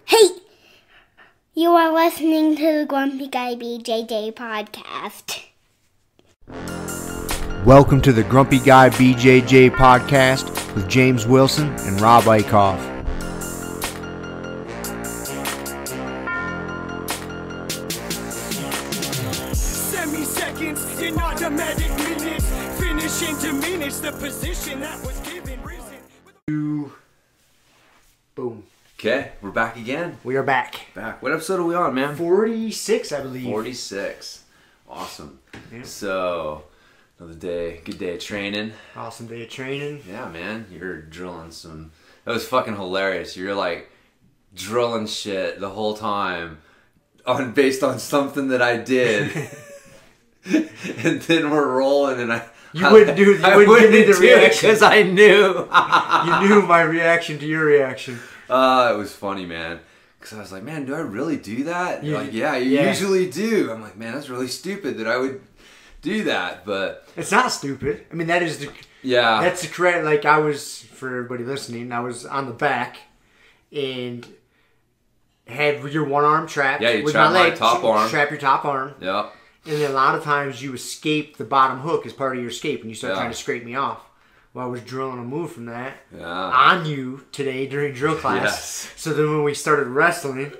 Hey, you are listening to the Grumpy Guy BJJ podcast. Welcome to the Grumpy Guy BJJ podcast with James Wilson and Rob Eichhoff. Semi-seconds in automatic minutes, finishing to diminish the position that was given. Boom. Okay, we're back again. We are back. What episode are we on, man? 46, I believe. 46. Awesome. Yeah. So, another day, good day of training. Awesome day of training. Yeah, man, you're drilling some. That was fucking hilarious. You're like drilling shit the whole time based on something that I did. And then we're rolling and You wouldn't give me the reaction. Because I knew. You knew my reaction to your reaction. It was funny, man. Because I was like, man, do I really do that? You're like, yeah, you usually do. I'm like, man, that's really stupid that I would do that. But it's not stupid. I mean, that's the correct. Like, I was, for everybody listening, I was on the back and had your one arm trapped. Yeah, you with trap my leg, top arm. Trap your top arm. Yep. And then a lot of times you escape the bottom hook as part of your escape, and you start Yeah. trying to scrape me off. Well, I was drilling a move from that Yeah. on you today during drill class. Yes. So then when we started wrestling,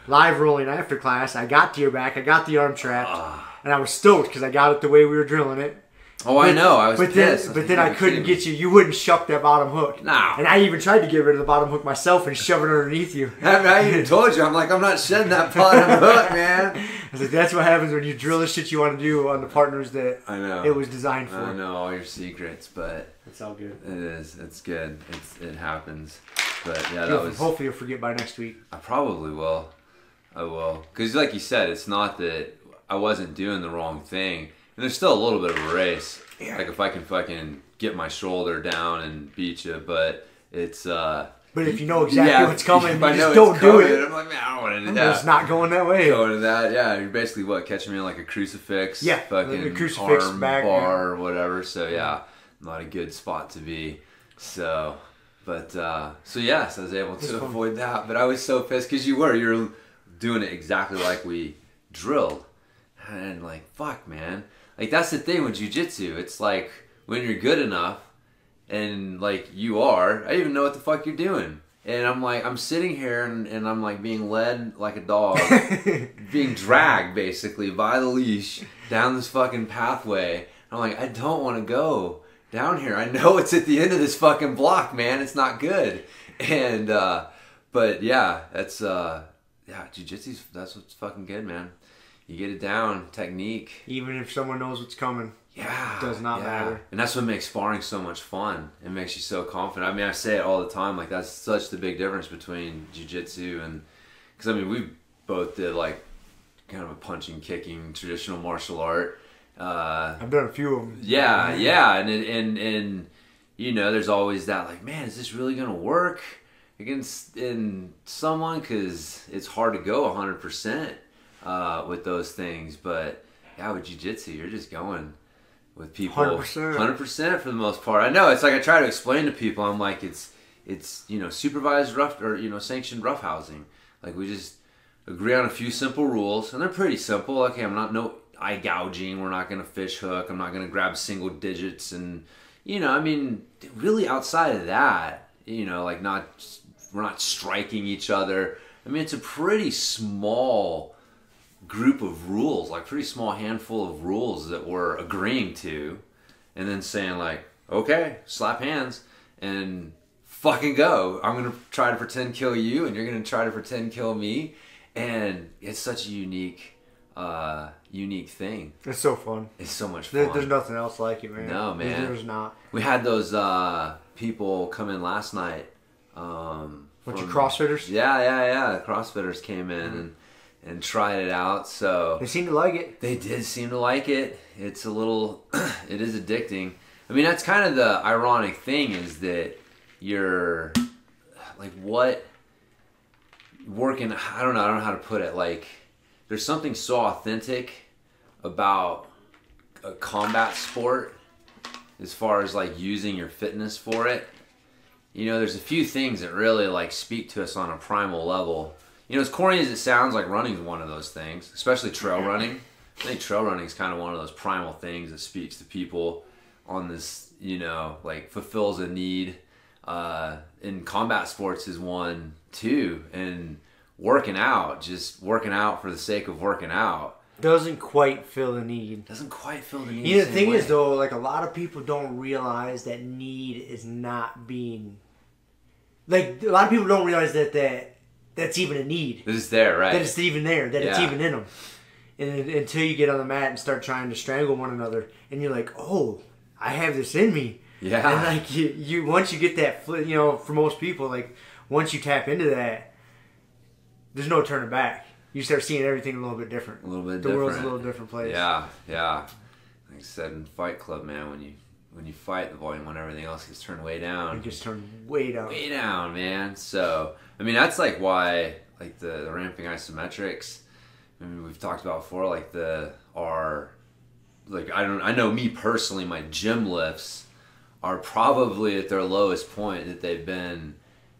live rolling after class, I got to your back, I got the arm trapped, and I was stoked because I got it the way we were drilling it. I know. I was pissed. But then I couldn't get you. You wouldn't shuck that bottom hook. No. And I even tried to get rid of the bottom hook myself and shove it underneath you. I even told you. I'm like, I'm not shedding that bottom hook, man. I was like, that's what happens when you drill the shit you want to do on the partners that I know. it was designed for. I know all your secrets, but It's all good. it is. It's good. It happens. But yeah, that was. Hopefully you'll forget by next week. I probably will. I will. Because like you said, it's not that I wasn't doing the wrong thing. And there's still a little bit of a race. Yeah. Like if I can fucking get my shoulder down and beat you, but it's But if you know exactly what's coming, if you I know just it's don't do coming, it. I'm like, man, I don't want to do I'm that. just not going that way. Going to that, yeah. You're basically catching me in like a crucifix, Yeah, fucking like a crucifix arm back, bar or whatever. So yeah, not a good spot to be. So, but so yes, I was able to avoid that. But I was so pissed because you're doing it exactly like we drilled, and like fuck, man. Like that's the thing with jiu-jitsu. It's like when you're good enough, and like you are, I even know what the fuck you're doing. And I'm like, I'm sitting here and I'm like being led like a dog, being dragged basically by the leash down this fucking pathway. I'm like, I don't want to go down here. I know it's at the end of this fucking block, man. It's not good. And, but yeah, that's, jiu-jitsu's, that's what's fucking good, man. You get it down, technique. Even if someone knows what's coming. Yeah. It does not matter. And that's what makes sparring so much fun. It makes you so confident. I mean, I say it all the time. Like, that's such the big difference between jiu-jitsu and... Because, I mean, we both did, like, kind of a punching, kicking, traditional martial art. I've done a few of them. Yeah, yeah. And you know, there's always that, like, man, is this really going to work against someone? Because it's hard to go 100% with those things. But, yeah, with jiu-jitsu, you're just going... with people 100% for the most part. I know, it's like I try to explain to people, I'm like, it's you know, supervised rough or, you know, sanctioned roughhousing. Like we just agree on a few simple rules and they're pretty simple. Okay, I'm not no eye gouging, we're not gonna fish hook, I'm not gonna grab single digits, and you know, I mean, really outside of that, you know, like we're not striking each other. I mean, it's a pretty small group of rules, like pretty small handful of rules that we're agreeing to, and then saying like, okay, slap hands and fucking go. I'm gonna try to pretend kill you and you're gonna try to pretend kill me. And it's such a unique thing. It's so fun. It's so much fun. There's nothing else like it, man. No, man. There's not. We had those people come in last night. Bunch of CrossFitters? Yeah. The CrossFitters came in and tried it out. So they seem to like it. They did seem to like it. It's a little, it is addicting. I mean, that's kind of the ironic thing is that you're like working, I don't know how to put it. Like there's something so authentic about a combat sport as far as like using your fitness for it. you know, there's a few things that really like speak to us on a primal level. You know, as corny as it sounds, like running is one of those things, especially trail running. I think trail running is kind of one of those primal things that speaks to people on this, you know, like fulfills a need. In combat sports is one too, and just working out for the sake of working out. Doesn't quite fill the need. Doesn't quite fill the need. You know, the thing is, though, like, a lot of people don't realize that need is not being... Like, a lot of people don't realize that's even a need. That it's there, right? That it's even there. That it's even in them. And until you get on the mat and start trying to strangle one another, and you're like, oh, I have this in me. Yeah. And, like, you once you get that, you know, for most people, like, once you tap into that, there's no turning back. You start seeing everything a little bit different. A little bit the different. world's a little different place. Yeah. Like I said in Fight Club, man, when you fight, the volume when everything else gets turned way down. It gets turned way down. Way down, man. So, I mean, that's like why, like the ramping isometrics. I mean, we've talked about before, like I know me personally, my gym lifts are probably at their lowest point that they've been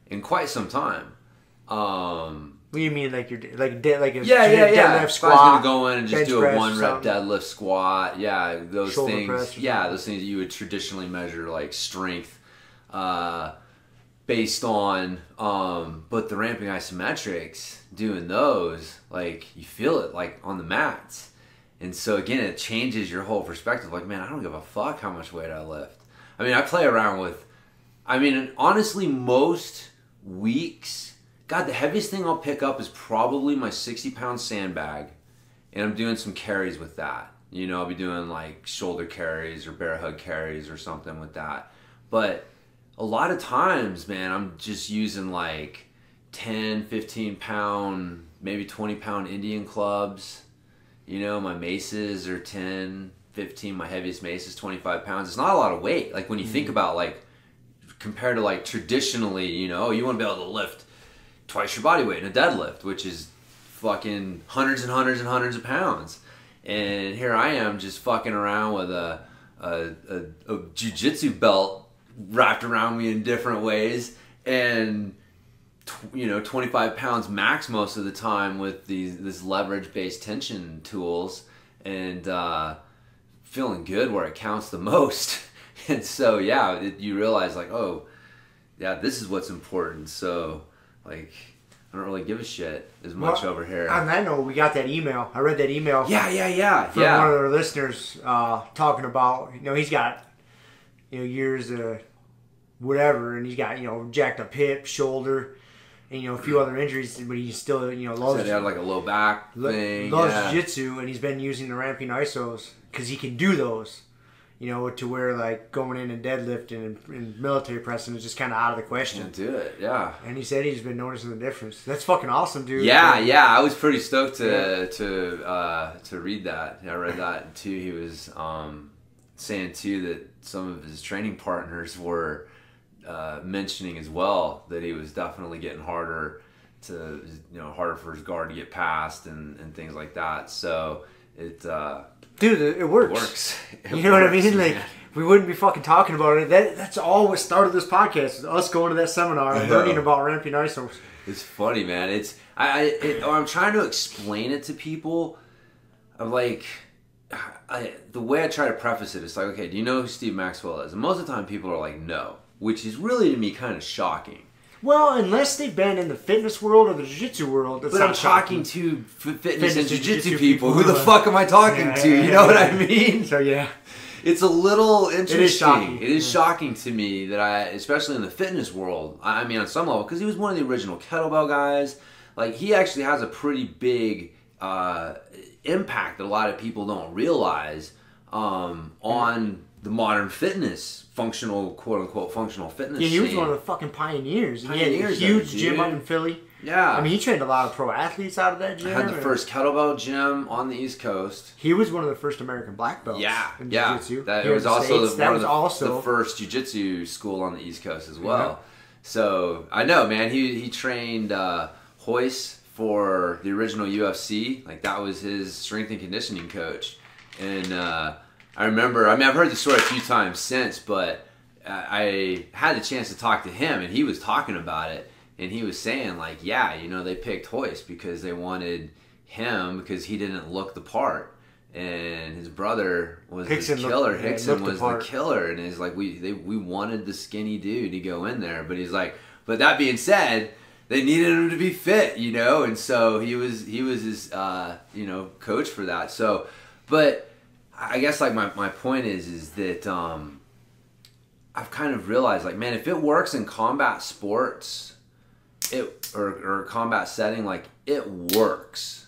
in quite some time. What do you mean, like you're like a deadlift squat? If I was gonna go in and just do a 1-rep something. deadlift squat, those Shoulder things, press those things you would traditionally measure like strength, based on. But the ramping isometrics, doing those, like you feel it like on the mats, and so again, it changes your whole perspective. Like, man, I don't give a fuck how much weight I lift. I mean, I play around with. I mean, honestly, most weeks. God, the heaviest thing I'll pick up is probably my 60-pound sandbag, and I'm doing some carries with that. You know, I'll be doing like shoulder carries or bear hug carries or something with that. But a lot of times, man, I'm just using like 10, 15-pound, maybe 20-pound Indian clubs. You know, my maces are 10, 15. My heaviest mace is 25 pounds. It's not a lot of weight. Like when you think about like, compared to like traditionally, you know, you want to be able to lift twice your body weight in a deadlift, which is fucking hundreds and hundreds and hundreds of pounds. And here I am just fucking around with a jiu-jitsu belt wrapped around me in different ways, and 25 pounds max most of the time with this leverage-based tension tools, and feeling good where it counts the most. And so you realize like, oh yeah, this is what's important. So like, I don't really give a shit as much over here. On that note, we got that email. I read that email. Yeah. From one of our listeners talking about, you know, he's got, you know, years of whatever, and he's got, you know, jacked up hip, shoulder, and, you know, a few other injuries, but he's still, you know, loves. He had like a low back thing. Loves jiu-jitsu, and he's been using the ramping isos because he can do those. You know, to where like going in and deadlifting and military pressing is just kind of out of the question. Can't do it, yeah. And he said he's been noticing the difference. That's fucking awesome, dude. Yeah. I was pretty stoked to read that. I read that too. He was saying too that some of his training partners were mentioning as well that he was definitely getting harder for his guard to get past and things like that. So it. Dude, it works. It works. You know what I mean? Like, we wouldn't be fucking talking about it. That's all what started this podcast. Us going to that seminar and learning about ramping isos. It's funny, man. I'm trying to explain it to people. I'm like, the way I try to preface it is like, okay, do you know who Steve Maxwell is? And most of the time people are like, no. Which is really, to me, kind of shocking. Well, unless they've been in the fitness world or the jiu-jitsu world. But I'm talking to fitness and jiu-jitsu people. Who the fuck am I talking to? You know what I mean? So, yeah. It's a little interesting. It is shocking. It is shocking to me that especially in the fitness world, I mean, on some level, because he was one of the original kettlebell guys. Like, he actually has a pretty big impact that a lot of people don't realize on the modern fitness, functional, quote-unquote, functional fitness Yeah, he was scene. one of the fucking pioneers. He had a Pioneers huge of it, gym dude. up in Philly. Yeah. I mean, he trained a lot of pro athletes out of that gym. I had the first kettlebell gym on the East Coast. He was one of the first American black belts in jiu-jitsu. That Here was in the also States. That was also the first jiu-jitsu school on the East Coast as well. Yeah. So I know, man. He trained Royce for the original UFC. Like, that was his strength and conditioning coach. And I remember. I mean, I've heard the story a few times since, but I had a chance to talk to him, and he was talking about it, and he was saying like, yeah, you know, they picked Hoist because they wanted him because he didn't look the part. And his brother was the killer. Hickson was the killer, and he's like, we wanted the skinny dude to go in there, but he's like, but that being said, they needed him to be fit, you know, and so he was his you know, coach for that. So, but I guess like my point is that I've kind of realized like, man, if it works in combat sports, or combat setting, like it works.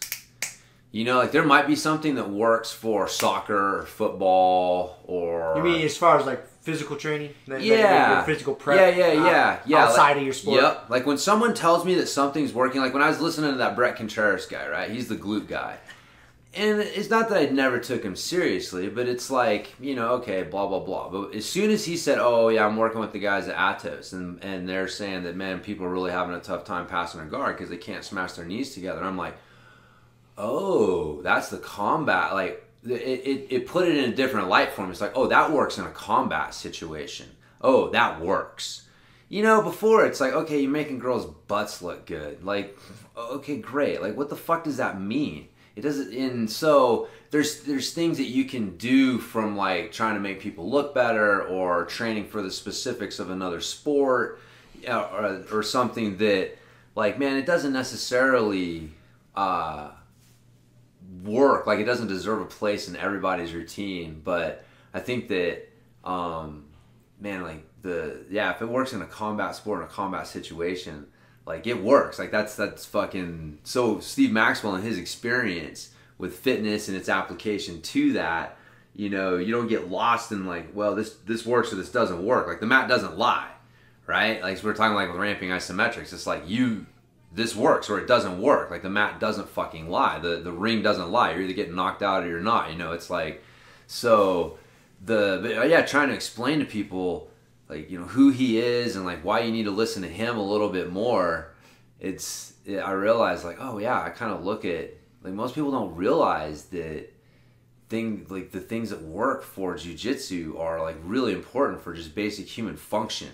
You know, like there might be something that works for soccer or football or... You mean as far as like physical training? Yeah. Physical prep? Yeah. like, Outside of your sport? Yep. Like when someone tells me that something's working, like when I was listening to that Brett Contreras guy, right? He's the glute guy. And it's not that I never took him seriously, but it's like, you know, okay, blah, blah, blah. But as soon as he said, oh, yeah, I'm working with the guys at Atos, and they're saying that, man, people are really having a tough time passing their guard because they can't smash their knees together. I'm like, oh, that's the combat. Like, it put it in a different light for me. It's like, oh, that works in a combat situation. Oh, that works. You know, before it's like, okay, you're making girls' butts look good. Like, okay, great. Like, what the fuck does that mean? It doesn't. And so there's things that you can do from like trying to make people look better or training for the specifics of another sport, or something that, like, man, it doesn't necessarily work. Like, it doesn't deserve a place in everybody's routine. But I think that, man, like if it works in a combat sport, in a combat situation, like it works. Like that's fucking. So Steve Maxwell and his experience with fitness and its application to that, you know, you don't get lost in like, well, this works or this doesn't work. Like the mat doesn't lie, right? Like so we're talking like with ramping isometrics. It's like this works or it doesn't work. Like the mat doesn't fucking lie. The ring doesn't lie. You're either getting knocked out or you're not. You know, it's like so trying to explain to people, like, you know, who he is and like why you need to listen to him a little bit more. I realized like, oh yeah, I kind of look at like most people don't realize that the things that work for jiu-jitsu are like really important for just basic human function.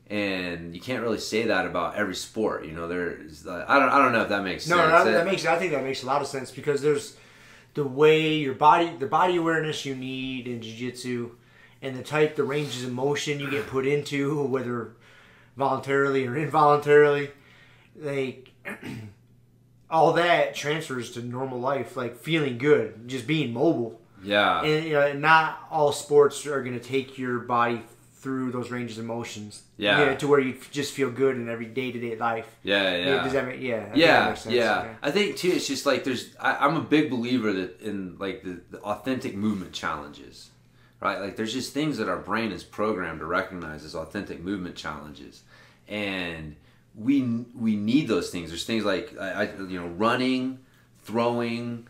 And you can't really say that about every sport, you know. There's I don't know if that makes sense. I think that makes a lot of sense because there's the way the body awareness you need in jiu-jitsu, and the ranges of motion you get put into, whether voluntarily or involuntarily, like all that transfers to normal life, like feeling good, just being mobile. Yeah. And you know, not all sports are going to take your body through those ranges of motions. Yeah. To where you just feel good in every day-to-day life. Yeah. Does that make that makes sense. Yeah. I think too, it's just like I'm a big believer that in like the authentic movement challenges. Right, like there's just things that our brain is programmed to recognize as authentic movement challenges, and we need those things. There's things like running, throwing,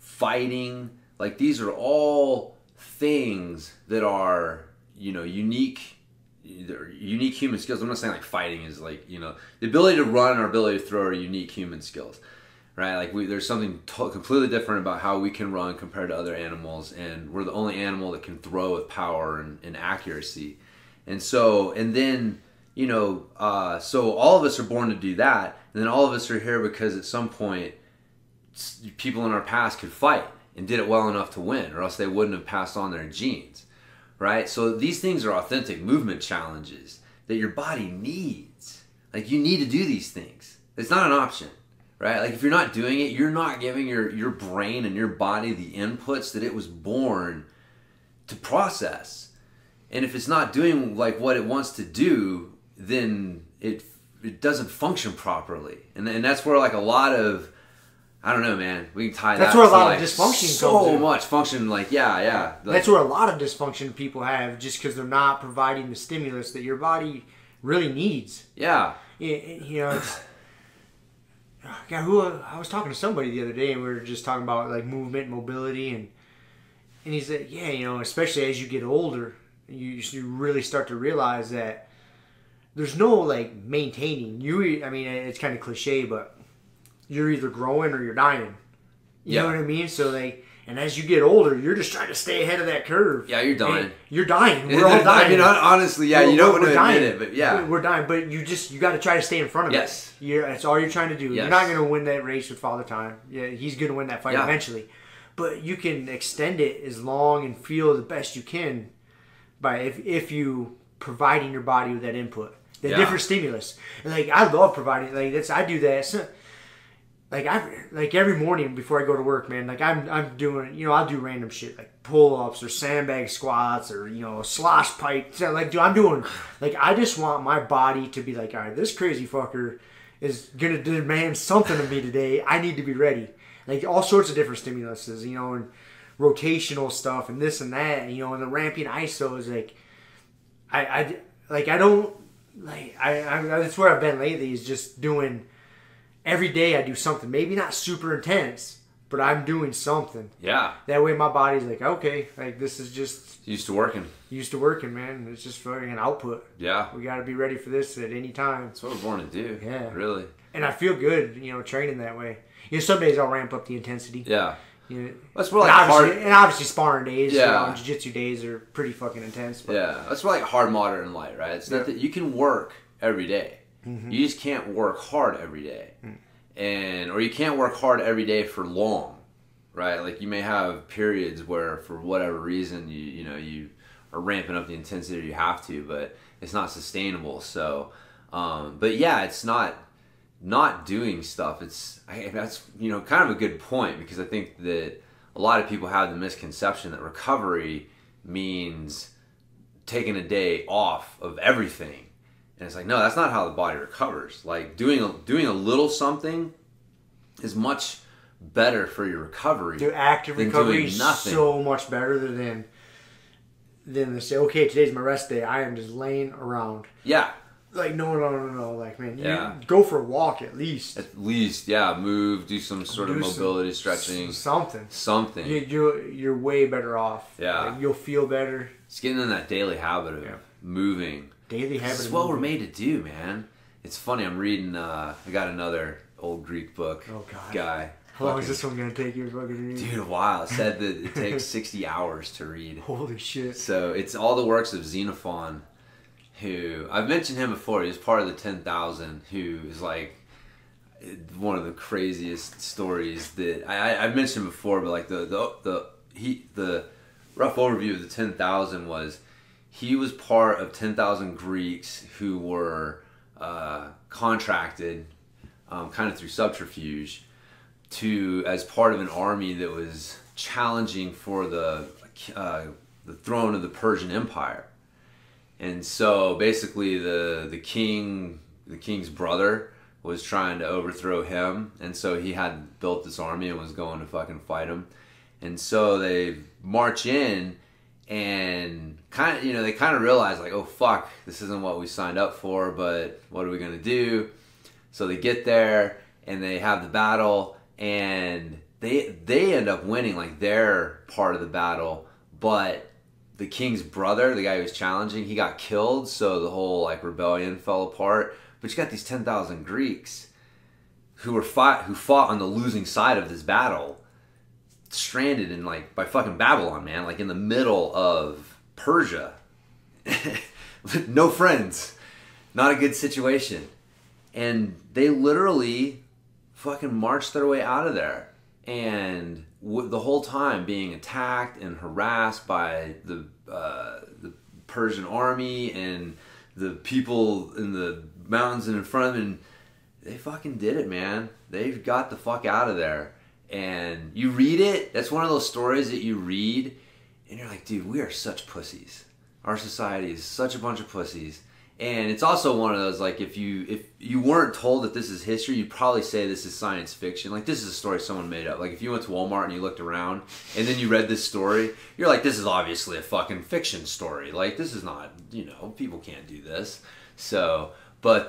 fighting. Like these are all things that are unique human skills. I'm not saying like fighting is like the ability to run or ability to throw are unique human skills. Right, like there's something completely different about how we can run compared to other animals, and we're the only animal that can throw with power and accuracy, so all of us are born to do that, and then all of us are here because at some point people in our past could fight and did it well enough to win, or else they wouldn't have passed on their genes, right? So these things are authentic movement challenges that your body needs. Like you need to do these things. It's not an option. Right? Like if you're not doing it, you're not giving your brain and your body the inputs that it was born to process. And if it's not doing like what it wants to do, then it doesn't function properly. And that's where like a lot of, I don't know, man, we can tie that's that where to a lot like of dysfunction so comes in. much function, like like, that's where a lot of dysfunction people have, just because they're not providing the stimulus that your body really needs. Yeah. It's I was talking to somebody the other day, and we were just talking about like movement, mobility, and he said, especially as you get older, you really start to realize that there's no like maintaining. I mean, it's kind of cliche, but you're either growing or you're dying. You know what I mean? So And as you get older, you're just trying to stay ahead of that curve. Yeah, you're dying. And you're dying. We're all dying. I mean, honestly, yeah, you don't want to admit it, but yeah. We're dying, but you got to try to stay in front of Yes. it. That's all you're trying to do. Yes. You're not going to win that race with Father Time. Yeah, he's going to win that fight eventually. But you can extend it as long and feel the best you can by if you providing your body with that input, the different stimulus. And like I love providing I do that. So, like every morning before I go to work, man, like I'm doing, I'll do random shit like pull-ups or sandbag squats or, slosh pipe. So like, dude, I'm doing, like, I just want my body to be like, all right, this crazy fucker is going to demand something of me today. I need to be ready. Like all sorts of different stimuluses, and rotational stuff and this and that, and the ramping ISOs, like, that's where I've been lately is just doing. Every day I do something. Maybe not super intense, but I'm doing something. Yeah. That way my body's like, okay, like this is just... Used to working, man. It's just fucking an output. Yeah. We got to be ready for this at any time. That's what we're born to do. Yeah. Really. And I feel good, training that way. Some days I'll ramp up the intensity. Yeah. That's more like and obviously sparring days, yeah. Jiu-jitsu days are pretty fucking intense. But. Yeah. That's more like hard, moderate, and light, right? It's not that you can work every day. Mm-hmm. You just can't work hard every day. Or you can't work hard every day for long, right? Like you may have periods where for whatever reason you are ramping up the intensity you have to, but it's not sustainable. So, but yeah, it's not doing stuff. That's kind of a good point because I think that a lot of people have the misconception that recovery means taking a day off of everything. And it's like, no, that's not how the body recovers. Like doing a little something is much better for your recovery. Dude, active recovery is so much better than to say, okay, today's my rest day. I am just laying around. Yeah. Like, no. Like, man, you go for a walk at least. At least, yeah. Move, do some sort of mobility, stretching. Something. You're way better off. Yeah. Like, you'll feel better. It's getting in that daily habit of moving. Daily habit. This is what we're made to do, man. It's funny. I'm reading. I got another old Greek book. Oh God. Guy. How long is this one gonna take you to fucking read? Dude, a while. It said that it takes 60 hours to read. Holy shit. So it's all the works of Xenophon, who I've mentioned him before. He was part of the 10,000. Who is like one of the craziest stories that I've mentioned before. But like the rough overview of the 10,000 was. He was part of 10,000 Greeks who were contracted, kind of through subterfuge, as part of an army that was challenging for the throne of the Persian Empire. And so basically, the king's brother was trying to overthrow him, and so he had built this army and was going to fucking fight him. And so they march in. And they kind of realize like, oh fuck, this isn't what we signed up for, but what are we gonna do? So they get there and they have the battle, and they end up winning like their part of the battle, but the king's brother, the guy who was challenging, he got killed, so the whole like rebellion fell apart. But you got these 10,000 Greeks who fought on the losing side of this battle. Stranded in by fucking Babylon, man, like in the middle of Persia. No friends, not a good situation. And they literally fucking marched their way out of there, and the whole time being attacked and harassed by the Persian army and the people in the mountains in front of them. And they fucking did it, man. They got the fuck out of there. And you read it, that's one of those stories that you read, and you're like, dude, we are such pussies. Our society is such a bunch of pussies. And it's also one of those, like, if you weren't told that this is history, you'd probably say this is science fiction. Like, this is a story someone made up. Like, if you went to Walmart and you looked around, and then you read this story, you're like, this is obviously a fucking fiction story. Like, this is not, people can't do this. So, but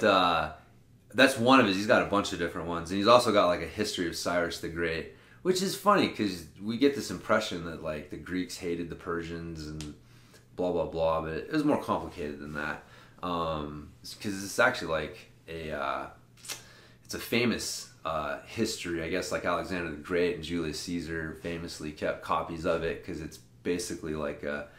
that's one of his. He's got a bunch of different ones. And he's also got, like, a history of Cyrus the Great, which is funny, because we get this impression that, like, the Greeks hated the Persians and blah, blah, blah, but it was more complicated than that. Because it's actually like it's it's a famous history, I guess, like Alexander the Great and Julius Caesar famously kept copies of it, because it's basically like a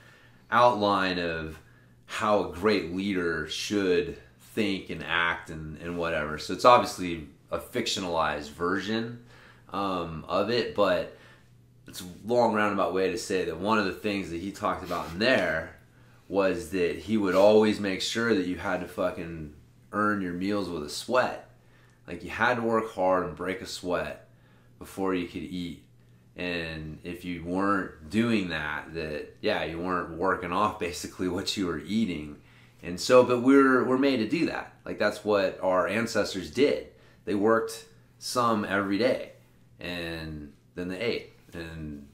outline of how a great leader should think and act and whatever. So it's obviously a fictionalized version of it, but it's a long roundabout way to say that one of the things that he talked about in there was that he would always make sure that you had to fucking earn your meals with a sweat. Like, you had to work hard and break a sweat before you could eat. And if you weren't doing that, you weren't working off basically what you were eating. And so, but we're made to do that. Like, that's what our ancestors did. They worked some every day, and then they ate. And,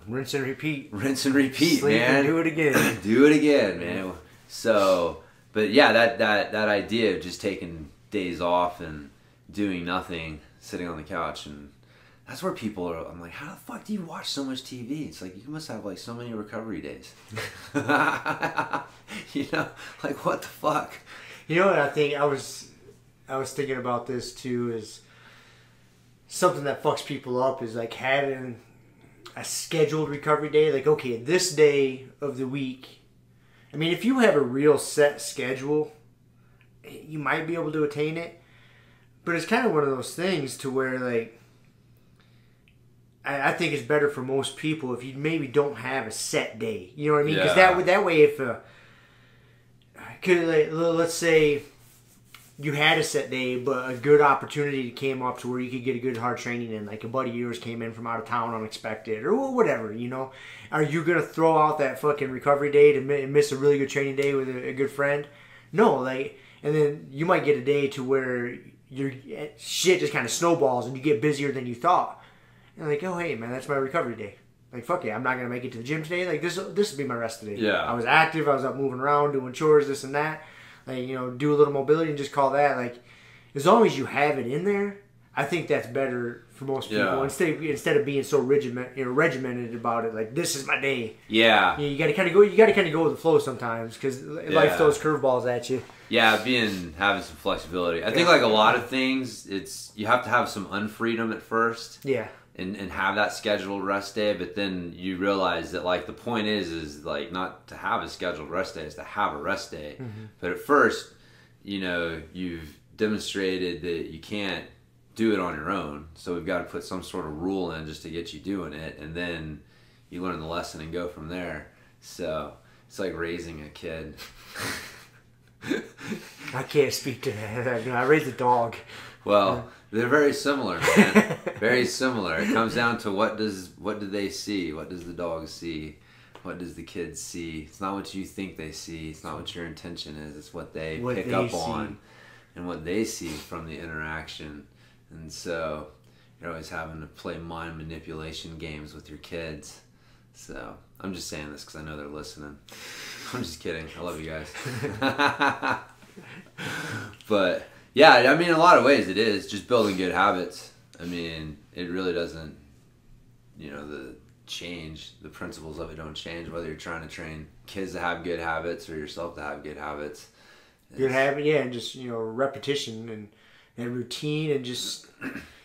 rinse and repeat. Rinse and repeat, Sleep man. and do it again. Do it again, man. So, but yeah, that idea of just taking days off and doing nothing, sitting on the couch, and that's where people are. I'm like, how the fuck do you watch so much TV? It's like, you must have like so many recovery days. Like, what the fuck? You know what I think? I was thinking about this too, is something that fucks people up is like having a scheduled recovery day. Like, okay, this day of the week, I mean, if you have a real set schedule, you might be able to attain it. But it's kind of one of those things to where, like, I think it's better for most people if you maybe don't have a set day. You know what I mean? Because that way, if let's say you had a set day, but a good opportunity came up to where you could get a good hard training in, like a buddy of yours came in from out of town unexpected, or whatever, are you going to throw out that fucking recovery day to miss a really good training day with a good friend? No, like, and then you might get a day to where your shit just kind of snowballs and you get busier than you thought. And like, oh, hey, man, that's my recovery day. Like, fuck yeah, I'm not going to make it to the gym today. Like, this will be my rest today. Yeah. I was active. I was up moving around, doing chores, this and that. Like, do a little mobility and just call that. Like, as long as you have it in there, I think that's better for most people. Yeah. Instead of being so regimented about it. Like, this is my day. Yeah. You got to kind of go. You got to kind of go with the flow sometimes, because life throws curveballs at you. Yeah, having some flexibility. I think like a lot of things, you have to have some unfreedom at first. Yeah. And have that scheduled rest day, but then you realize that, like, the point is like not to have a scheduled rest day, is to have a rest day. Mm-hmm. But at first, you've demonstrated that you can't do it on your own, so we've got to put some sort of rule in just to get you doing it, and then you learn the lesson and go from there. So it's like raising a kid. I can't speak to that. I raised a dog. Well, they're very similar, man. Very similar. It comes down to what do they see? What does the dog see? What does the kid see? It's not what you think they see. It's not what your intention is. It's what they pick up on and what they see from the interaction. And so you're always having to play mind manipulation games with your kids. So I'm just saying this because I know they're listening. I'm just kidding. I love you guys. But yeah, I mean, in a lot of ways it is just building good habits. I mean, it really doesn't, the principles of it don't change whether you're trying to train kids to have good habits or yourself to have good habits. Good habit, yeah, and just, repetition and routine, and just,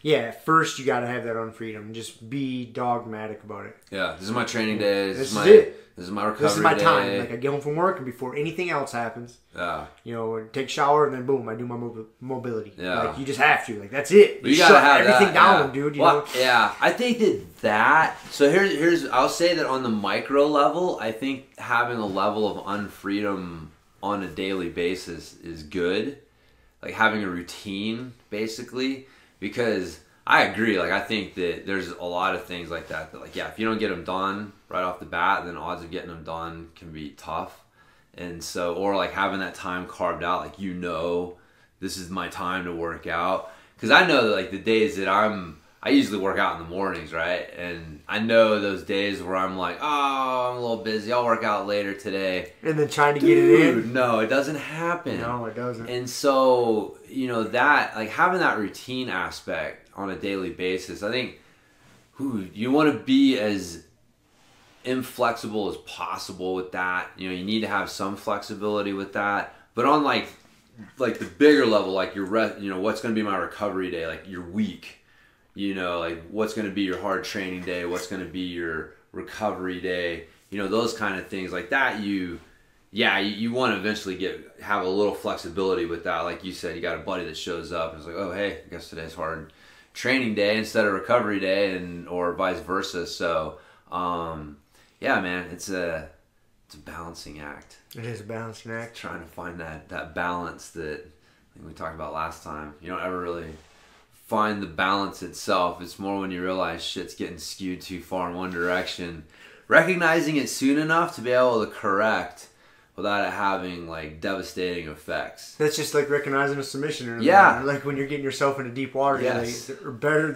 at first you got to have that unfreedom. Just be dogmatic about it. Yeah, this is my training day. This is it. This is my recovery day. This is my time. Like, I get home from work, and before anything else happens, take a shower, and then boom, I do my mobility. Yeah. Like, you just have to. Like, that's it. You gotta have everything that, down, dude. Yeah, I think that. So here's. I'll say that on the micro level, I think having a level of unfreedom on a daily basis is good. Like, having a routine, basically, because I agree. Like, I think that there's a lot of things like that, like, if you don't get them done right off the bat, then odds of getting them done can be tough. And so, or like having that time carved out, like, this is my time to work out. Because I know that, like, the days that I usually work out in the mornings, right? And I know those days where I'm like, I'm a little busy, I'll work out later today. And then trying to get it in. No, it doesn't happen. No, it doesn't. And so, that, like, having that routine aspect on a daily basis, I think, you want to be as inflexible as possible with that. You need to have some flexibility with that. But on, like, like the bigger level, like what's going to be my recovery day, like your week, like what's going to be your hard training day, what's going to be your recovery day, those kind of things like that. You want to eventually have a little flexibility with that. Like you said, you got a buddy that shows up and is like, oh, hey, I guess today's hard training day instead of recovery day, or vice versa. So, man, it's a balancing act. It is a balancing act. Trying to find that balance that I think we talked about last time. You don't ever really find the balance itself. It's more when you realize shit's getting skewed too far in one direction. Recognizing it soon enough to be able to correct without it having like devastating effects. That's just like recognizing a submission. Yeah. Like when you're getting yourself into deep water. Yes. The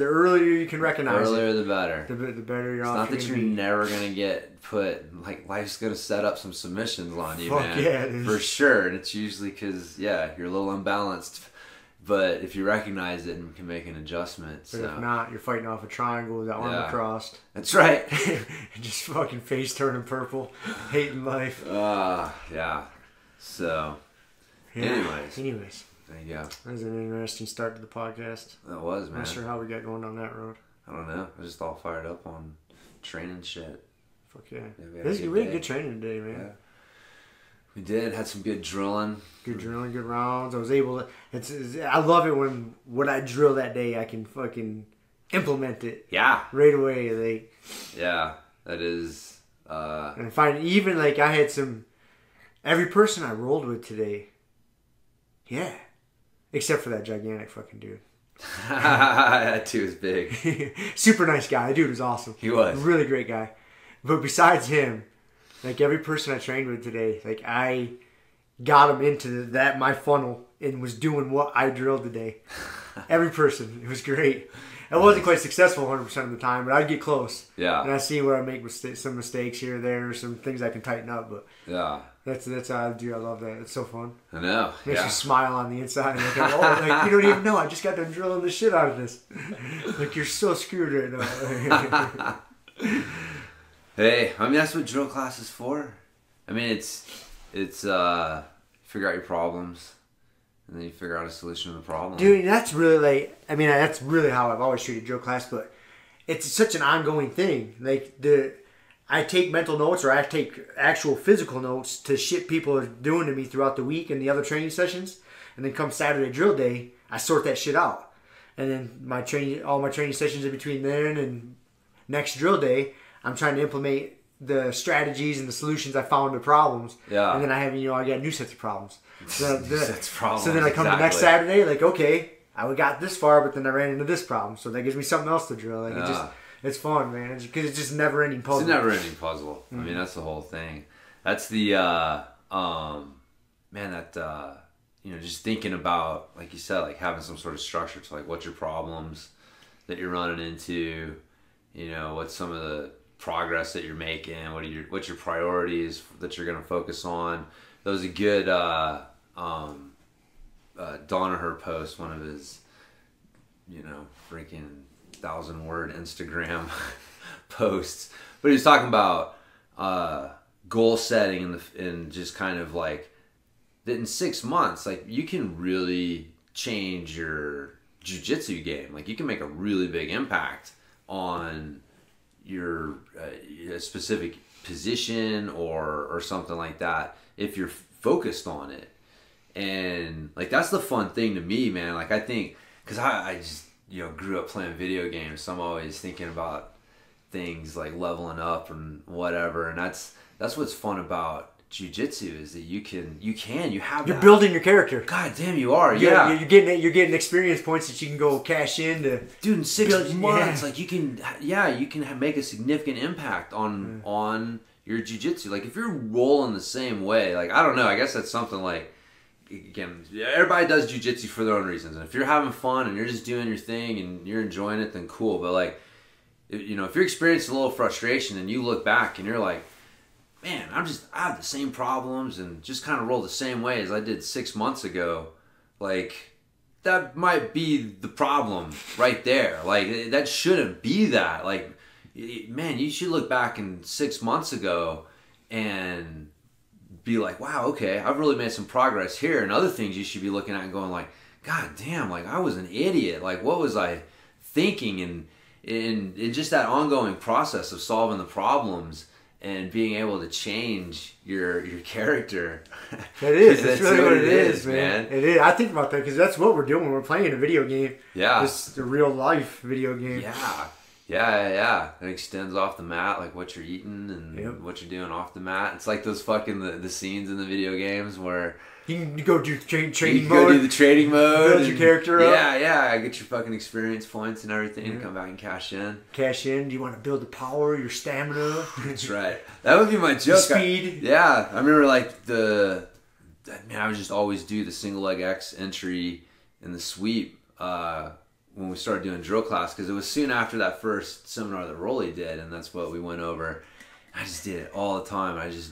earlier you can recognize the earlier it. the better. The better you're off. It's not that you're never going to get put, like life's going to set up some submissions on you, Fuck man. yeah, it is. For sure. And it's usually because, you're a little unbalanced. But if you recognize it and can make an adjustment. But if not, you're fighting off a triangle with that arm crossed. That's right. And just fucking face turning purple, hating life. Yeah. So, anyways. There you go. That was an interesting start to the podcast. That was, man. Not sure how we got going down that road. I don't know. I just all fired up on training shit. Fuck yeah. We had good training today, man. Yeah. We did. Had some good drilling. Good drilling, good rounds. I was able to... I love it when what I drill that day, I can fucking implement it. Yeah. Right away. Yeah. That is... And find even like I had some... Every person I rolled with today... Yeah. Except for that gigantic fucking dude. That dude was big. Super nice guy. The dude was awesome. He was. Really great guy. But besides him... Like every person I trained with today, like I got them into my funnel and was doing what I drilled today. Every person, it was great. I wasn't quite successful 100% of the time, but I'd get close. Yeah. And I see where I make some mistakes here or there, some things I can tighten up. But yeah, that's how I do. I love that. It's so fun. I know. Makes you smile on the inside. Like you don't even know. I just got done drilling the shit out of this. Like you're so screwed right now. Hey, I mean that's what drill class is for. I mean it's figure out your problems, and then you figure out a solution to the problem. Dude, that's really that's really how I've always treated drill class. But it's such an ongoing thing. Like I take mental notes or I take actual physical notes to shit people are doing to me throughout the week and the other training sessions, and then come Saturday drill day, I sort that shit out, and then all my training sessions in between then and next drill day. I'm trying to implement the strategies and the solutions I found to problems. Yeah. And then I got new sets of problems. So problems. So then I come to next Saturday, like, okay, I got this far, but then I ran into this problem. So that gives me something else to drill. Like it's fun, man. Because it's just a never-ending puzzle. It's a never-ending puzzle. Mm-hmm. I mean, that's the whole thing. That's the, just thinking about, like you said, like having some sort of structure to like what's your problems that you're running into, what's some of the progress that you're making, what's your priorities that you're going to focus on. That was a good Danaher post, one of his freaking 1,000-word Instagram posts, but he was talking about goal setting and just kind of like that in 6 months, like you can really change your jiu-jitsu game. Like you can make a really big impact on your specific position or something like that if you're focused on it. And like that's the fun thing to me, man. Like I think because I just grew up playing video games, so I'm always thinking about things like leveling up and whatever. And that's what's fun about jiu-jitsu is that you have you're building your character. God damn, you are. You're getting experience points that you can go cash in to. Dude, in 6 months, like you can make a significant impact on your jiu-jitsu. Like if you're rolling the same way, like I don't know, I guess that's something like, again, everybody does jiu-jitsu for their own reasons. And if you're having fun and you're just doing your thing and you're enjoying it, then cool. But like, if you're experiencing a little frustration and you look back and you're like, man, I have the same problems and just kind of roll the same way as I did 6 months ago. Like, that might be the problem right there. Like, that shouldn't be that. Like, man, you should look back in 6 months ago and be like, wow, okay, I've really made some progress here. And other things you should be looking at and going like, God damn, like I was an idiot. Like what was I thinking? And in just that ongoing process of solving the problems and being able to change your character. That is. That's really what it is, man. It is. I think about that because that's what we're doing when we're playing a video game. Yeah. Just a real life video game. Yeah. It extends off the mat, like what you're eating and what you're doing off the mat. It's like those fucking the scenes in the video games where you can go do trading mode. Go do the trading mode. Build your character up. Yeah. Get your fucking experience points and everything. And come back and cash in. Do you want to build the power, your stamina? That's right. That would be my joke. Speed. I remember like I would just always do the single leg X entry in the sweep when we started doing drill class because it was soon after that first seminar that Rolly did, and that's what we went over. I just did it all the time. I just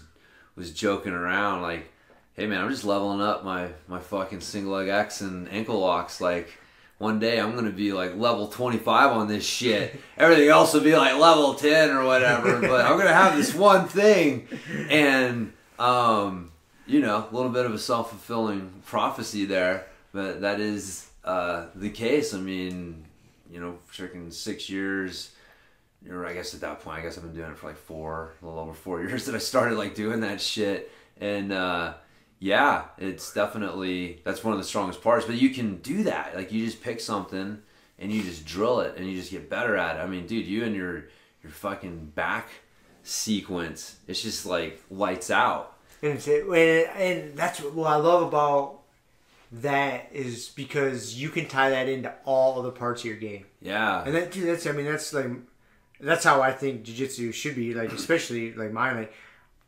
was joking around like, hey man, I'm just leveling up my fucking single leg X and ankle locks. Like one day I'm gonna be like level 25 on this shit. Everything else will be like level 10 or whatever. But I'm gonna have this one thing, and you know, a little bit of a self-fulfilling prophecy there. But that is the case. I mean, you know, freaking 6 years. Or I guess at that point, I've been doing it for like a little over 4 years that I started like doing that shit, and. Yeah, it's definitely, that's one of the strongest parts. But you can do that. Like, you just pick something and you just drill it and you just get better at it. I mean, dude, you and your fucking back sequence, it's just like lights out. And that's what I love about that is because you can tie that into all other parts of your game. Yeah. And that's how I think jiu-jitsu should be, like, especially like mine, like,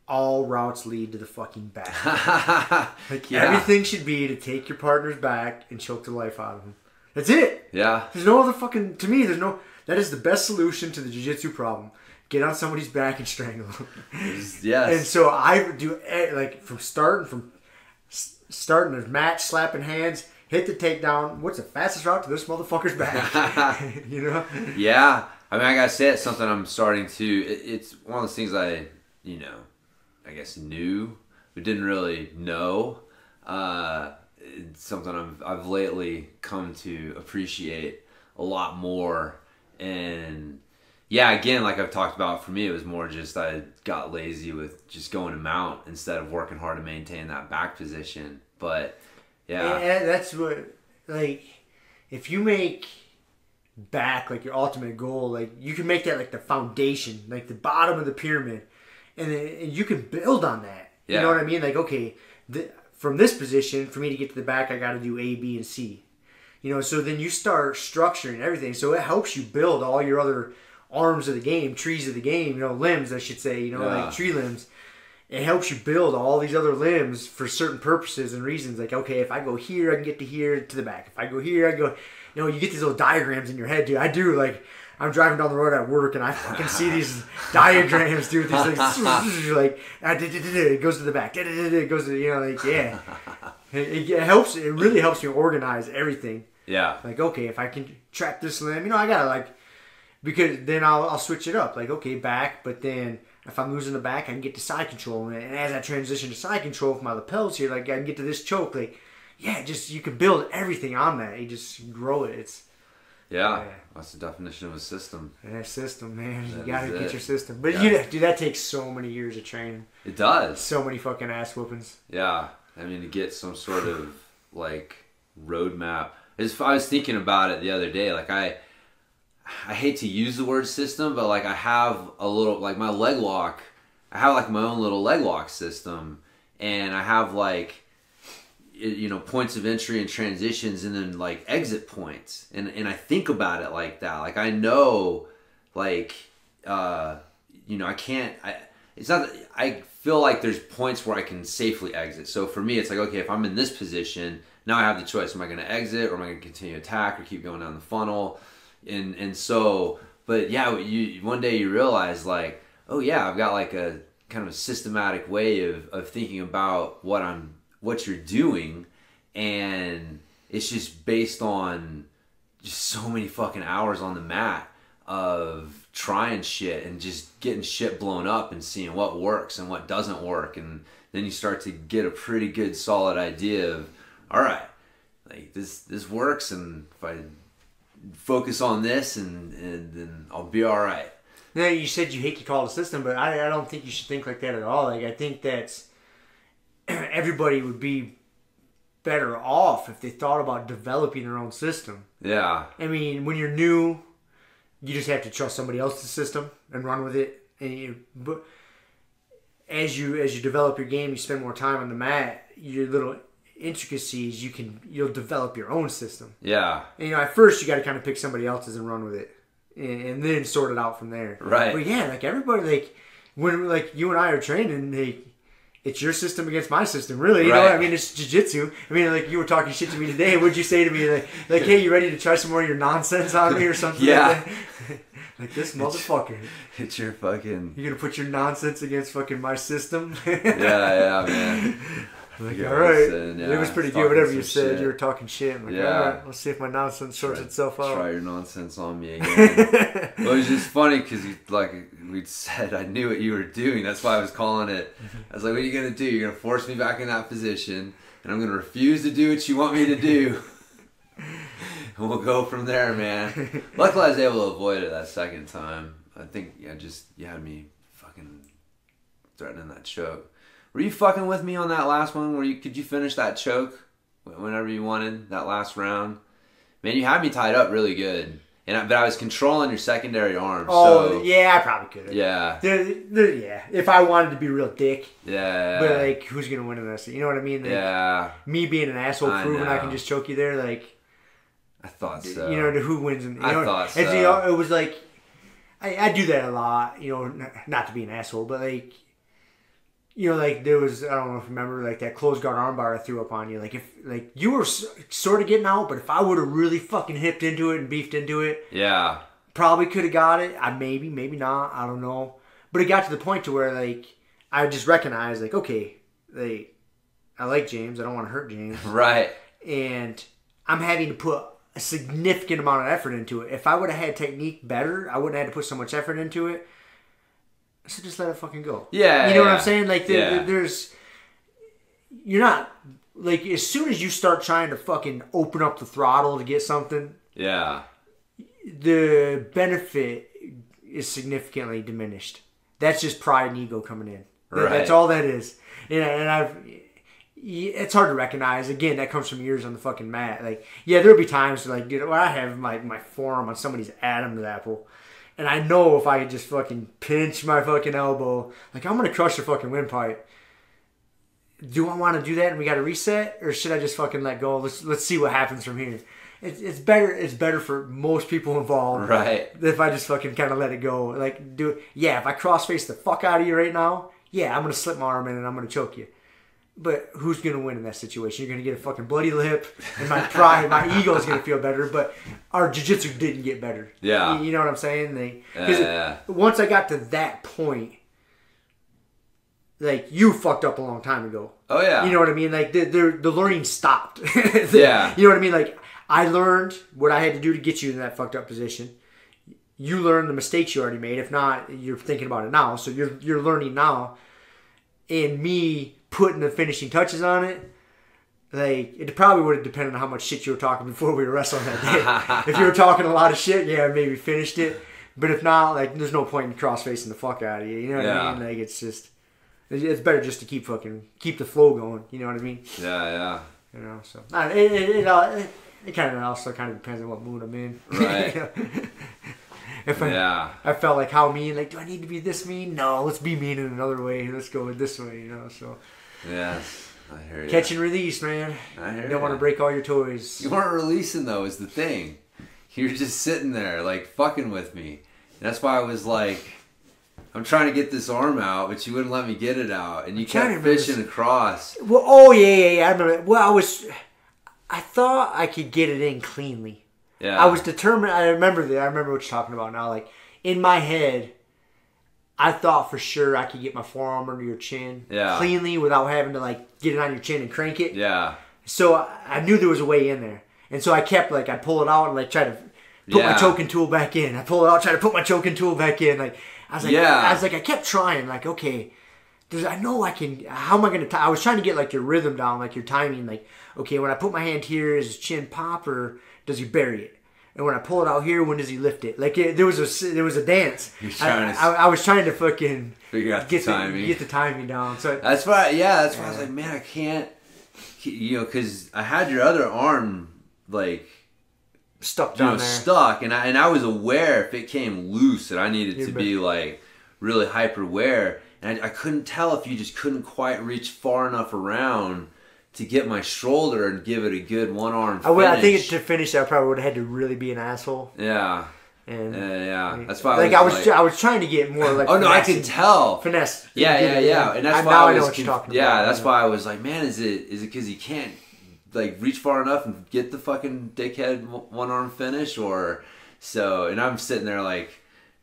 all routes lead to the fucking back. Everything should be to take your partner's back and choke the life out of him. That's it. Yeah. There's no other fucking, to me, that is the best solution to the jiu-jitsu problem. Get on somebody's back and strangle them. Yes. And so I do, like, from starting a match, slapping hands, hit the takedown. What's the fastest route to this motherfucker's back? You know? Yeah. I mean, I gotta say, it's something I'm starting to, it's one of those things I guess knew, but didn't really know. It's something I've lately come to appreciate a lot more. And yeah, again, like I've talked about, for me, it was more just I got lazy with just going to mount instead of working hard to maintain that back position. But yeah. And that's what, like, if you make back like your ultimate goal, like you can make that like the foundation, like the bottom of the pyramid. And you can build on that. Yeah. You know what I mean? Like, okay, from this position, for me to get to the back, I got to do A, B, and C. You know, so then you start structuring everything. So it helps you build all your other arms of the game, trees of the game, you know, limbs, I should say, you know, like tree limbs. It helps you build all these other limbs for certain purposes and reasons. Like, okay, if I go here, I can get to here, to the back. If I go here, I go... You know, you get these little diagrams in your head, dude. I do, like... I'm driving down the road at work and I fucking see these diagrams, dude. These like it goes to the back, it goes to, you know, like, yeah. It helps. It really helps me organize everything. Yeah. Like, okay, if I can trap this limb, you know, I gotta like, because then I'll switch it up. Like, okay, back, but then if I'm losing the back, I can get to side control, and as I transition to side control with my lapels here, like I can get to this choke. Like, yeah, just you can build everything on that. You just grow it. It's. Yeah, that's the definition of a system. Yeah, system, man. You gotta get your system. But dude, that takes so many years of training. It does. So many fucking ass whoopings. Yeah, I mean, to get some sort of like roadmap. I was thinking about it the other day. Like I hate to use the word system, but like I have a little, like my leg lock. I have like my own little leg lock system, and I have like, you know, points of entry and transitions, and then like exit points, and I think about it like that. Like I know, like you know, it's not that I feel like there's points where I can safely exit. So for me, it's like, okay, if I'm in this position, now I have the choice: am I going to exit, or am I going to continue attack, or keep going down the funnel? And so, but yeah, one day you realize like, oh yeah, I've got like a kind of a systematic way of thinking about what you're doing, and it's just based on just so many fucking hours on the mat of trying shit and just getting shit blown up and seeing what works and what doesn't work, and then you start to get a pretty good solid idea of, all right, like this works, and if I focus on this and then I'll be all right. Now, you said you hate to call it a system, but I don't think you should think like that at all. Like, I think that's everybody would be better off if they thought about developing their own system. Yeah. I mean, when you're new, you just have to trust somebody else's system and run with it. But as you develop your game, you spend more time on the mat. Your little intricacies, you'll develop your own system. Yeah. And, at first you got to kind of pick somebody else's and run with it, and then sort it out from there. Right. But yeah, like everybody, like when like you and I are training, it's your system against my system, really. You know, I mean, it's jiu-jitsu. I mean, like you were talking shit to me today. What'd you say to me? Like, hey, you ready to try some more of your nonsense on me or something? Yeah. Like that? Like this motherfucker. It's your fucking... You're gonna put your nonsense against fucking my system? yeah, man. Like, Yeah, all right. listen, yeah, It was pretty talking good. Whatever some you said, shit. you were talking shit. I'm like, Yeah. all right, let's see if my nonsense sorts itself out. Try your nonsense on me again. Well, it was just funny because we'd said I knew what you were doing. That's why I was calling it. I was like, what are you going to do? You're going to force me back in that position, and I'm going to refuse to do what you want me to do. And we'll go from there, man. Luckily, I was able to avoid it that second time. I think you had me fucking threatening that choke. Were you fucking with me on that last one? Could you finish that choke whenever you wanted, that last round? Man, you had me tied up really good. But I was controlling your secondary arm. Oh, so, yeah, I probably could have. Yeah. Yeah, if I wanted to be real dick. Yeah. But, like, who's going to win in this? You know what I mean? Like, Yeah. me being an asshole proving I can know. just choke you there, like... I thought so. You know, who wins? I thought so. And, it was like... I do that a lot, not to be an asshole, but, like... like there was, I don't know if you remember, like that closed guard armbar I threw up on you. Like you were sort of getting out, but if I would have really fucking hipped into it and beefed into it, yeah, probably could have got it. Maybe not. I don't know. But it got to the point to where like I just recognized like, okay, I like James. I don't want to hurt James. Right. And I'm having to put a significant amount of effort into it. If I would have had technique better, I wouldn't have had to put so much effort into it. So just let it fucking go. Yeah. You know what I'm saying? Like, there's... You're not... Like, as soon as you start trying to fucking open up the throttle to get something... Yeah. The benefit is significantly diminished. That's just pride and ego coming in. Right. That's all that is. And it's hard to recognize. Again, that comes from years on the fucking mat. Like, yeah, there'll be times like, where I have my forearm on somebody's Adam's apple. And I know if I could just fucking pinch my fucking elbow, like, I'm going to crush the fucking windpipe. Do I want to do that and we got to reset? Or should I just fucking let go? Let's see what happens from here. It's better for most people involved. Right. If I just fucking kind of let it go. Like, if I cross-face the fuck out of you right now, yeah, I'm going to slip my arm in and I'm going to choke you. But who's going to win in that situation? You're going to get a fucking bloody lip, and my pride, my ego is going to feel better, but our jiu-jitsu didn't get better. Yeah. You know what I'm saying? Yeah. Once I got to that point, like, you fucked up a long time ago. Oh, yeah. You know what I mean? Like, the learning stopped. Yeah. You know what I mean? Like, I learned what I had to do to get you in that fucked up position. You learned the mistakes you already made. If not, you're thinking about it now. So you're learning now. And me putting the finishing touches on it, like, it probably would have depended on how much shit you were talking before we were wrestling that day. If you were talking a lot of shit, yeah, maybe finished it. But if not, like, there's no point in cross-facing the fuck out of you. You know what I mean? Like, it's it's better just to keep the flow going. You know what I mean? Yeah. You know, so it kind of also kind of depends on what mood I'm in. Right. If I felt like how mean, like, do I need to be this mean? No, let's be mean in another way. Let's go with this way, So Yes, I hear you. Catch and release, man. I hear you don't want to break all your toys. You weren't releasing though, is the thing. You were just sitting there, like, fucking with me. And that's why I was like, I'm trying to get this arm out, but you wouldn't let me get it out, and you kept fishing across. Well, yeah. I remember. Well, I thought I could get it in cleanly. Yeah. I was determined. I remember what you're talking about now. Like, in my head, I thought for sure I could get my forearm under your chin cleanly without having to, like, get it on your chin and crank it. Yeah. So I knew there was a way in there. And so I kept, like, I'd pull it out and, like, try to put my Yeah. choking tool back in. I pull it out, try to put my choking tool back in. Like I was like, Yeah. I kept trying. Like, okay, I know I can. How am I gonna? I was trying to get like your rhythm down, like your timing. Like, okay, when I put my hand here, is his chin pop or does he bury it? And when I pull it out here, when does he lift it? Like there was a dance. I was trying to fucking figure out the timing. get the timing down. So that's why. Yeah, that's why I was like, man, I can't. You know, because I had your other arm like stuck down there. Stuck, and I was aware if it came loose that I needed to be like really hyper aware, and I couldn't tell if you just couldn't quite reach far enough around to get my shoulder and give it a good one arm finish. I think to finish, I probably would have had to really be an asshole. Yeah. And yeah, that's why. Like I was trying to get more like. Oh no, I could tell finesse. Yeah, and that's why now I know was. What you're talking yeah, about. that's why I was like, man, is it because he can't like reach far enough and get the fucking dickhead one arm finish, or so? And I'm sitting there like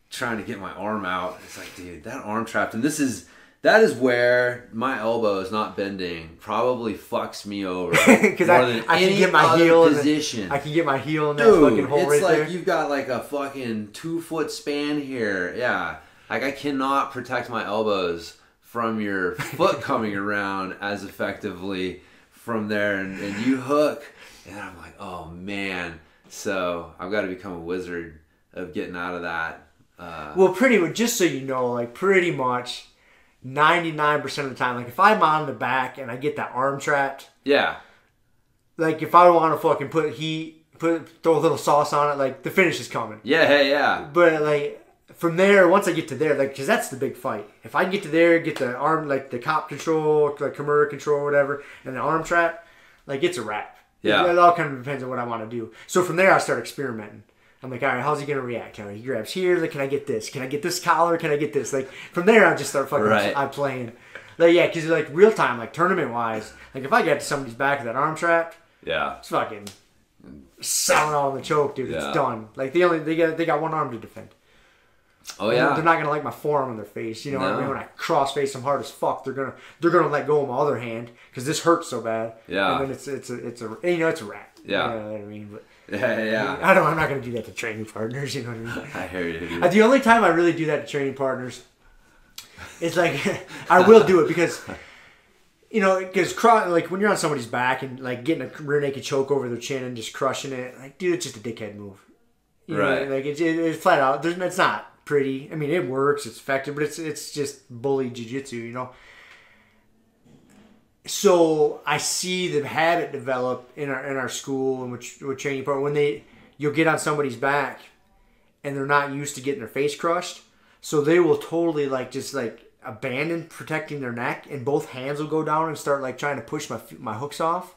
trying to get my arm out. It's like, dude, that arm trapped, and that is where my elbow is not bending probably fucks me over because I can get my heel position. I can get my heel in that Dude, fucking hole it's right like there. You've got like a fucking 2-foot span here. Yeah, like I cannot protect my elbows from your foot coming around as effectively from there, and you hook, and I'm like, oh man. So I've got to become a wizard of getting out of that. Well, just so you know, like pretty much 99% of the time, like if I'm on the back and I get that arm trapped, yeah, like if I want to fucking throw a little sauce on it, like the finish is coming. Yeah, hey, yeah. But like from there, once I get to there, like because that's the big fight. If I can get to there, get the arm, like the cop control, like Kimura control, or whatever, and the arm trap, like it's a wrap. Yeah, it all kind of depends on what I want to do. So from there, I start experimenting. I'm like, all right, how's he gonna react? He grabs here. Like, can I get this? Can I get this collar? Can I get this? Like, from there, I just start fucking. Right. I'm playing. Like, yeah, because like real time, like tournament wise, like if I get to somebody's back with that arm trap, yeah, it's fucking selling all in the choke, dude. Yeah. It's done. Like they got one arm to defend. Oh yeah, they're not gonna like my forearm on their face. You know what I mean? When I cross face them hard as fuck, they're gonna let go of my other hand because this hurts so bad. Yeah, and then it's a it's a wrap. Yeah, you know what I mean. But yeah. I'm not gonna do that to training partners. You know what I mean? I hear you. Dude. The only time I really do that to training partners is like I will do it because. You know, because like when you're on somebody's back and like getting a rear naked choke over their chin and just crushing it, like dude, it's just a dickhead move. You right? Know, like it's flat out. It's not pretty. I mean, it works. It's effective, but it's just bully jiu-jitsu, you know. So I see the habit develop in our school and with training partner when you'll get on somebody's back and they're not used to getting their face crushed, so they will totally like just like abandon protecting their neck and both hands will go down and start like trying to push my hooks off.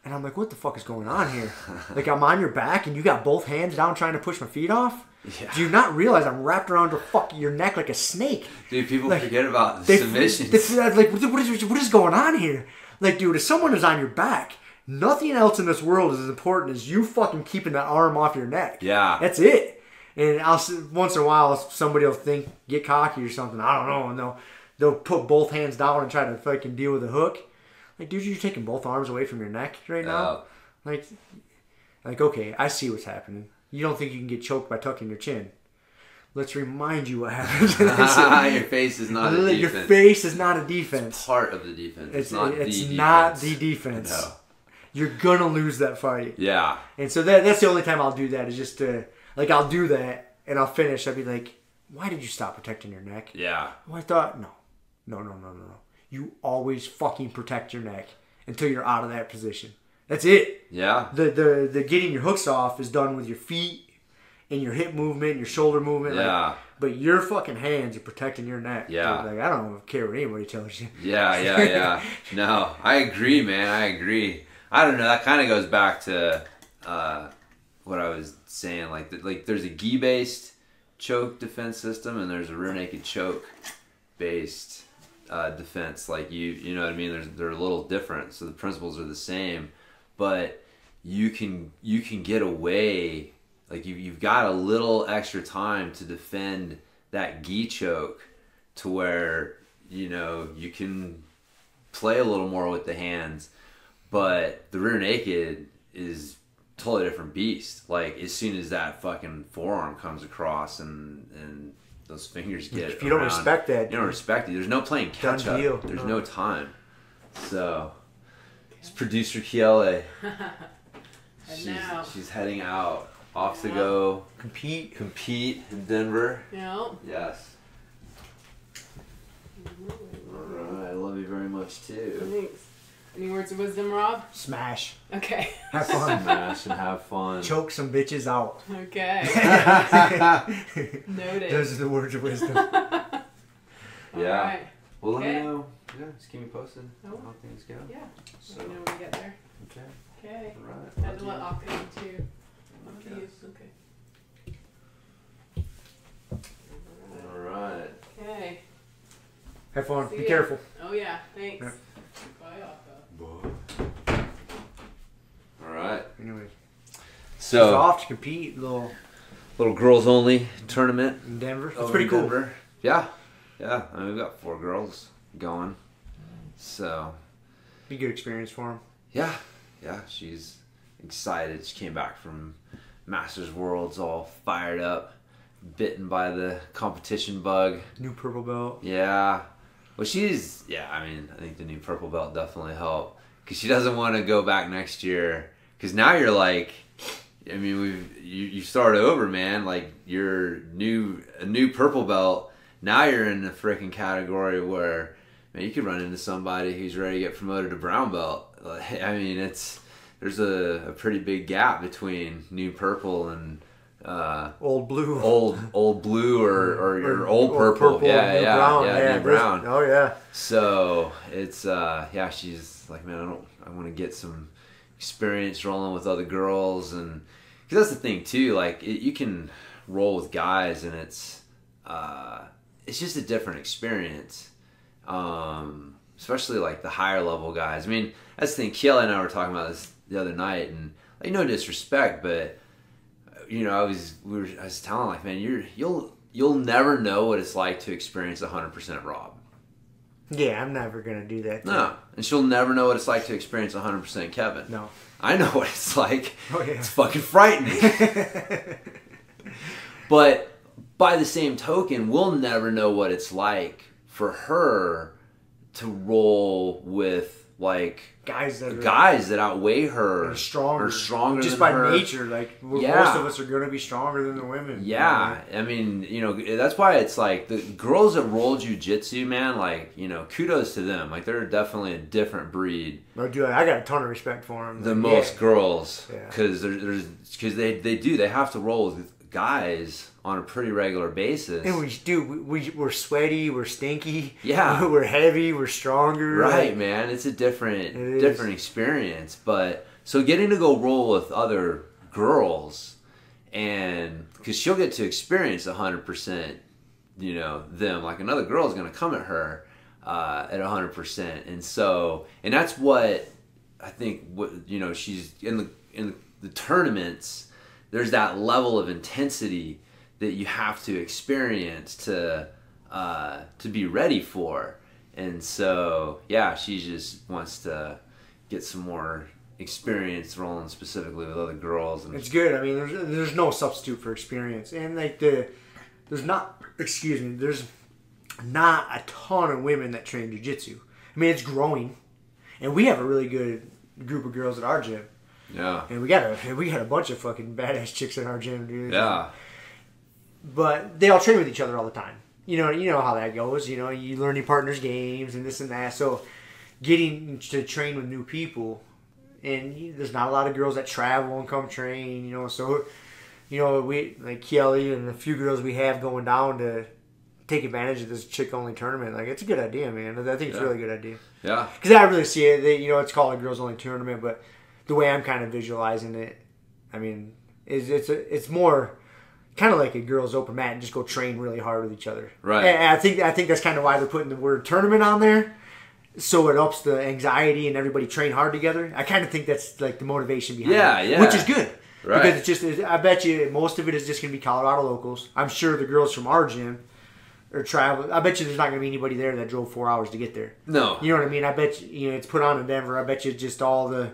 And I'm like, what the fuck is going on here? Like I'm on your back and you got both hands down trying to push my feet off? Yeah. Do you not realize I'm wrapped around your neck like a snake? Dude, people like, forget about the submissions. Like, what is going on here? Like, dude, if someone is on your back, nothing else in this world is as important as you fucking keeping that arm off your neck. Yeah. That's it. And once in a while, somebody will get cocky or something. I don't know. And they'll put both hands down and try to fucking deal with a hook. Like, dude, you're taking both arms away from your neck right now. Like, okay, I see what's happening. You don't think you can get choked by tucking your chin. Let's remind you what happens. Your face is not a defense. Your face is not a defense. It's part of the defense. It's not the defense. No. You're going to lose that fight. Yeah. And so that's the only time I'll do that is just to... Like, I'll do that, and I'll finish. I'll be like, why did you stop protecting your neck? Yeah. Well, I thought, no. You always fucking protect your neck until you're out of that position. That's it. Yeah. The getting your hooks off is done with your feet and your hip movement, your shoulder movement. Yeah. Like, but your fucking hands are protecting your neck. Yeah. Like, I don't care what anybody tells you. Yeah. No, I agree, man. I agree. I don't know. That kind of goes back to... what I was saying, like there's a gi based choke defense system and there's a rear naked choke based defense. Like you know what I mean. They're a little different, so the principles are the same, but you can get away. Like you've got a little extra time to defend that gi choke to where you know you can play a little more with the hands, but the rear naked is totally different beast. Like as soon as that fucking forearm comes across and those fingers get if you don't respect that, you don't respect it. There's no playing catch up. deal. There's no time. So it's producer Kiele. She's heading out off to go compete in Denver. Yeah. Yes. All right. I love you very much too. Thanks. Any words of wisdom, Rob? Smash. Okay. Have fun. Smash and have fun. Choke some bitches out. Okay. Noted. Those are the words of wisdom. Yeah. Alright. Well, let Okay. me know. Yeah, just keep me posted Oh. how things go. Yeah. So, Let me know when we get there. okay. Okay. All right. And what Octane too. Up to you. Okay. All right. Okay. Have fun. See Be ya. careful. Oh yeah. Thanks. Yeah. Bye, Octo. All right. Anyway, So, off to compete. Little girls only tournament. in Denver. It's over pretty in cool. Denver. Yeah. Yeah. I mean, we've got 4 girls going. So, Be a good experience for them. yeah. Yeah. She's excited. She came back from Masters Worlds all fired up, bitten by the competition bug. New purple belt. Yeah. Well, I mean, I think the new purple belt definitely helped. Because she doesn't want to go back next year. Because now you're like, I mean, you start over, man. Like, you're a new purple belt. Now you're in the freaking category where, man, you could run into somebody who's ready to get promoted to brown belt. Like, I mean, there's a pretty big gap between new purple and Old blue. old blue or your old purple. New Yeah, brown. new brown. Oh yeah. So it's she's like, man, I want to get some experience rolling with other girls, and because that's the thing too, like you can roll with guys and it's just a different experience, especially like the higher level guys. I mean, that's the thing. Kiela and I were talking about this the other night, and like, no disrespect, but you know, I was telling, like, man, you'll never know what it's like to experience 100% Rob. Yeah, I'm never gonna do that. No, and she'll never know what it's like to experience 100% Kevin. No. I know what it's like. Oh yeah. It's fucking frightening. But by the same token, we'll never know what it's like for her to roll with like guys that outweigh her, are stronger just than by her. Nature. Like most of us are going to be stronger than the women. Yeah, I mean, you know, that's why it's like the girls that roll jiu-jitsu, man. Like, you know, kudos to them. Like, they're definitely a different breed. I got a ton of respect for them. Than most girls, Yeah. because they have to roll with guys on a pretty regular basis. And we're sweaty, we're stinky. Yeah. We're heavy, we're stronger. Right, like, man. It's a different experience. But so getting to go roll with other girls, and because she'll get to experience 100%, you know, them. Like another girl is going to come at her at 100%, and that's what I think. What, you know, she's in the tournaments. There's that level of intensity that you have to experience to be ready for. And so, yeah, she just wants to get some more experience rolling specifically with other girls. And it's good. I mean, there's no substitute for experience. And like there's not a ton of women that train jiu-jitsu. I mean, it's growing. And we have a really good group of girls at our gym. Yeah. And we got a bunch of fucking badass chicks at our gym, dude. Yeah. But they all train with each other all the time. You know how that goes. You know, you learn your partner's games and this and that. So getting to train with new people, and there's not a lot of girls that travel and come train. You know, so we like Kelly and a few girls we have going down to take advantage of this chick only tournament. Like, it's a good idea, man. I think it's a really good idea. Yeah. Because I really see it. It's called a girls only tournament, but the way I'm kind of visualizing it, I mean, it's more kind of like a girls open mat and just go train really hard with each other. Right. And I think that's kind of why they're putting the word tournament on there, so it ups the anxiety and everybody train hard together. I kind of think that's like the motivation behind it. Yeah. Which is good. Right. Because it's just, I bet you most of it is just going to be Colorado locals. I'm sure the girls from our gym or travel. I bet you there's not going to be anybody there that drove 4 hours to get there. No. You know what I mean? I bet you, it's put on in Denver. I bet you just all the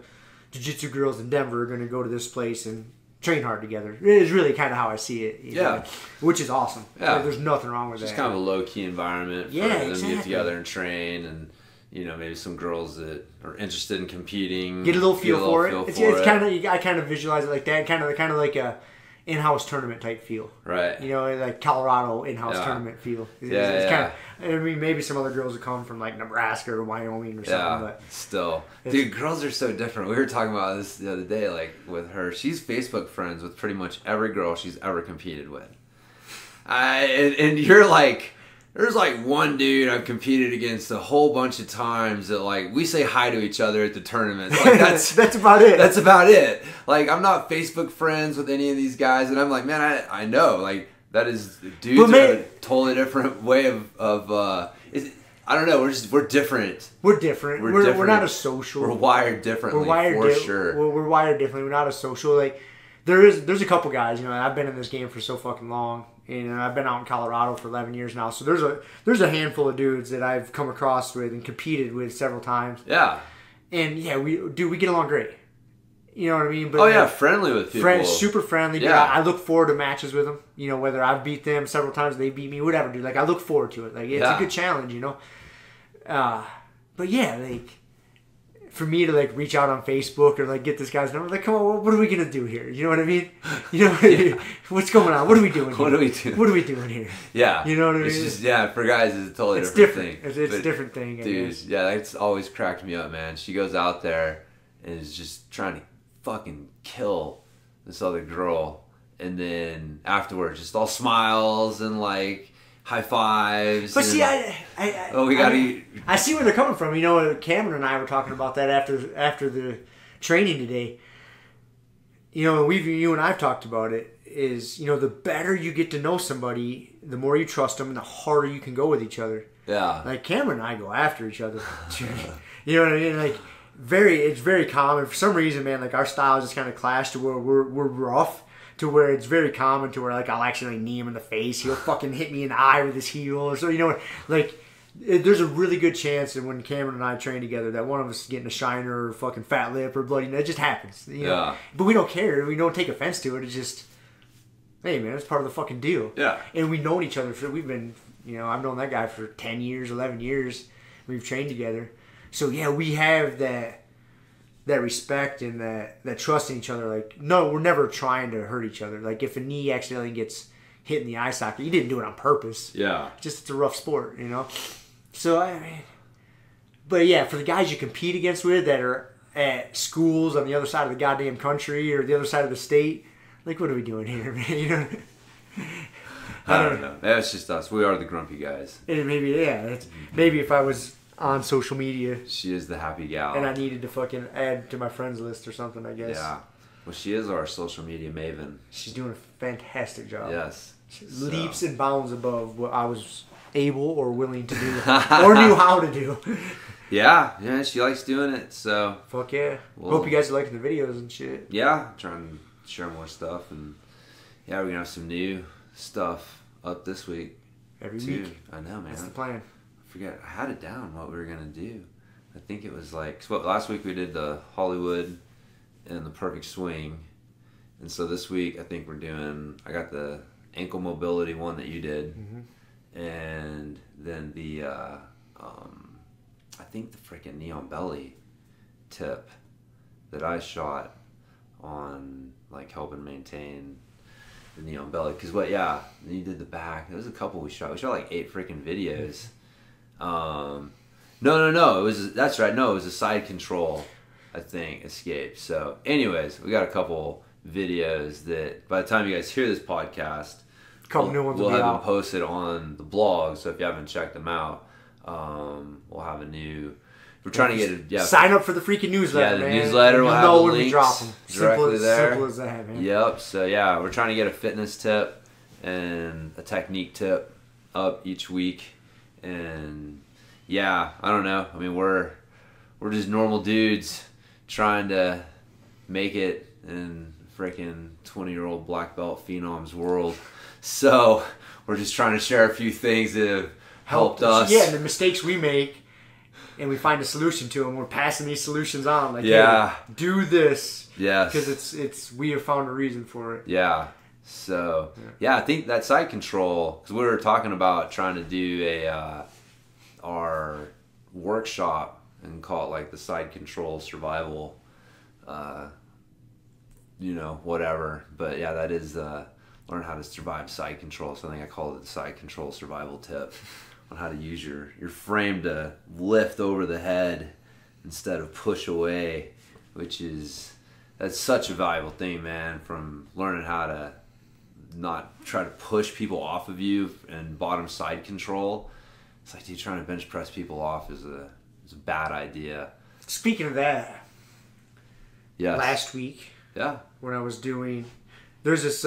jiu-jitsu girls in Denver are going to go to this place and train hard together. It is really kind of how I see it. You know, which is awesome. Yeah. There's nothing wrong with It's that. kind of a low-key environment for Yeah, them to exactly. get together and train, and you know, maybe some girls that are interested in competing Get a little feel for it. feel It's for it. kind of, I kind of visualize it like that, kind of like a in-house tournament type feel. right. You know, like Colorado in-house Yeah. tournament feel. Yeah. Kind of, I mean, maybe some other girls would come from like Nebraska or Wyoming or something, Yeah, but still, It's- dude, girls are so different. We were talking about this the other day, like with her. She's Facebook friends with pretty much every girl she's ever competed with. And you're like, there's like one dude I've competed against a whole bunch of times that like we say hi to each other at the tournaments. Like that's about it. That's about it. Like I'm not Facebook friends with any of these guys, and I'm like, man, I know, like that is dudes But man- are a totally different way of I don't know. We're different. We're different. We're We're different. not a social. We're wired differently. We're wired for di- sure. We're wired differently. We're not a social. Like there's a couple guys. You know, I've been in this game for so fucking long, and I've been out in Colorado for 11 years now. So there's a handful of dudes that I've come across with and competed with several times. Yeah. And yeah, we get along great. You know what I mean? But Oh yeah, friendly with people. friends, super friendly. Dude. Yeah. I look forward to matches with them. You know, whether I've beat them several times, they beat me, whatever, dude. Like I look forward to it. Like it's Yeah. a good challenge, you know. But yeah, like for me to like reach out on Facebook or like get this guy's number, like come on, what are we gonna do here? You know what I mean? You know what I mean? What's going on? What are we doing? Here? What are we doing? What are we doing here? Yeah. You know what I It's mean? just, yeah, for guys, it's a totally It's different different. thing. It's a But, different thing. I dude, guess. yeah, that's always cracked me up, man. She goes out there and is just trying to fucking kill this other girl, and then afterwards, just all smiles and like high fives. But and, see, oh, we gotta eat. I see where they're coming from. You know, Cameron and I were talking about that after the training today. You know, you and I've talked about it. Is, you know, the better you get to know somebody, the more you trust them, and the harder you can go with each other. Yeah. Like Cameron and I go after each other. You know what I mean? Like it's very common. For some reason, man, like our styles just kind of clash to where we're rough. To where it's very common to where like I'll actually knee him in the face. He'll fucking hit me in the eye with his heel or so. You know, like there's a really good chance that when Cameron and I train together, that one of us is getting a shiner or fucking fat lip or bloody. That just happens. You know? Yeah. But we don't care. We don't take offense to it. It's just, hey man, it's part of the fucking deal. Yeah. And we've known each other we've been, you know, I've known that guy for 10 years, 11 years. We've trained together. So yeah, we have that respect and that trust in each other. Like, no, we're never trying to hurt each other. Like, if a knee accidentally gets hit in the eye socket, you didn't do it on purpose. Yeah. Just it's a rough sport, you know? So, I mean, but yeah, for the guys you compete against with that are at schools on the other side of the goddamn country or the other side of the state, like, what are we doing here, man? You know? I don't know. That's just us. We are the grumpy guys. And maybe, yeah, maybe if I was on social media She is the happy gal. and I needed to fucking add to my friends list or something, I guess. Yeah. Well, she is our social media maven. She's doing a fantastic job. Yes. So- Leaps and bounds above what I was able or willing to do or knew how to do. Yeah, she likes doing it. So Fuck yeah. Well- Hope you guys are liking the videos and shit. yeah, trying to share more stuff, and yeah, we're gonna have some new stuff up this week Every too. week. I know, man. That's the plan. I forget. I had it down what we were gonna do. I think it was like last week we did the Hollywood and the Perfect Swing, and so this week I think we're doing. I got the ankle mobility one that you did, and then the I think the freaking Neon Belly tip that I shot on like helping maintain the Neon Belly. Because then you did the back. There was a couple we shot. We shot like 8 freaking videos. No. That's right. No, it was a side control, I think, escape. So anyways, we got a couple videos that by the time you guys hear this podcast, Couple new ones we'll will be have them out. posted on the blog. So if you haven't checked them out, we'll have a new. We're trying to get Sign up for the freaking newsletter, the man. newsletter will You'll have know the when we links drop them. directly there. Simple as that, man. Yep. So yeah, we're trying to get a fitness tip and a technique tip up each week, and yeah, I don't know. I mean, we're just normal dudes trying to make it in freaking 20-year-old black belt phenoms world. So we're just trying to share a few things that have helped us. Yeah, and the mistakes we make, and we find a solution to them. We're passing these solutions on. Like, Yeah. hey, do this. Yes. Because we have found a reason for it. Yeah. So, yeah, I think that side control, because we were talking about trying to do our workshop and call it like the side control survival, whatever. But yeah, that is learn how to survive side control. So I think I call it the side control survival tip on how to use your frame to lift over the head instead of push away, that's such a valuable thing, man, from learning how to not try to push people off of you and bottom side control. It's like, dude, trying to bench press people off is a bad idea. Speaking of that, Yes. last week Yeah. when I was doing, there's this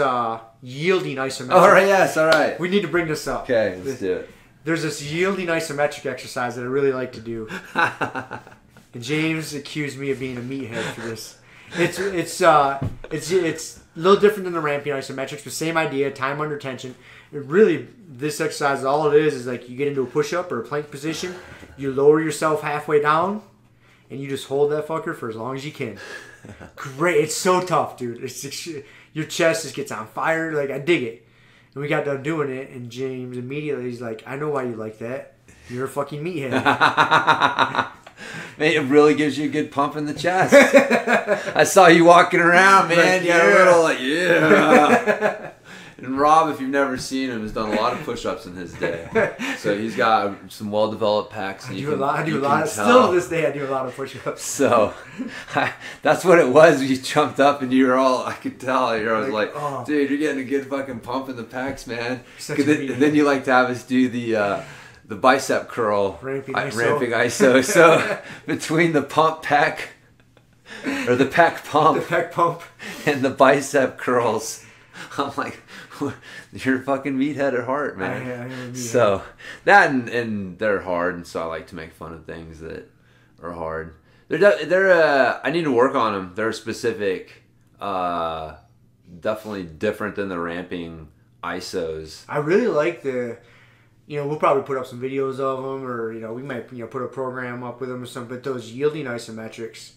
yielding isometric. All right. Yes. All right. We need to bring this up. Okay. Let's do it. There's this yielding isometric exercise that I really like to do. And James accused me of being a meathead for this. It's a little different than the ramping isometrics, but same idea, time under tension. This exercise, all it is like you get into a push-up or a plank position, you lower yourself halfway down, and you just hold that fucker for as long as you can. Great. It's so tough, dude. Your chest just gets on fire. Like, I dig it. And we got done doing it, and James immediately, he's like, I know why you like that. You're a fucking meathead. Man, it really gives you a good pump in the chest. I saw you walking around, man. You had a little like, yeah. And Rob, if you've never seen him, has done a lot of push-ups in his day. So he's got some well-developed pecs. I do a lot. Still to this day, I do a lot of push-ups. So that's what it was. You jumped up and you were all, I could tell. I was like, oh. dude, you're getting a good fucking pump in the pecs, man. Such a Then you like to have us do the bicep curl. Ramping ISO. So between the pump pec, or the pec pump. The pec pump. And the bicep curls. I'm like, you're a fucking meathead at heart, man. I am a meathead. So that and they're hard, and so I like to make fun of things that are hard. They're I need to work on them. They're specific, definitely different than the ramping ISOs. I really like we'll probably put up some videos of them, or, we might, put a program up with them or something, but those yielding isometrics,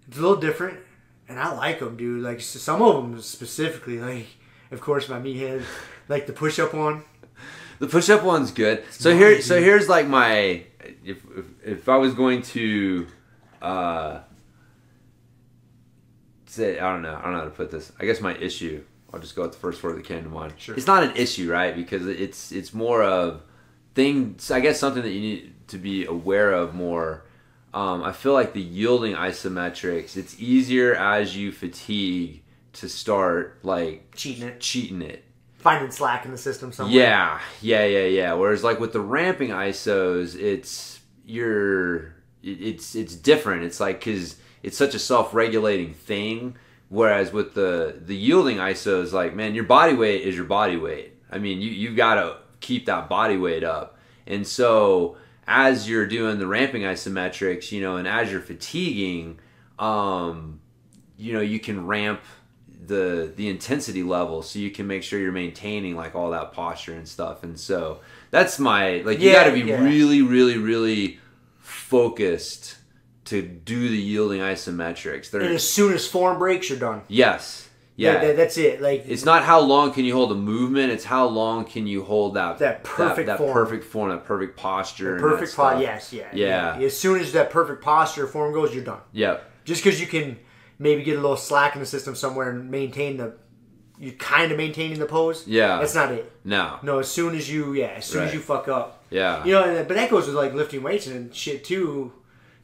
it's a little different, and I like them, dude. Like, some of them specifically, like, of course, my meathead, like the push-up one. The push-up one's good. So here's like my, if I was going to say, I don't know how to put this. I guess my issue, I'll just go with the first word that came to mind. Sure. It's not an issue, right? Because it's more of things, I guess something that you need to be aware of more. I feel like the yielding isometrics, it's easier as you fatigue to start like cheating it. Finding slack in the system somewhere. Yeah. Whereas like with the ramping ISOs, it's different. It's like, because it's such a self-regulating thing. Whereas with the yielding ISOs, like, man, your body weight is your body weight. I mean, you've got to keep that body weight up. And so as you're doing the ramping isometrics, and as you're fatiguing, you can ramp the intensity level, so you can make sure you're maintaining like all that posture and stuff. And so that's my, like, you got to be really, really, really focused to do the yielding isometrics. And as soon as form breaks, you're done. Yes. Yeah. That's it. Like, it's not how long can you hold a movement, it's how long can you hold that perfect form. Perfect form, that perfect posture. Perfect posture. Yes. Yeah. As soon as that perfect posture form goes, you're done. Yep. Just because you can maybe get a little slack in the system somewhere and you're kind of maintaining the pose. Yeah. That's not it. No. As soon as you fuck up. Yeah. But that goes with like lifting weights and shit too,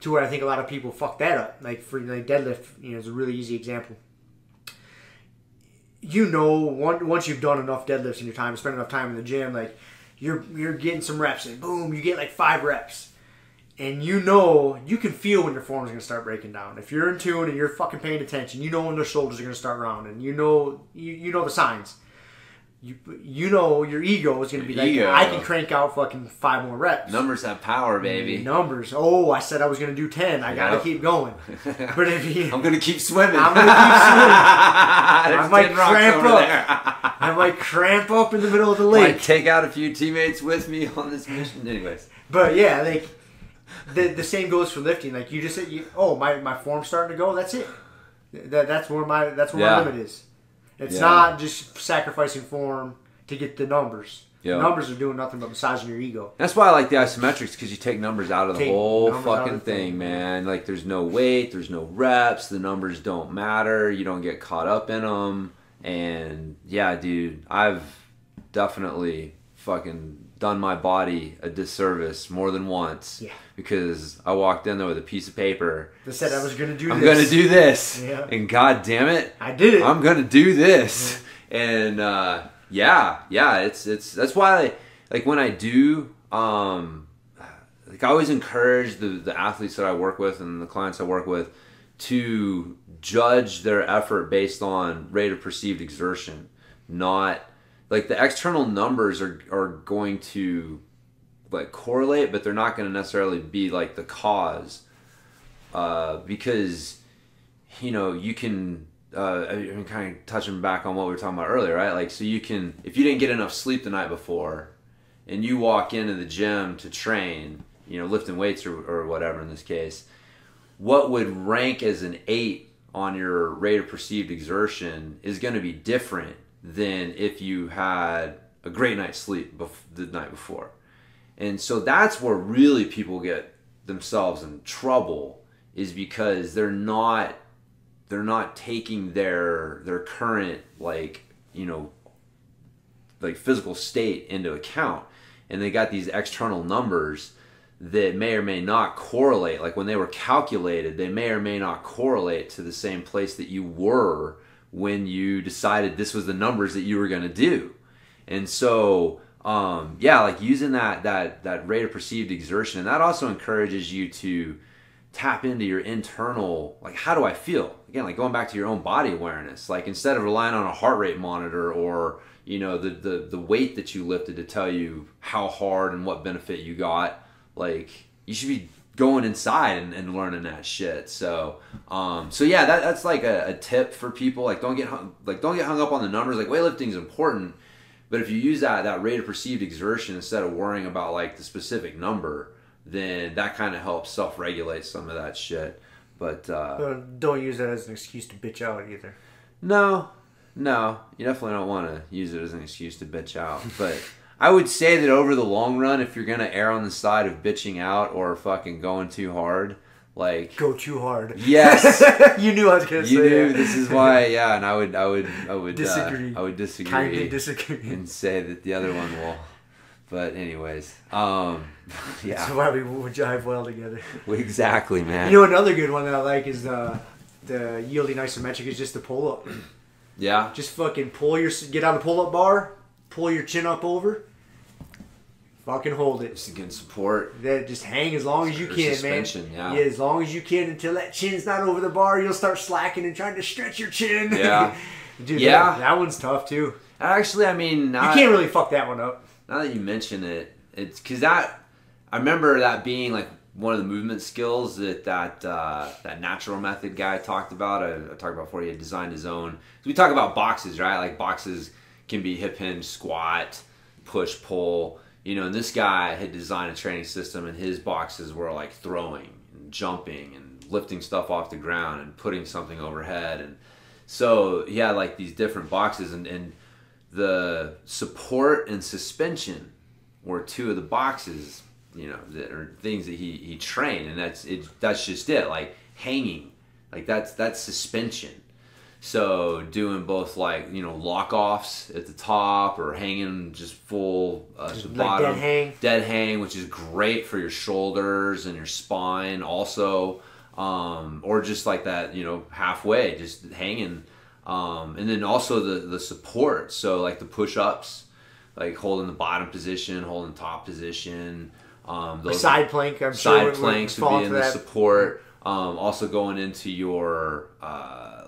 to where I think a lot of people fuck that up. Like for like deadlift, is a really easy example. Once you've done enough deadlifts in your time, spend enough time in the gym, like you're getting some reps and boom, you get like 5 reps. And you can feel when your form's going to start breaking down. If you're in tune and you're fucking paying attention, when their shoulders are going to start rounding. You know the signs. Your ego is going to be like, I can crank out fucking 5 more reps. Numbers have power, baby. Numbers. Oh, I said I was going to do 10. I got to keep going. But I'm going to keep swimming. I'm going to keep swimming. I might cramp up. I might cramp up in the middle of the lake. Might take out a few teammates with me on this mission. Anyways. But yeah, like, the same goes for lifting. Like you just said, my form's starting to go. That's it. That's where my limit is. It's not just sacrificing form to get the numbers. Yeah. Numbers are doing nothing but massaging your ego. That's why I like the isometrics, because you take numbers out of the whole numbers out fucking of the thing, thing. man. Like, there's no weight, there's no reps, the numbers don't matter, you don't get caught up in them. And yeah, dude, I've definitely fucking done my body a disservice more than once. Yeah. Because I walked in there with a piece of paper. That said I was going to do I'm this. going to do this. Yeah. And god damn it, I did it. I'm going to do this. Yeah. And it's that's why, like, when I do, like, I always encourage the athletes that I work with and the clients I work with to judge their effort based on rate of perceived exertion. Not, like, the external numbers are going to, like, correlate, but they're not going to necessarily be, like, the cause. Because, you know, you can, I'm kind of touching back on what we were talking about earlier, right? Like, so you can, if you didn't get enough sleep the night before and you walk into the gym to train, you know, lifting weights or whatever in this case, what would rank as an 8 on your rate of perceived exertion is going to be different than if you had a great night's sleep the night before. And so that's where really people get themselves in trouble, is because they're not taking their current, like, you know, like, physical state into account, and they got these external numbers that may or may not correlate. Like, when they were calculated, they may or may not correlate to the same place that you were when you decided this was the numbers that you were going to do. And so like, using that rate of perceived exertion, and that also encourages you to tap into your internal, like, how do I feel? Again, like, going back to your own body awareness. Like, instead of relying on a heart rate monitor or, you know, the weight that you lifted to tell you how hard and what benefit you got, like, you should be going inside and learning that shit. So yeah, that's like a tip for people. Like, don't get hung up on the numbers. Like, weightlifting is important, but if you use that rate of perceived exertion instead of worrying about, like, the specific number, then that kind of helps self-regulate some of that shit. But don't use that as an excuse to bitch out either. No, you definitely don't want to use it as an excuse to bitch out. But I would say that over the long run, if you're going to err on the side of bitching out or fucking going too hard, like... Go too hard. Yes. You knew I was going to say You knew that. this is why, yeah, and I would disagree. I would disagree. Kind of disagree. And say that the other one will. But anyways, yeah. That's why we jive well together. Exactly, man. You know, another good one that I like is the yielding isometric is just the pull up. Yeah. Just fucking get on the pull up bar, pull your chin up over, fucking hold it. Just to get support. Just hang as long as you Or can, suspension, man. yeah. As long as you can until that chin's not over the bar. You'll start slacking and trying to stretch your chin. Yeah. Dude, Yeah. that one's tough too. Actually, I mean, You can't really fuck that one up. Now that you mention it, it's because I remember that being, like, one of the movement skills that natural method guy talked about. I talked about before he had designed his own. So we talk about boxes, right? Like, boxes can be hip hinge, squat, push, pull. You know, and this guy had designed a training system, and his boxes were like throwing and jumping and lifting stuff off the ground and putting something overhead. And so he had, like, these different boxes, and the support and suspension were two of the boxes, you know, that are things that he trained, and that's just it. Like, hanging, like, that's suspension. So doing both, like, you know, lock offs at the top, or hanging just full to the like bottom, dead hang, which is great for your shoulders and your spine also, or just like that, you know, halfway, just hanging. And then also the support, so like the push-ups, like holding the bottom position, holding the top position, those side plank, I'm side sure planks would be in the support. Also going into your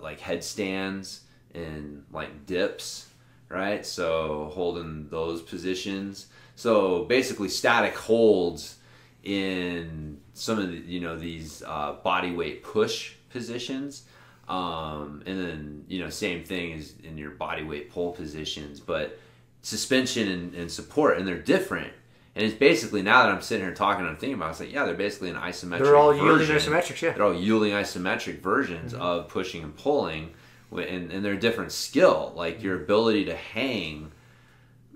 like headstands and, like, dips, right? So holding those positions. So basically static holds in some of the, you know, these body weight push positions. And then, you know, same thing as in your body weight pull positions, but suspension and support, and they're different. And it's basically, now that I'm sitting here talking and I'm thinking about it, it's like, yeah, they're basically an isometric They're all yielding version. isometrics, yeah. They're all yielding isometric versions of pushing and pulling, and they're a different skill. Like, your ability to hang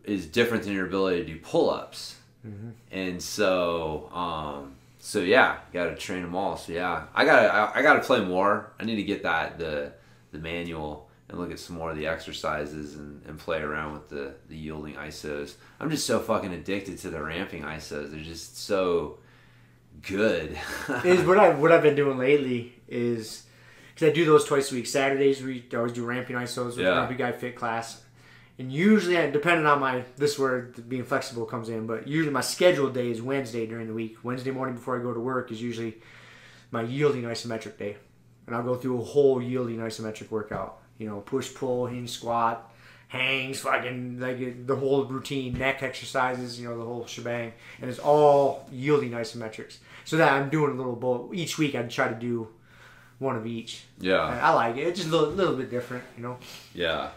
is different than your ability to do pull-ups. And so, yeah, got to train them all. So yeah, I gotta play more. I need to get the manual and look at some more of the exercises and play around with the yielding isos. I'm just so fucking addicted to the ramping isos. They're just so good. Is what I've been doing lately is, because I do those twice a week. Saturdays we always do ramping isos with Grumpy Guy Fit class. And usually, depending on this is where being flexible comes in, but usually my scheduled day is Wednesday during the week. Wednesday morning before I go to work is usually my yielding isometric day. And I'll go through a whole yielding isometric workout. You know, push, pull, hinge, squat, hangs, fucking, like the whole routine, neck exercises, you know, the whole shebang. And it's all yielding isometrics. So that I'm doing a little both. Each week I try to do one of each. Yeah. I like it. It's just a little bit different, you know. Yeah.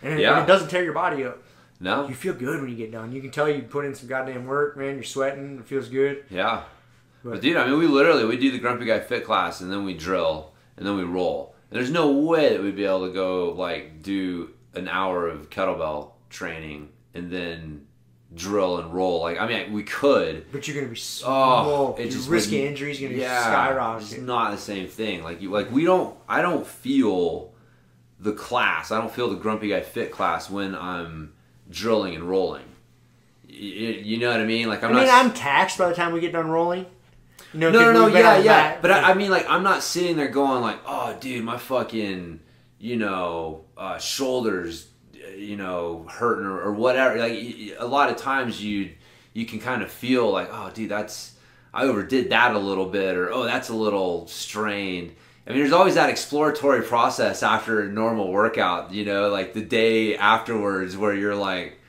And it doesn't tear your body up. No. You feel good when you get done. You can tell you put in some goddamn work, man. You're sweating. It feels good. Yeah. But dude, I mean, we do the Grumpy Guy Fit class, and then we drill, and then we roll. And there's no way that we'd be able to go, like, do an hour of kettlebell training and then drill and roll. Like, I mean, we could. But you're going to be smoked. It just risky wouldn't- injuries going to yeah, skyrocket. It's not the same thing. Like, I don't feel the class. I don't feel the Grumpy Guy Fit class when I'm drilling and rolling. You know what I mean? Like, I'm taxed by the time we get done rolling. You know, No, we've been on yeah. that. But I mean, like, I'm not sitting there going like, oh, dude, my fucking, shoulders, hurting or whatever. Like, a lot of times you can kind of feel like, oh, dude, I overdid that a little bit, or oh, that's a little strained. I mean, there's always that exploratory process after a normal workout, like the day afterwards where you're like,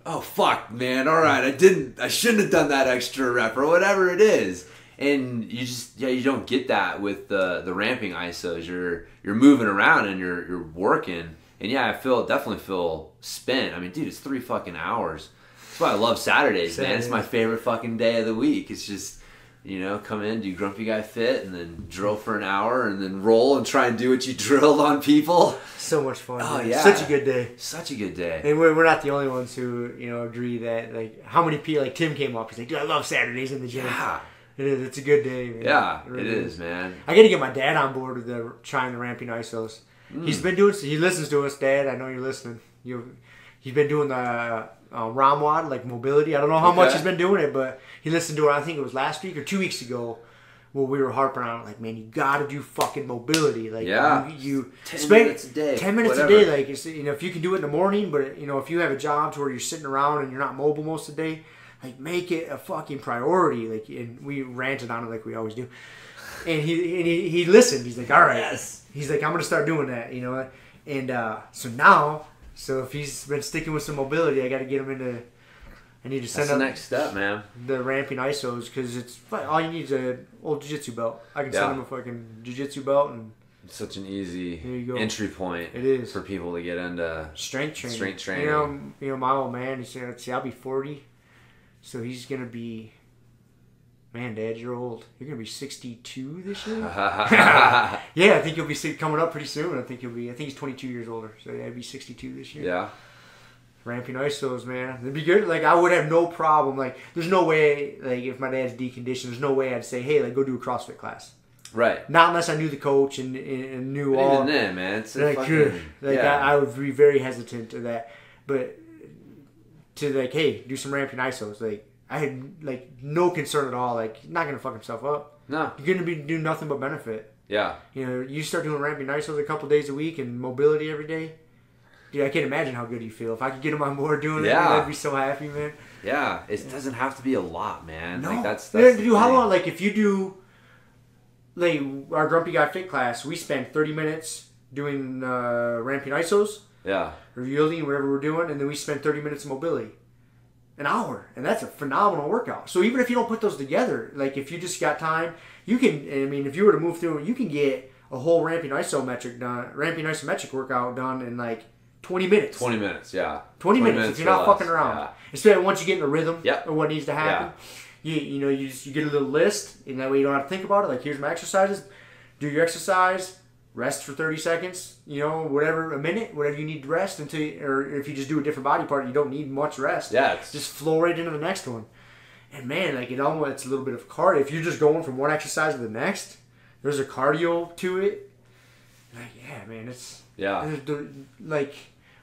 oh, fuck, man, all right, I shouldn't have done that extra rep or whatever it is. And you don't get that with the ramping isos. You're moving around and you're working. And yeah, definitely feel spent. I mean, dude, it's 3 fucking hours. That's why I love Saturdays, man. It's my favorite fucking day of the week. It's just, come in, do Grumpy Guy Fit, and then drill for an hour, and then roll and try and do what you drilled on people. So much fun. Oh, man. yeah. Such a good day. Such a good day. And we're not the only ones who, agree that, like, how many people, like Tim came up, he's like, dude, I love Saturdays in the gym. Yeah. It is. It's a good day, man. Yeah, really it is, man. I got to get my dad on board with trying the ramping isos. He's been doing. He listens to us, Dad. I know you're listening. He's been doing the ROMWOD, like mobility. I don't know how much he's been doing it, but he listened to it. I think it was last week or 2 weeks ago, where we were harping on it. Like, man, you got to do fucking mobility. Like, you 10 spend minutes a day. 10 minutes whatever. a day. Like, it's, if you can do it in the morning, but if you have a job to where you're sitting around and you're not mobile most of the day. Like, make it a fucking priority. Like, and we ranted on it like we always do. And he listened. He's like, all right. Yes. He's like, I'm gonna start doing that. And so if he's been sticking with some mobility, I got to get him into. I need to send That's the up next step, man. the ramping isos because it's all you need is an old jiu-jitsu belt. I can send him a fucking jiu-jitsu belt and It's such an easy There you go. entry point. It is. For people to get into strength training. Strength training. My old man. He said, "See, I'll be 40." So he's going to be, man, Dad, you're old. You're going to be 62 this year? Yeah, I think he'll be coming up pretty soon. I think he's 22 years older. So yeah, he'll be 62 this year. Yeah. Ramping isos, man. It'd be good. Like, I would have no problem. Like, there's no way, like, if my dad's deconditioned, there's no way I'd say, hey, like, go do a CrossFit class. Right. Not unless I knew the coach and knew But all. even then, man, it's Like, I would be very hesitant to that. But to, like, hey, do some ramping isos. Like, I had, like, no concern at all. Like, he's not going to fuck himself up. No. You're going to be doing nothing but benefit. Yeah. You start doing ramping isos a couple days a week and mobility every day. Dude, I can't imagine how good you feel. If I could get him on board doing it, I'd be so happy, man. Yeah. It doesn't have to be a lot, man. No. Like, that's dude, how long? Like, if you do, like, our Grumpy Guy Fit class, we spend 30 minutes doing ramping isos. Yeah. Or yielding, whatever we're doing, and then we spend 30 minutes of mobility. An hour. And that's a phenomenal workout. So even if you don't put those together, like, if you just got time, you can, I mean, if you were to move through, you can get a whole ramping isometric workout done in, like, 20 minutes. 20 minutes, yeah. 20 minutes if you're not or fucking less, around. yeah. Especially once you get in the rhythm Yep. of what needs to happen. You know, you get a little list, and that way you don't have to think about it. Like, here's my exercises. Do your exercise. Rest for 30 seconds. You know, whatever, a minute, whatever you need to rest until, or if you just do a different body part, you don't need much rest. Yeah. It's Just flow right into the next one. And man, like it's a little bit of cardio. If you're just going from one exercise to the next, there's a cardio to it. Like, yeah, man, it's like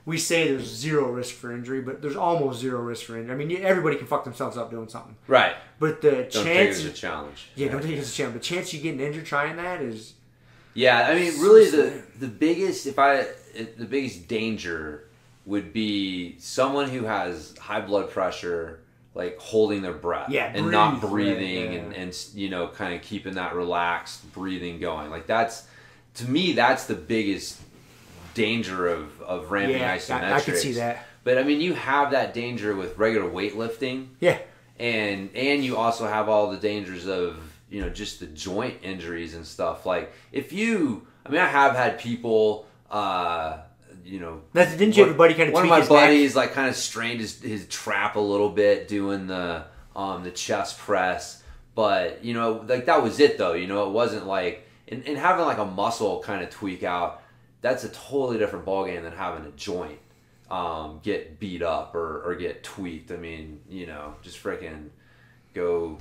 we say there's zero risk for injury, but there's almost zero risk for injury. I mean, everybody can fuck themselves up doing something. right. But the Don't chance, take it as a challenge. yeah, don't take it as a challenge. The chance you getting injured trying that is, Yeah, I mean, really, the biggest the biggest danger would be someone who has high blood pressure, like holding their breath, and not breathing, right, and you know, kind of keeping that relaxed breathing going. Like that's, to me, that's the biggest danger of ramping isometrics. I could see that. But I mean, you have that danger with regular weightlifting. Yeah. And you also have all the dangers of, you know, just the joint injuries and stuff. Like I have had people, you know, Didn't you have a buddy kind of one of tweak my his neck? buddies like kind of strained his trap a little bit doing the chest press, but you know, like that was it though. You know, it wasn't like and having like a muscle kind of tweak out. That's a totally different ballgame than having a joint get beat up or get tweaked. I mean, you know, just freaking go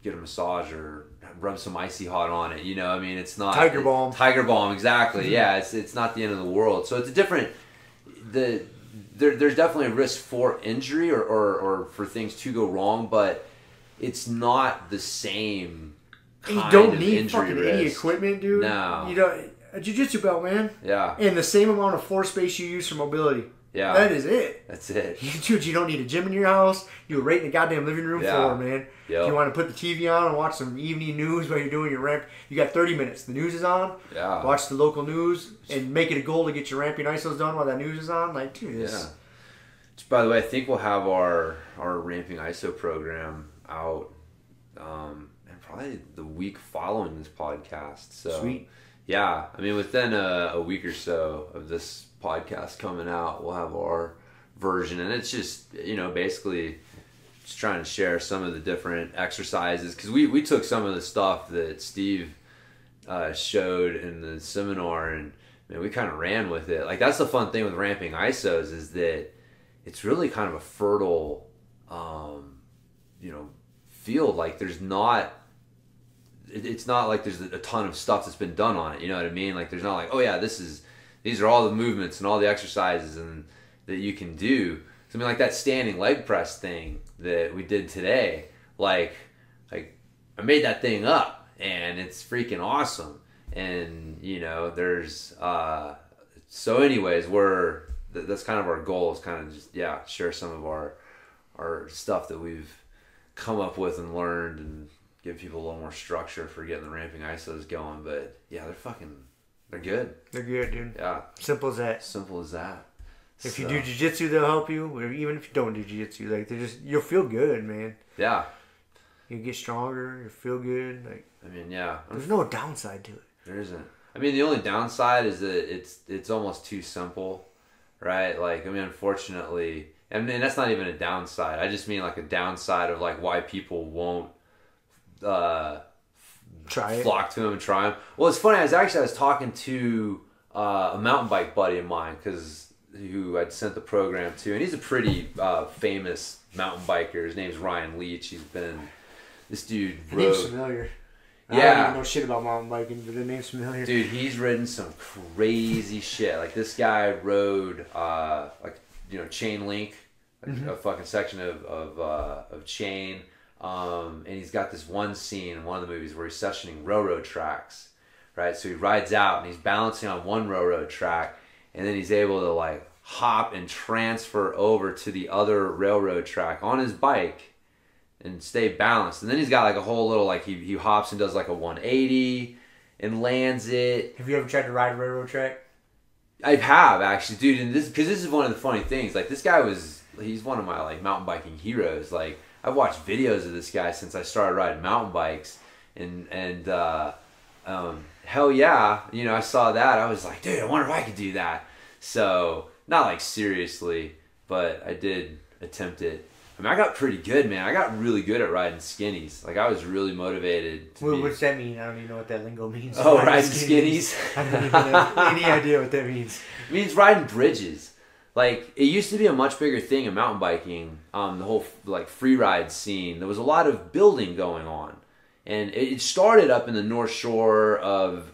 get a massage or rub some icy hot on it. You know, I mean, it's not Tiger balm. Tiger balm, exactly. Yeah, it's not the end of the world. So it's a different. There's definitely a risk for injury or for things to go wrong, but it's not the same. You Kind don't of need injury fucking risk. any equipment, dude. No. You know, a jiu-jitsu belt, man. Yeah, And the same amount of floor space you use for mobility. yeah. That is it. That's it. Dude, you don't need a gym in your house. You right in the goddamn living room Yeah. floor, man. Yep. If you want to put the TV on and watch some evening news while you're doing your ramp, you got 30 minutes. The news is on. Yeah. Watch the local news and make it a goal to get your ramping ISOs done while that news is on. Like, dude, Yeah. it's Which, by the way, I think we'll have our ramping ISO program out, and probably the week following this podcast. So Sweet. Yeah, I mean, within a week or so of this podcast coming out, we'll have our version, and it's just, you know, basically just trying to share some of the different exercises, because we took some of the stuff that Steve showed in the seminar, and man, we kind of ran with it. Like, that's the fun thing with ramping ISOs, is that it's really kind of a fertile, you know, field. Like, there's not, it's not like there's a ton of stuff that's been done on it. You know what I mean? Like, there's not like, oh yeah, these are all the movements and all the exercises and that you can do. So I mean, like that standing leg press thing that we did today, like I made that thing up and it's freaking awesome. And you know, there's so anyways, that's kind of our goal, is kind of just share some of our stuff that we've come up with and learned, and give people a little more structure for getting the ramping ISOs going. But yeah, they're good. they're good, dude. Yeah, Simple as that. simple as that. If you do jiu-jitsu, they'll help you. Or even if you don't do jiu-jitsu, like you'll feel good, man. Yeah, You get stronger. You feel good. Like, I mean, yeah, there's no downside to it. there isn't. I mean, the only downside is that it's almost too simple, right? Like, I mean, unfortunately, and that's not even a downside. I just mean like a downside of like why people won't Try it. flock to him and try him. Well, it's funny. I was talking to a mountain bike buddy of mine, who I'd sent the program to, and he's a pretty famous mountain biker. His name's Ryan Leach. This dude The name's rode. familiar. I Yeah. don't even know shit about mountain biking, but the name's familiar. Dude, he's ridden some crazy shit. Like, this guy rode chain link, a fucking section of chain. And he's got this one scene in one of the movies where he's sectioning railroad tracks, right? So he rides out and he's balancing on one railroad track, and then he's able to like hop and transfer over to the other railroad track on his bike and stay balanced. And then he's got like a whole little, like, he hops and does like a 180 and lands it. Have you ever tried to ride a railroad track? I have, actually, dude, and this is one of the funny things. Like, this guy he's one of my like mountain biking heroes. Like, I've watched videos of this guy since I started riding mountain bikes, and hell yeah, you know, I saw that, I was like, dude, I wonder if I could do that. So not like seriously, but I did attempt it. I mean, I got pretty good, man. I got really good at riding skinnies. Like, I was really motivated to What's that mean? I don't even know what that lingo means. Oh, riding skinnies? I don't even have any idea what that means. It means riding bridges. Like, it used to be a much bigger thing in mountain biking, the whole, like, free ride scene. There was a lot of building going on. And it started up in the North Shore of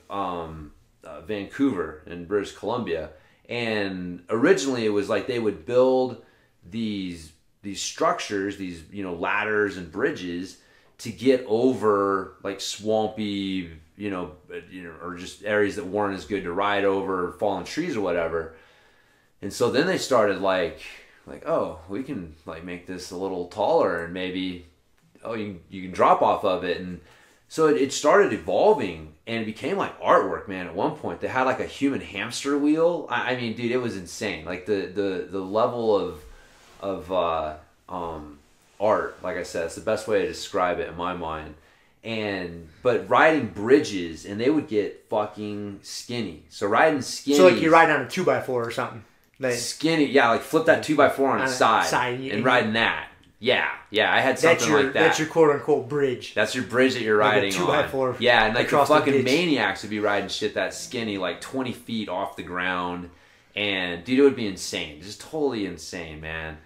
Vancouver in British Columbia. And originally it was like they would build these structures, these, you know, ladders and bridges to get over like swampy, you know, or just areas that weren't as good to ride over, fallen trees or whatever. And so then they started like, oh, we can like make this a little taller and maybe, oh, you can drop off of it. And so it started evolving and it became like artwork, man. At one point they had like a human hamster wheel. I mean, dude, it was insane. Like the level of art, like I said, it's the best way to describe it in my mind. But riding bridges, and they would get fucking skinny. So riding skinny. So like you ride on a 2x4 or something. Like, skinny, yeah, like flip that 2x4 on its side and riding that. Yeah, I had something like that. That's your quote unquote bridge. That's your bridge that you're riding like a 2x4 on. Yeah, and like the fucking ditch. maniacs would be riding shit that skinny, like 20 feet off the ground. And dude, it would be insane. Just totally insane, man.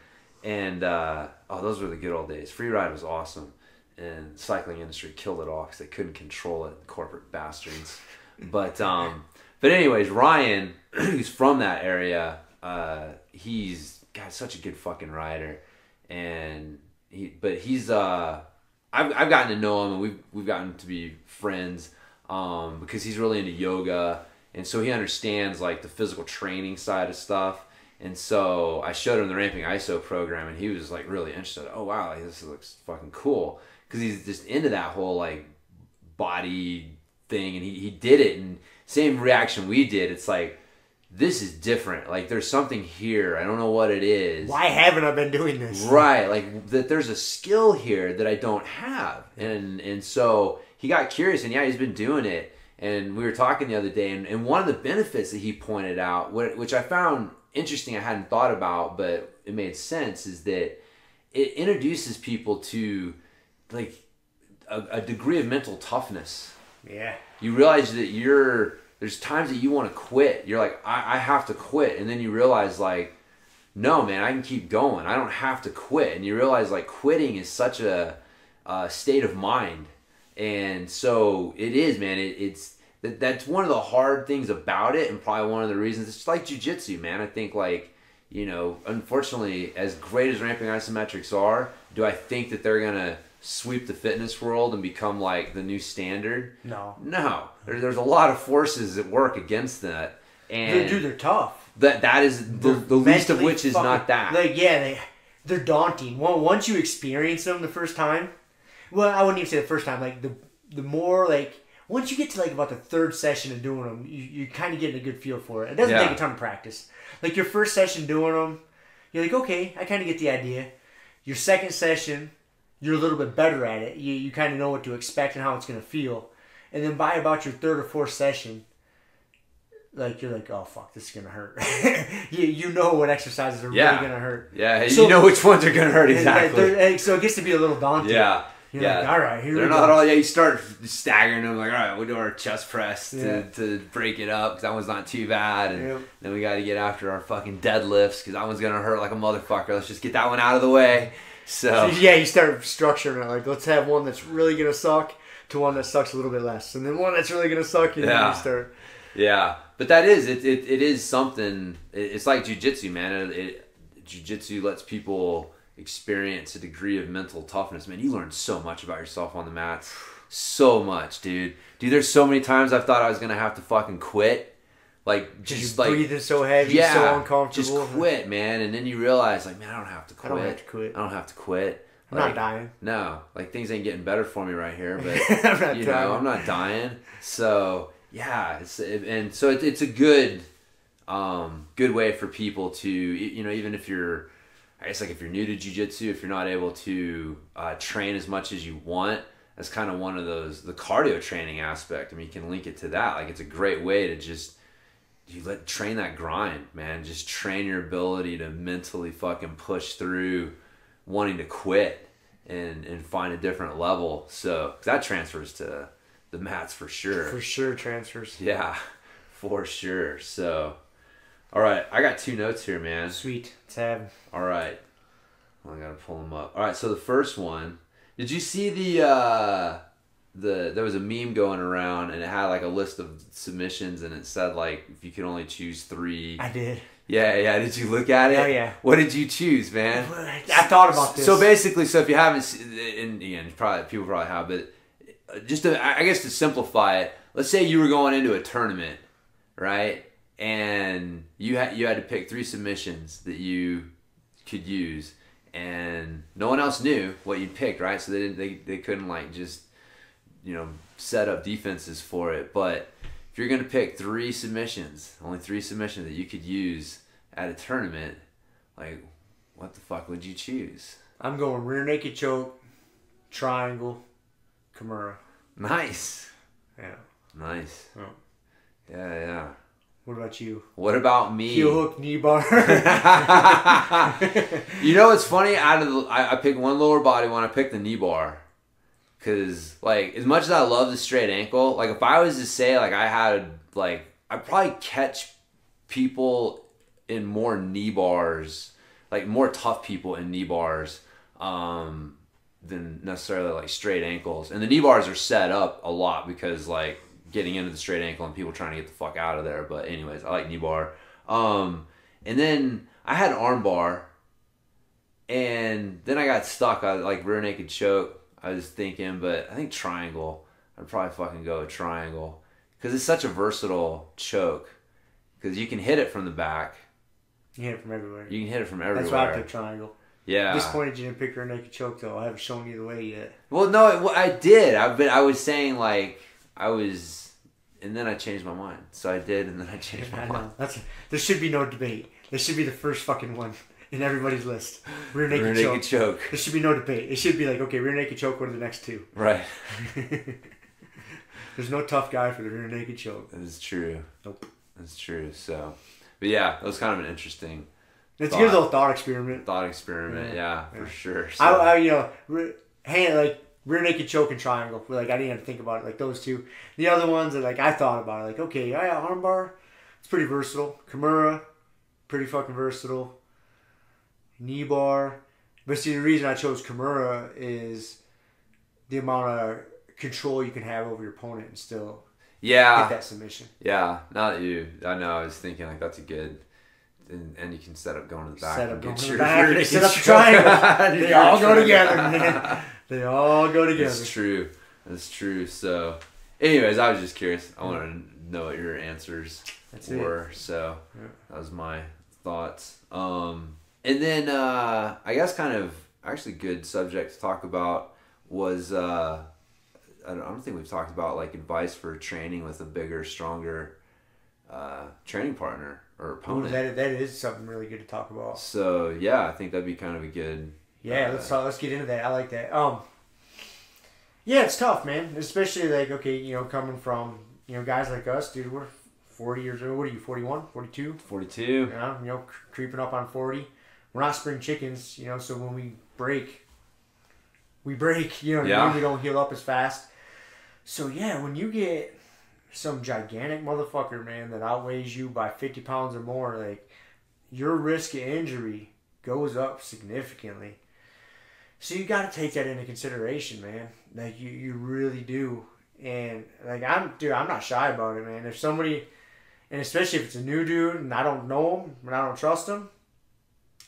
And those were the good old days. Free ride was awesome. And the cycling industry killed it all because they couldn't control it, corporate bastards. But anyways, Ryan, who's from that area, he's got such a good fucking rider. And he's I've gotten to know him, and we've gotten to be friends because he's really into yoga, and so he understands like the physical training side of stuff. And so I showed him the Ramping ISO program, and he was like really interested. Oh wow, like, this looks fucking cool, because he's just into that whole like body thing, and he did it, and same reaction we did. It's like, this is different. Like, there's something here. I don't know what it is. Why haven't I been doing this? Right. Like, that there's a skill here that I don't have. And so he got curious, and yeah, he's been doing it. And we were talking the other day, and one of the benefits that he pointed out, which I found interesting, I hadn't thought about, but it made sense, is that it introduces people to, like, a degree of mental toughness. Yeah. You realize that there's times that you want to quit. You're like, I have to quit. And then you realize, like, no, man, I can keep going. I don't have to quit. And you realize, like, quitting is such a state of mind. And so it is, man. That's one of the hard things about it, and probably one of the reasons. It's like jiu-jitsu, man. I think, like, you know, unfortunately, as great as ramping isometrics are, do I think that they're going to sweep the fitness world and become like the new standard? No. There's a lot of forces at work against that, and Dude, they're tough. That is the least of which is not that. Like, yeah, they're daunting. Once you experience them the first time, well, I wouldn't even say the first time. Like the more, like, once you get to like about the third session of doing them, you kind of get a good feel for it. It doesn't take a ton of practice. Like your first session doing them, you're like, okay, I kind of get the idea. Your second session, you're a little bit better at it. You kind of know what to expect and how it's going to feel. And then by about your third or fourth session, like, you're like, oh, fuck, this is going to hurt. you know what exercises are really going to hurt. Yeah, so, you know which ones are going to hurt exactly. So it gets to be a little daunting. Yeah. You're like, all right, here we go. They're not all, you start staggering them, like, all right, we'll do our chest press to break it up, because that one's not too bad. And then we got to get after our fucking deadlifts, because that one's going to hurt like a motherfucker. Let's just get that one out of the way. So yeah, you start structuring it. Like, let's have one that's really going to suck to one that sucks a little bit less. And then one that's really going to suck, and then you start. Yeah. But that is, it is something, it's like jiu-jitsu, man. Jiu-jitsu lets people experience a degree of mental toughness. Man, you learn so much about yourself on the mats. So much, dude. Dude, there's so many times I've thought I was going to have to fucking quit. Like, just like, breathing so heavy, so uncomfortable. Just quit, man. And then you realize, like, man, I don't have to quit. I don't have to quit. I don't have to quit. I'm not dying. No. Like, things ain't getting better for me right here, but, I'm not dying. So, yeah. It's a good way for people to, even if you're, I guess, like, if you're new to jiu-jitsu, if you're not able to train as much as you want, that's kind of one of those, the cardio training aspect. I mean, you can link it to that. Like, it's a great way to just train that grind, man. Just train your ability to mentally fucking push through wanting to quit and find a different level. So 'cause that transfers to the mats for sure. For sure transfers. Yeah, for sure. So, all right, I got 2 notes here, man. Sweet. Tab. All right, I gotta pull them up. All right, so the first one. Did you see the there was a meme going around and it had like a list of submissions and it said like if you could only choose 3. I did. Yeah. Did you look at it? Oh, yeah. What did you choose, man? I thought about this. So basically, if you haven't, and again, people probably have, but just I guess to simplify it, let's say you were going into a tournament, right? And you had to pick 3 submissions that you could use, and no one else knew what you picked, right? So they couldn't like just set up defenses for it. But if you're gonna pick 3 submissions, only 3 submissions that you could use at a tournament, like what the fuck would you choose? I'm going rear naked choke, triangle, Kimura. Nice. Yeah. Nice. Oh. Yeah. What about you? What about me? Heel hook, knee bar. You know what's funny? I picked one lower body one. I picked the knee bar. Cause like as much as I love the straight ankle, like if I was to say like I'd probably catch people in more knee bars, like more tough people in knee bars, than necessarily like straight ankles. And the knee bars are set up a lot because like getting into the straight ankle and people trying to get the fuck out of there. But anyways, I like knee bar. And then I had arm bar, and then I got stuck. I like rear naked choke. I was thinking, but I think triangle. I'd probably fucking go with triangle because it's such a versatile choke. Because you can hit it from the back. You hit it from everywhere. You can hit it from everywhere. That's why I picked triangle. Yeah. Disappointed you didn't pick rear naked choke though. I haven't shown you the way yet. Well, no, I did. I was saying like and then I changed my mind. So I did, and then I changed my mind. There should be no debate. This should be the first fucking one in everybody's list. Rear naked choke. There should be no debate. It should be like, okay, rear naked choke, what are the next 2? Right. There's no tough guy for the rear naked choke. That is true. Nope. That's true. So, but yeah, that was kind of an interesting It's a good little thought experiment. Yeah, for sure. So. I rear naked choke and triangle. Like I didn't have to think about it. Like those 2. The other ones that like I thought about it. Like okay, arm bar, it's pretty versatile. Kimura, pretty fucking versatile. Knee bar, but see the reason I chose Kimura is the amount of control you can have over your opponent and still get that submission. Yeah, now that I know. I was thinking like that's a good. And you can set up going to the back. Set up triangle. They all go together, man. They all go together. That's true. So, anyways, I was just curious. I wanted to know what your answers were. So, that was my thoughts. And then I guess kind of actually good subject to talk about was I don't think we've talked about like advice for training with a bigger, stronger training partner or opponent. Ooh, that is something really good to talk about. So yeah, I think that'd be kind of a good. Yeah, let's get into that. I like that. Yeah, it's tough, man. Especially like coming from guys like us, dude. We're 40 years old. What are you? 41, 42? 42. Yeah, creeping up on 40. We're not spring chickens, So when we break. We break. We don't heal up as fast. So yeah, when you get some gigantic motherfucker, man, that outweighs you by 50 pounds or more, like, your risk of injury goes up significantly. So you got to take that into consideration, man. Like, you really do. And, like, I'm not shy about it, man. If somebody, and especially if it's a new dude and I don't know him and I don't trust him,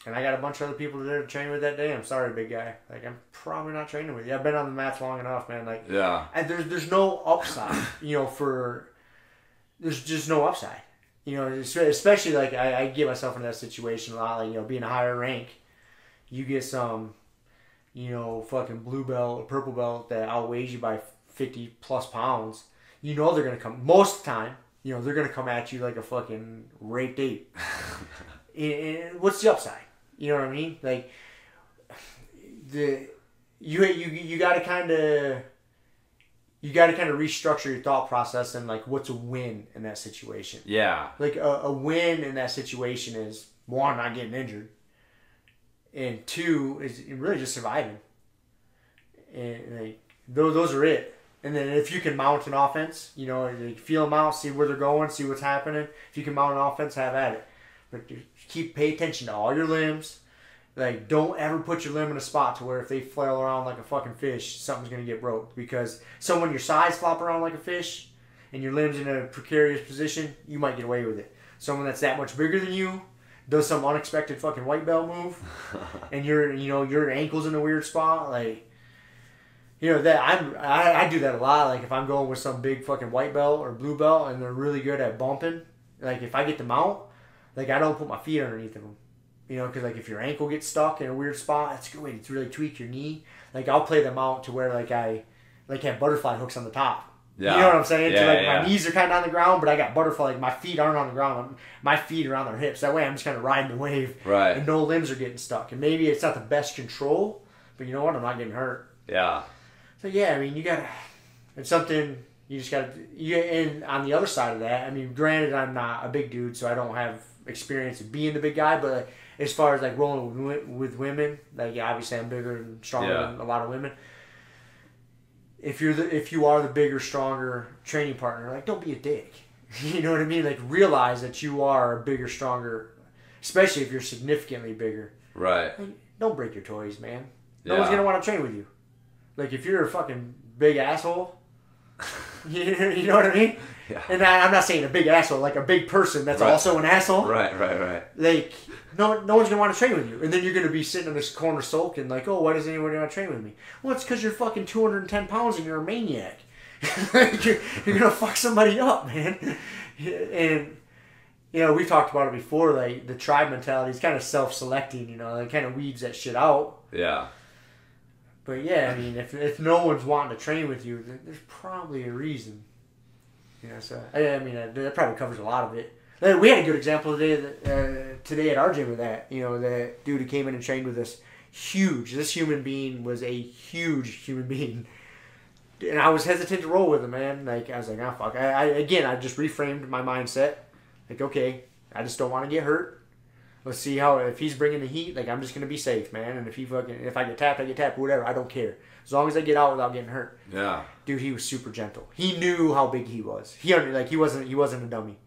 and I got a bunch of other people there to train with that day, I'm sorry, big guy. Like, I'm probably not training with you. I've been on the mats long enough, man. Like, yeah. And there's no upside, there's just no upside. Especially, like, I get myself in that situation a lot. Like, being a higher rank, you get some, fucking blue belt or purple belt that outweighs you by 50 plus pounds. They're going to come, most of the time, they're going to come at you like a fucking raped ape. And what's the upside? You know what I mean? Like, you got to kind of, you got to kind of restructure your thought process and like what's a win in that situation. Yeah. Like a win in that situation is one, not getting injured, and two is really just surviving. And like those are it. And then if you can mount an offense, you know, like feel them out, see where they're going, see what's happening. If you can mount an offense, have at it. But pay attention to all your limbs. Like, don't ever put your limb in a spot to where if they flail around like a fucking fish, something's going to get broke. Because when your sides flop around like a fish and your limb's in a precarious position, you might get away with it. Someone that's that much bigger than you does some unexpected fucking white belt move and your ankle's in a weird spot. Like, you know, that I do that a lot. Like, if I'm going with some big fucking white belt or blue belt and they're really good at bumping, like, if I get them out, like, I don't put my feet underneath of them. You know, because, like, if your ankle gets stuck in a weird spot, that's a good way to really tweak your knee. Like, I'll play them out to where, like, I have butterfly hooks on the top. Yeah. You know what I'm saying? Yeah, so, like, yeah. my knees are kind of on the ground, but I got butterfly. Like, my feet aren't on the ground. My feet are on their hips. That way I'm just kind of riding the wave. Right. And no limbs are getting stuck. And maybe it's not the best control, but you know what? I'm not getting hurt. Yeah. So, yeah, I mean, you got to... It's something you just got to... And on the other side of that, I mean, granted, I'm not a big dude, so I don't have experience of being the big guy, but... Like, as far as like rolling with women, like yeah, obviously I'm bigger and stronger than a lot of women. If you are the bigger, stronger training partner, like don't be a dick. You know what I mean? Like realize that you are a bigger, stronger, especially if you're significantly bigger. Right. Like, don't break your toys, man. No Yeah. one's gonna want to train with you. Like if you're a fucking big asshole, you know what I mean? Yeah. And I'm not saying a big asshole, like a big person that's Right. also an asshole. Right. Like, no one's gonna want to train with you, and then you're gonna be sitting in this corner sulking, like, oh, why doesn't anyone want to train with me? Well, it's because you're fucking 210 pounds and you're a maniac. you're gonna fuck somebody up, man. And you know, we've talked about it before. Like the tribe mentality is kind of self-selecting. You know, it kind of weeds that shit out. Yeah. But yeah, I mean, if no one's wanting to train with you, then there's probably a reason. You know, so I mean, that probably covers a lot of it. We had a good example today at our gym with that. You know, the dude who came in and trained with us, huge. This human being was a huge human being, and I was hesitant to roll with him, man. Like I was like, oh fuck. I just reframed my mindset. Like, okay, I just don't want to get hurt. Let's see if he's bringing the heat. Like I'm just gonna be safe, man. And if I get tapped, I get tapped. Whatever, I don't care. As long as I get out without getting hurt. Yeah. Dude, he was super gentle. He knew how big he was. He wasn't a dummy.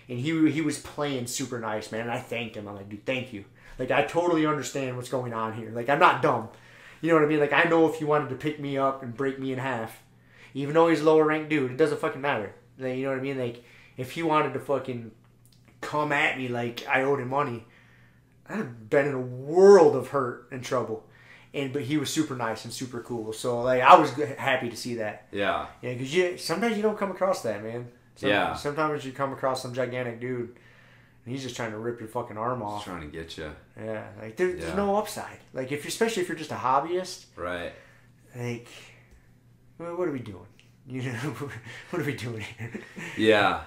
And he was playing super nice, man. And I thanked him. I'm like, dude, thank you. Like, I totally understand what's going on here. Like, I'm not dumb. You know what I mean? Like, I know if he wanted to pick me up and break me in half, even though he's a lower ranked dude, it doesn't fucking matter. Like, you know what I mean? Like, if he wanted to fucking come at me like I owed him money, I'd have been in a world of hurt and trouble. But he was super nice and super cool. So, like, I was happy to see that. Yeah. Yeah, because sometimes you don't come across that, man. Sometimes you come across some gigantic dude, and he's just trying to rip your fucking arm off. Just trying to get you. Yeah, like there's no upside. Like especially if you're just a hobbyist. Right. Like, what are we doing? You know, what are we doing here? Yeah.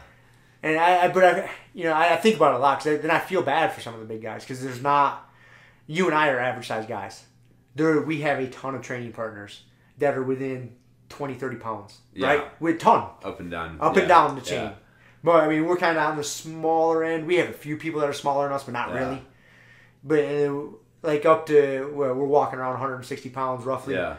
And I think about it a lot because then I feel bad for some of the big guys because there's not. You and I are average size guys. We have a ton of training partners that are within 20, 30 pounds, right? With ton. Up and down. And down the chain. Yeah. But, I mean, we're kind of on the smaller end. We have a few people that are smaller than us, but not really. But, like, up to, we're walking around 160 pounds roughly. Yeah.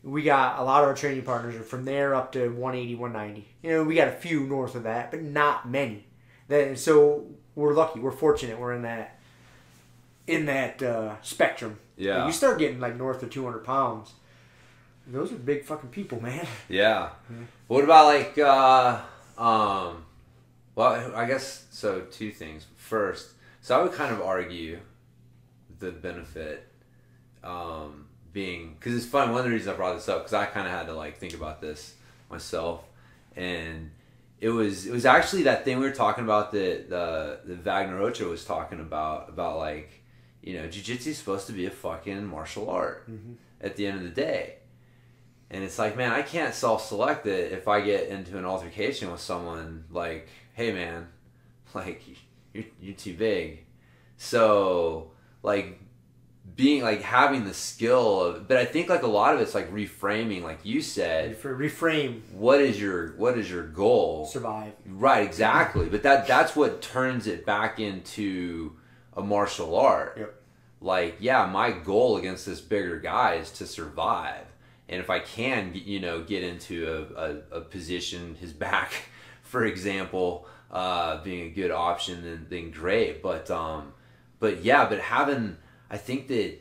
We got a lot of our training partners are from there up to 180, 190. You know, we got a few north of that, but not many. So, we're lucky. We're fortunate. We're in that spectrum. Yeah. You start getting, like, north of 200 pounds. Those are big fucking people, man. Yeah. What about like, well, I guess, so two things. First, so I would kind of argue the benefit being, because it's fun, one of the reasons I brought this up, because I kind of had to like think about this myself, and it was actually that thing we were talking about that the Wagner Ochoa was talking about like, you know, jiu-jitsu is supposed to be a fucking martial art at the end of the day. And it's like, man, I can't self-select it if I get into an altercation with someone like, hey, man, like, you're too big. So, like, being like having the skill of, but I think like a lot of it's like reframing, like you said. Reframe. What is your goal? Survive. Right, exactly. But that's what turns it back into a martial art. Yep. Like, yeah, my goal against this bigger guy is to survive. And if I can, get into a position, his back, for example, being a good option, then great. But having, I think that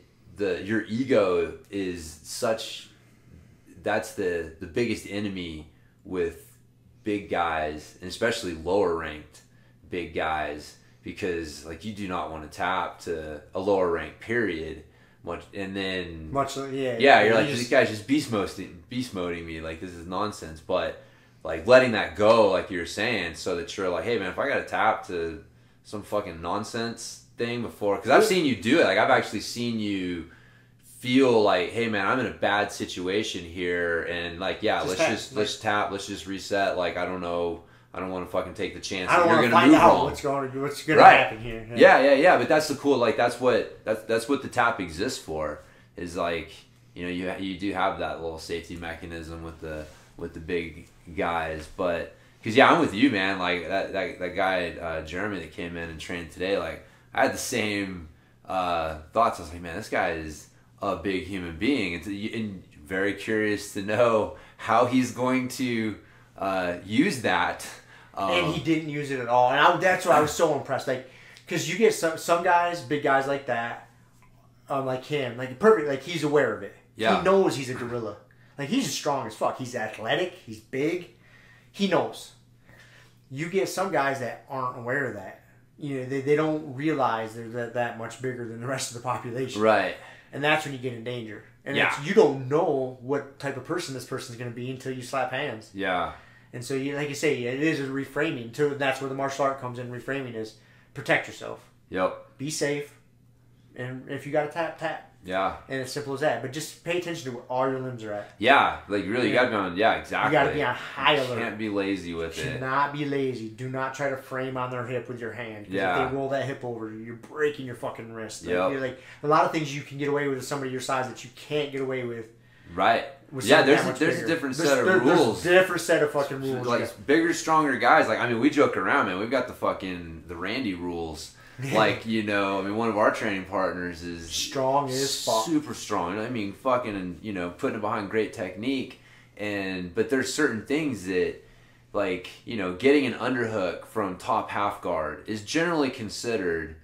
your ego is such, that's the biggest enemy with big guys, and especially lower ranked big guys, because like you do not want to tap to a lower rank period. You're like, this guy's just beast moding me, like this is nonsense. But like letting that go, like you were saying, so that you're like, hey man, if I gotta tap to some fucking nonsense thing before, because I've seen you do it, like I've actually seen you feel like, hey man, I'm in a bad situation here, and like, yeah, let's tap, let's just reset. Like I don't know, I don't want to fucking take the chance. I don't want to find out what's going to happen here. Yeah. But that's the cool. Like that's what the tap exists for. Is like, you do have that little safety mechanism with the big guys. But because I'm with you, man. Like that guy Jeremy that came in and trained today. Like I had the same thoughts. I was like, man, this guy is a big human being, and very curious to know how he's going to use that. And he didn't use it at all. And that's why I was so impressed. Like, because you get some guys, big guys like that, like him, like perfect, like he's aware of it. Yeah. He knows he's a gorilla. Like he's strong as fuck. He's athletic. He's big. He knows. You get some guys that aren't aware of that. They don't realize they're that much bigger than the rest of the population. Right. And that's when you get in danger. And you don't know what type of person this person's going to be until you slap hands. Yeah. And so, like you say, it is a reframing too. That's where the martial art comes in. Reframing is protect yourself. Yep. Be safe. And if you got to tap. Yeah. And it's simple as that. But just pay attention to where all your limbs are at. Yeah. Like really, you got to be on. Yeah, exactly. You got to be on high alert. You can't be lazy with it. Do not be lazy. Do not try to frame on their hip with your hand. Yeah. If they roll that hip over, you're breaking your fucking wrist. Yep. You're like a lot of things you can get away with somebody your size that you can't get away with. Right. Yeah, there's a different set of rules. There's a different set of fucking rules. Like bigger, stronger guys. Like, I mean, we joke around, man. We've got the Randy rules. Like, one of our training partners is strong as fuck. Super strong. I mean, fucking, putting it behind great technique. But there's certain things that, like, getting an underhook from top half guard is generally considered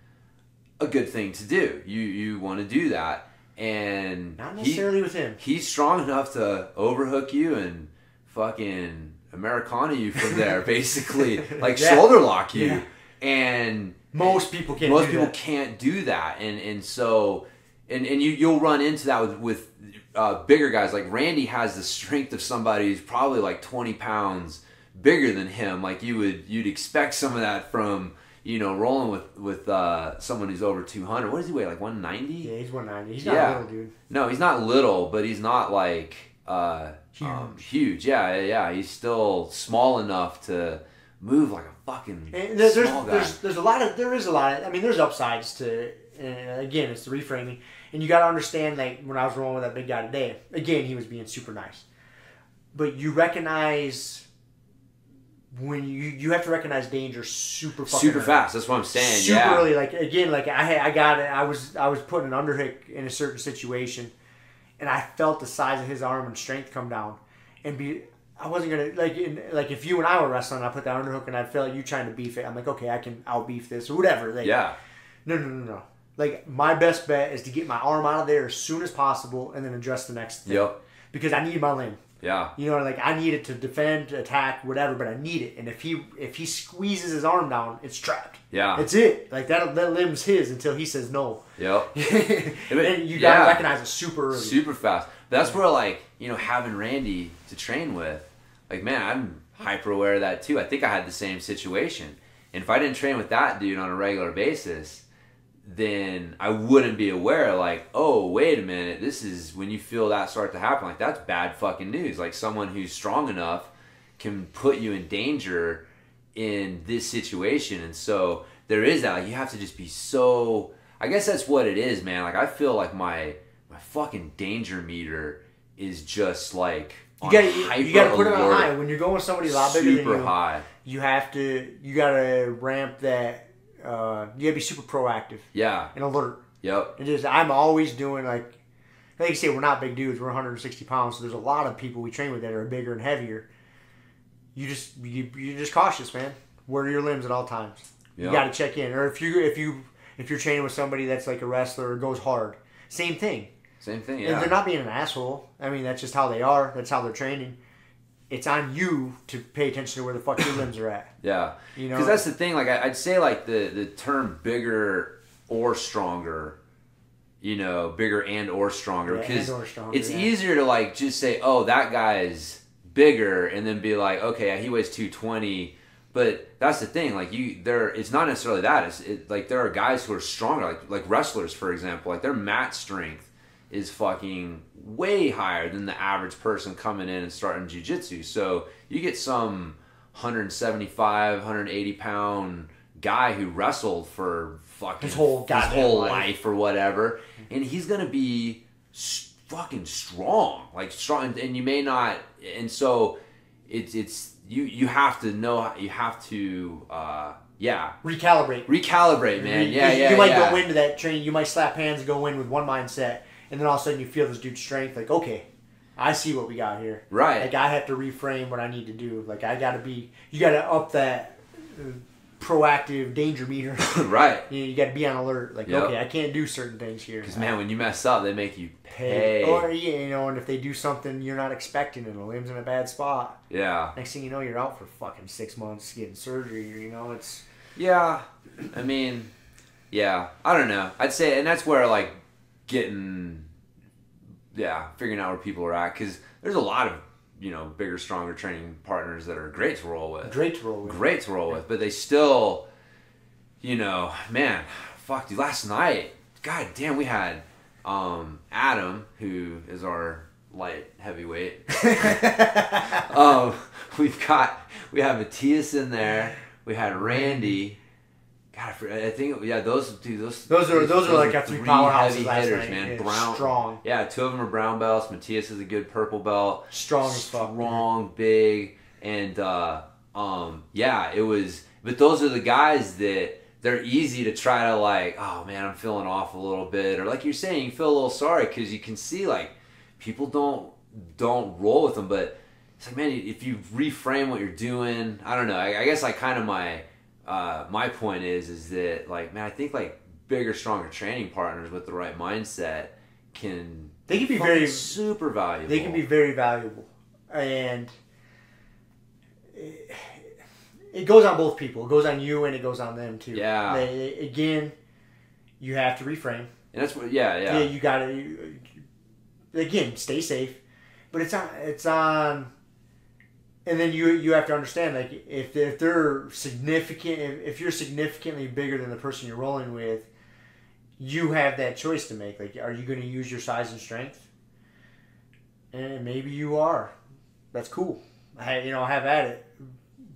a good thing to do. You want to do that. And not necessarily with him. He's strong enough to overhook you and fucking Americana you from there, basically, like shoulder lock you. Yeah. And most people can't. Can't do that, and so you'll run into that with bigger guys. Like Randy has the strength of somebody who's probably like 20 pounds bigger than him. Like you'd expect some of that from. Rolling with someone who's over 200. What does he weigh? Like 190? Yeah, he's 190. He's not little, dude. No, he's not little, but he's not like huge. Yeah. He's still small enough to move like a fucking small guy. There is a lot of. I mean, there's upsides to. Again, it's the reframing, and you got to understand. Like when I was rolling with that big guy today, again, he was being super nice, but you recognize. When you have to recognize danger super fast. That's what I'm saying. Super early. Like again, like I got it. I was putting an underhook in a certain situation, and I felt the size of his arm and strength come down, I wasn't gonna like if you and I were wrestling, I put that underhook and I felt you trying to beef it. I'm like, okay, I can out beef this or whatever. Like, No. Like my best bet is to get my arm out of there as soon as possible and then address the next thing. Yep. Because I need my limb. Yeah. Like I need it to defend, attack, whatever, but I need it. And if he squeezes his arm down, it's trapped. Yeah. It's it. Like that limb's his until he says no. Yep. And you gotta recognize it super early. Super fast. That's where having Randy to train with, like man, I'm hyper aware of that too. I think I had the same situation. And if I didn't train with that dude on a regular basis, then I wouldn't be aware, like, oh, wait a minute, this is when you feel that start to happen, like, that's bad fucking news. Like, someone who's strong enough can put you in danger in this situation. And so there is that, like, you have to just be so, I guess that's what it is, man. Like I feel like my fucking danger meter is just like You gotta put it on high when you're going with somebody a lot bigger than super you. high. You gotta ramp that. You gotta be super proactive Yeah. and alert. Yep. It is. I'm always doing like you say, we're not big dudes. We're 160 pounds. So there's a lot of people we train with that are bigger and heavier. You're just cautious, man. Wear your limbs at all times. Yep. You got to check in. Or if you're training with somebody that's like a wrestler or goes hard, same thing. Same thing. And Yeah. they're not being an asshole. I mean, that's just how they are. That's how they're training. It's on you to pay attention to where the fuck your limbs are at. Yeah. You know, Because that's the thing. Like I'd say, like the term bigger or stronger. You know, bigger and or stronger. Yeah, Because and or stronger, it's yeah. easier to like just say, oh, that guy's bigger, and then be like, okay, he weighs 220. But that's the thing. Like it's not necessarily that. Like there are guys who are stronger, like wrestlers, for example. Like their mat strength is fucking way higher than the average person coming in and starting jiu-jitsu. So you get some 175, 180 pound guy who wrestled for fucking His whole goddamn life. life or whatever, and he's gonna be fucking strong, like strong, and you may not, and so it's you have to know, you have to recalibrate, man. You might go into that training. You might slap hands and go in with one mindset, and then all of a sudden you feel this dude's strength. Like, okay, I see what we got here. Right. Like I have to reframe what I need to do. Like you got to up that proactive danger meter. Right. You got to be on alert. Like, Yep. okay, I can't do certain things here. Because man, when you mess up, they make you pay. Or and if they do something you're not expecting and the limb's in a bad spot, Yeah. next thing you know, you're out for fucking 6 months getting surgery. You know, it's Yeah. I mean, yeah. I don't know. I'd say, and that's where like figuring out where people are at, because there's a lot of bigger, stronger training partners that are great to roll with. great to roll with. Great to roll with, but they still, man, fuck, dude, last night, god damn, we had Adam, who is our light heavyweight. We have Matthias in there. We had Randy. God, I think those are like our three powerhouses heavy last hitters, night. man. Yeah, Brown, strong. Yeah, 2 of them are brown belts. Matthias is a good purple belt. Strong as fuck. Strong, big, and it was. But those are the guys that they're easy to try to like. Oh man, I'm feeling off a little bit, or like you're saying, you feel a little sorry because you can see like people don't roll with them. But it's like, man, if you reframe what you're doing, I don't know. I guess like kind of my point is that like, man, I think like bigger, stronger training partners with the right mindset can be fucking very super valuable. They can be very valuable, and it goes on both people. It goes on you and it goes on them too. Yeah. Again, you have to reframe. And that's what. Yeah. You gotta again stay safe, but it's on. And then you have to understand, like, if they're significant, if you're significantly bigger than the person you're rolling with, you have that choice to make. Like, are you going to use your size and strength? And maybe you are. That's cool. Have at it.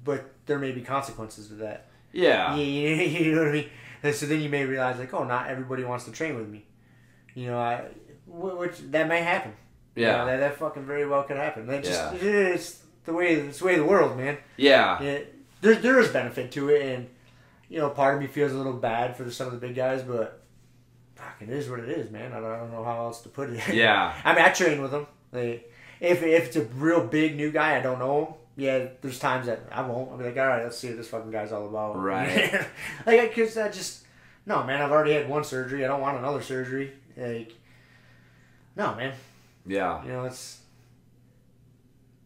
But there may be consequences to that. Yeah. You know what I mean? And so then you may realize, like, oh, not everybody wants to train with me. Which that may happen. Yeah. That fucking very well could happen. It's the way of the world, man. Yeah. There is benefit to it, and part of me feels a little bad for some of the big guys, but fuck, it is what it is, man. I don't know how else to put it. Yeah. I mean, I train with them. If it's a real big new guy, I don't know him. Yeah, there's times that I won't. I'll be like, all right, let's see what this fucking guy's all about. Right. Like, because no, man. I've already had one surgery. I don't want another surgery. Like, no, man. Yeah. It's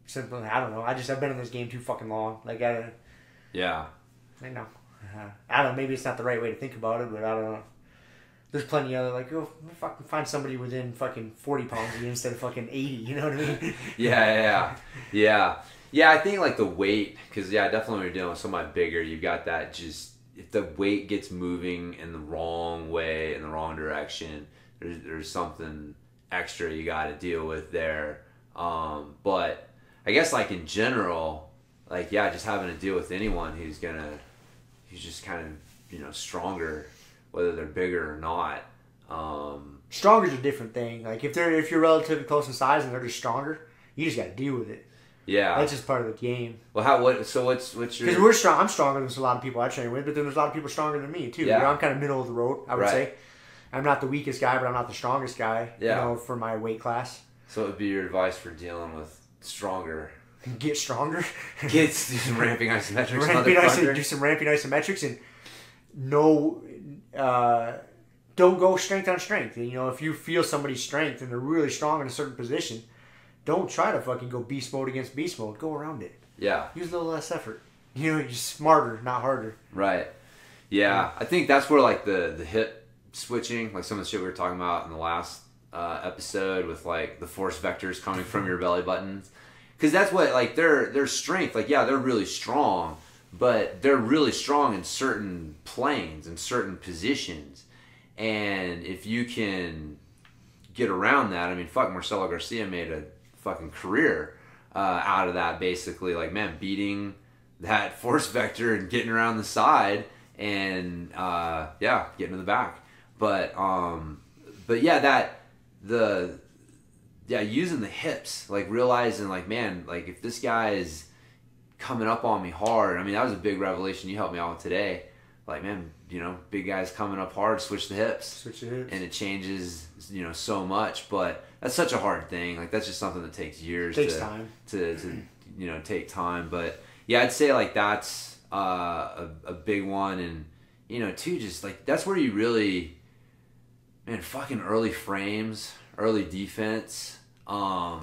simple. I don't know. I've been in this game too fucking long. Like, I know. I don't know. Maybe it's not the right way to think about it, but I don't know. There's plenty of like, fucking find somebody within fucking 40 pounds of you instead of fucking 80. You know what I mean? Yeah. I think like the weight, because definitely when you're dealing with somebody bigger, you've got that just, if the weight gets moving in the wrong way, in the wrong direction, there's something extra you got to deal with there. But I guess like in general, like just having to deal with anyone who's just kind of stronger whether they're bigger or not. Stronger's a different thing. Like if you're relatively close in size and they're just stronger, you just got to deal with it. Yeah, That's just part of the game. well, what's your? Because we're strong. I'm stronger than a lot of people I train with, but then there's a lot of people stronger than me too. Yeah. You know, I'm kind of middle of the road, I would Right. say. I'm not the weakest guy, but I'm not the strongest guy. Yeah. You know, for my weight class. So what would be your advice for dealing with stronger? Get stronger. Kids do some ramping isometrics. Do some ramping isometrics and don't go strength on strength. You know, if you feel somebody's strength and they're really strong in a certain position, don't try to fucking go beast mode against beast mode. Go around it. Yeah. Use a little less effort. You know, you're smarter, not harder. Right. Yeah, I think that's where like the hip switching, like some of the shit we were talking about in the last episode with like the force vectors coming from your belly buttons, because that's what like their strength. Like yeah, they're really strong, but they're really strong in certain planes and certain positions, and if you can get around that, I mean, fuck, Marcelo Garcia made a fucking career out of that. Basically, like man, beating that force vector and getting around the side and getting to the back. But yeah, using the hips, like realizing like, man, like if this guy is coming up on me hard, I mean, that was a big revelation you helped me out with today. Like, man, you know, big guys coming up hard, switch the hips. Switch the hips. And it changes, you know, so much, but that's such a hard thing. Like that's just something that takes years. Takes time. To you know, take time. But yeah, I'd say like that's a big one. And, you know, too, just like that's where you really, man, fucking early frames, early defense.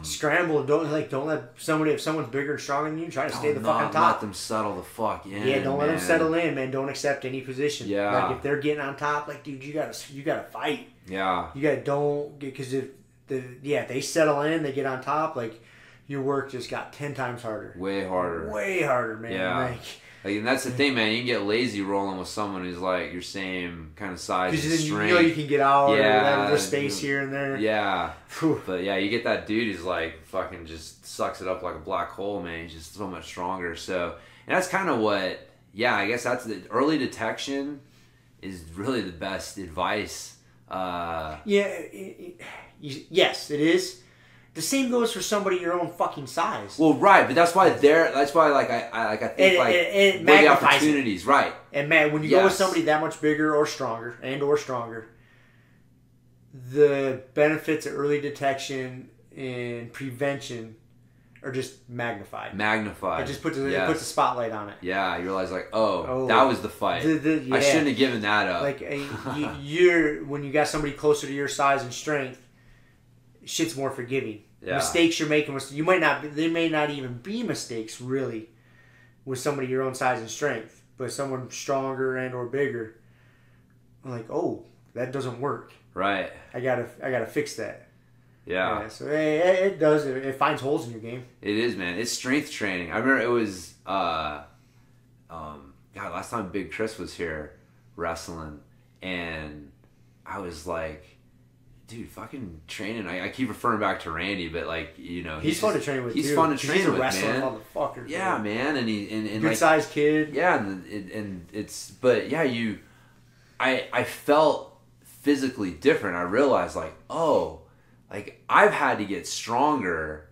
Scramble. Don't let somebody, if someone's bigger and stronger than you, try to stay the fuck on Let top. them settle the fuck in. Yeah, don't let man. them settle in, man. Don't accept any position. Yeah. Like if they're getting on top, like dude, you gotta fight. Yeah. You gotta because if they settle in, they get on top, like your work just got 10 times harder. Way harder. Way harder, man. Yeah. Like, and that's the thing, man. You can get lazy rolling with someone who's like your same kind of size and Because then strength. you know you can get out. Yeah, There's space here and there. Yeah. Whew. But yeah, you get that dude who's like fucking just sucks it up like a black hole, man. He's just so much stronger. So, and that's kind of what, yeah, I guess that's the early detection is really the best advice. Yes, it is. The same goes for somebody your own fucking size. Well, right, but that's why I think it where the magnifies opportunities, right. And man, when you go with somebody that much bigger or stronger, the benefits of early detection and prevention are just magnified. Magnified. It just puts it puts a spotlight on it. Yeah, you realize like, that was the fight. Yeah. I shouldn't have given that up. Like when you got somebody closer to your size and strength, shit's more forgiving. Yeah. Mistakes you're making, there may not even be mistakes really with somebody your own size and strength, but someone stronger and or bigger. I'm like, oh, that doesn't work. Right. I gotta fix that. Yeah. So it does. It finds holes in your game. It is, man. It's strength training. I remember it was last time Big Chris was here wrestling, and I was like, dude, fucking training. I keep referring back to Randy, but like, you know, he's fun to train with. He's too, fun to train he's a with, wrestling man. Motherfucker. Yeah, man, and good like, sized kid. Yeah, and it's, but yeah, I felt physically different. I realized like, oh, like I've had to get stronger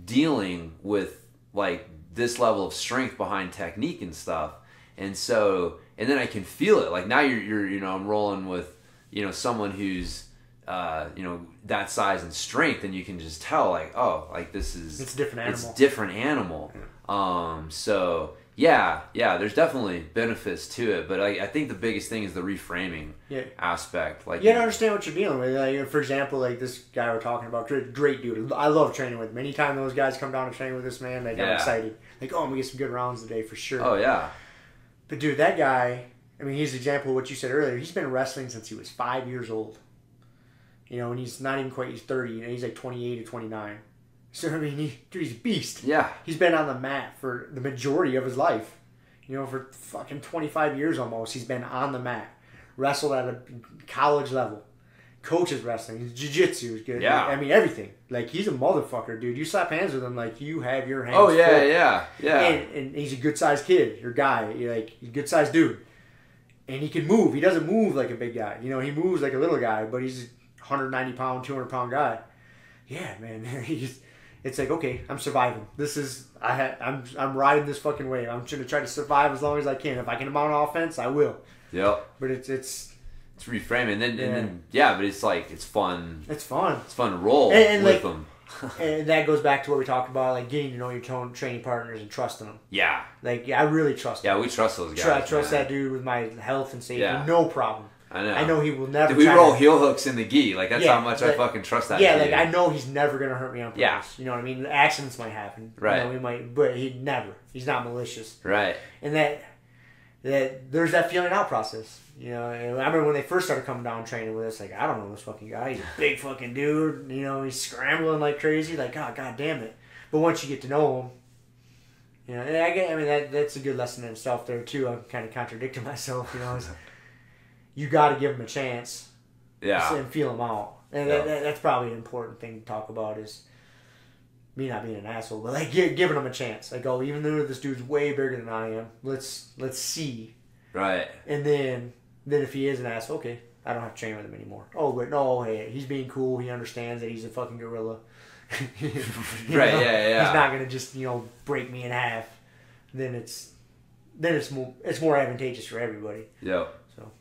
dealing with like this level of strength behind technique and stuff. And so, and then I can feel it. Like now you're you know, I'm rolling with, you know, someone who's, you know, that size and strength, and you can just tell like, oh, like it's a different animal. It's a different animal. Yeah. So yeah, there's definitely benefits to it, but I think the biggest thing is the reframing aspect. Like you gotta understand what you're dealing with. Like, for example, like this guy we're talking about, great dude. I love training with him. Anytime those guys come down to train with this man, like I'm excited. Like, oh, I'm gonna get some good rounds today for sure. Oh yeah. But dude, that guy, I mean, he's an example of what you said earlier. He's been wrestling since he was 5 years old. You know, and he's not even quite, he's 30, and he's like 28 or 29. So, I mean, he's a beast. Yeah. He's been on the mat for the majority of his life. You know, for fucking 25 years almost, he's been on the mat. Wrestled at a college level. Coaches wrestling. His jiu-jitsu is good. Yeah. I mean, everything. Like, he's a motherfucker, dude. You slap hands with him, like, you have your hands Oh, yeah, full. yeah. And he's a good-sized kid, your guy. You're like, he's a good-sized dude. and he can move. He doesn't move like a big guy. You know, he moves like a little guy, but he's a 190 pound, 200 pound guy. Yeah, man. It's like, okay, I'm surviving. I'm riding this fucking wave. I'm going to try to survive as long as I can. If I can mount offense, I will. Yep. But it's reframing, and then but it's like it's fun. It's fun. It's fun to roll and with like, them. And that goes back to what we talked about, like getting to know your training partners and trusting them. Yeah. Like, I really trust them. Yeah, we trust those guys. I trust that dude with my health and safety. Yeah. No problem. I know he will never. Dude, we roll heel hooks in the gi. Like, that's how much I like, fucking trust that. Yeah, dude. like I know he's never gonna hurt me on purpose. Yeah. You know what I mean? Accidents might happen. Right. You know, we might, but he'd never. He's not malicious. Right. And that there's that feeling out process. You know, and I remember when they first started coming down training with us, like, I don't know this fucking guy. He's a big fucking dude. You know, he's scrambling like crazy. Like, oh, god damn it. But once you get to know him, you know, and that's a good lesson in itself there too. I'm kind of contradicting myself. You know, you got to give him a chance. Yeah. And feel him out. And that's probably an important thing to talk about is me not being an asshole, but like giving him a chance. Like, oh, even though this dude's way bigger than I am, let's see. Right. And then if he is an asshole, okay, I don't have to train with him anymore. Oh, but no, hey, he's being cool. He understands that he's a fucking gorilla. Right. Know? Yeah. He's not gonna just break me in half. Then it's more advantageous for everybody. Yep. So.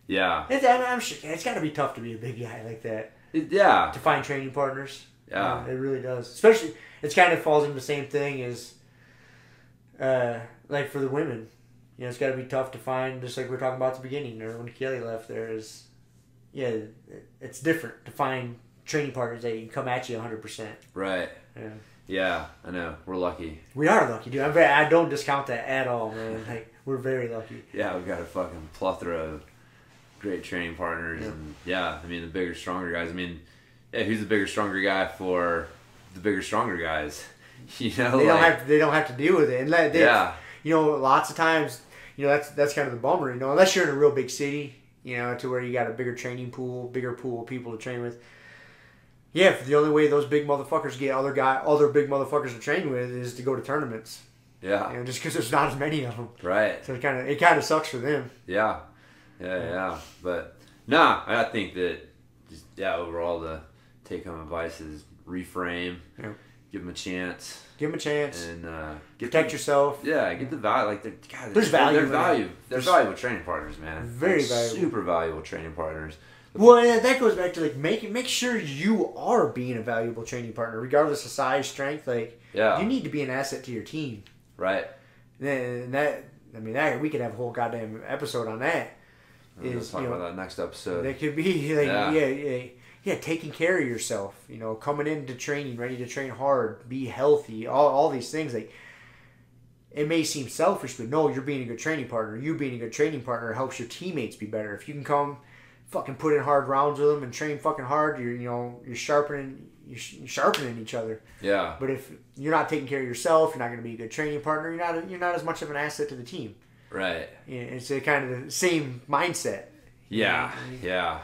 Yeah. I'm sure it's got to be tough to be a big guy like that. Yeah. To find training partners. Yeah. It really does. Especially, it kind of falls into the same thing as, like for the women. You know, it's got to be tough to find, just like we were talking about at the beginning, or when Kelly left, it's different to find training partners that can come at you 100%. Right. Yeah. Yeah, I know. We're lucky. We are lucky, dude. I don't discount that at all, man. Like, we're very lucky. Yeah, we've got a fucking plethora of great training partners. Yeah. And yeah, I mean, the bigger, stronger guys. I mean, yeah, who's the bigger, stronger guy for the bigger, stronger guys? You know, They don't have to deal with it. And you know, lots of times, you know, that's kind of the bummer. You know, unless you're in a real big city, you know, to where you got a bigger training pool, bigger pool of people to train with. Yeah, the only way those big motherfuckers get other big motherfuckers to train with is to go to tournaments. Yeah, you know, just because there's not as many of them. Right. So it kind of sucks for them. Yeah. But nah, I think that overall the take home advice is reframe. Yeah. Give them a chance. Give them a chance. And protect yourself. Yeah, get the value. Like there's value. They're valuable training partners, man. Very valuable. Super valuable training partners. Well, yeah, that goes back to like make sure you are being a valuable training partner, regardless of size, strength. Like, you need to be an asset to your team. Right. And that we could have a whole goddamn episode on that. We'll talk about that next episode. That could be like, taking care of yourself. You know, coming into training, ready to train hard, be healthy. All these things. Like, it may seem selfish, but no, you're being a good training partner. You being a good training partner helps your teammates be better. If you can come, fucking put in hard rounds with them and train fucking hard, you're sharpening each other. Yeah. But if you're not taking care of yourself, you're not going to be a good training partner. You're not as much of an asset to the team. Right. Yeah, it's a kind of the same mindset. Yeah,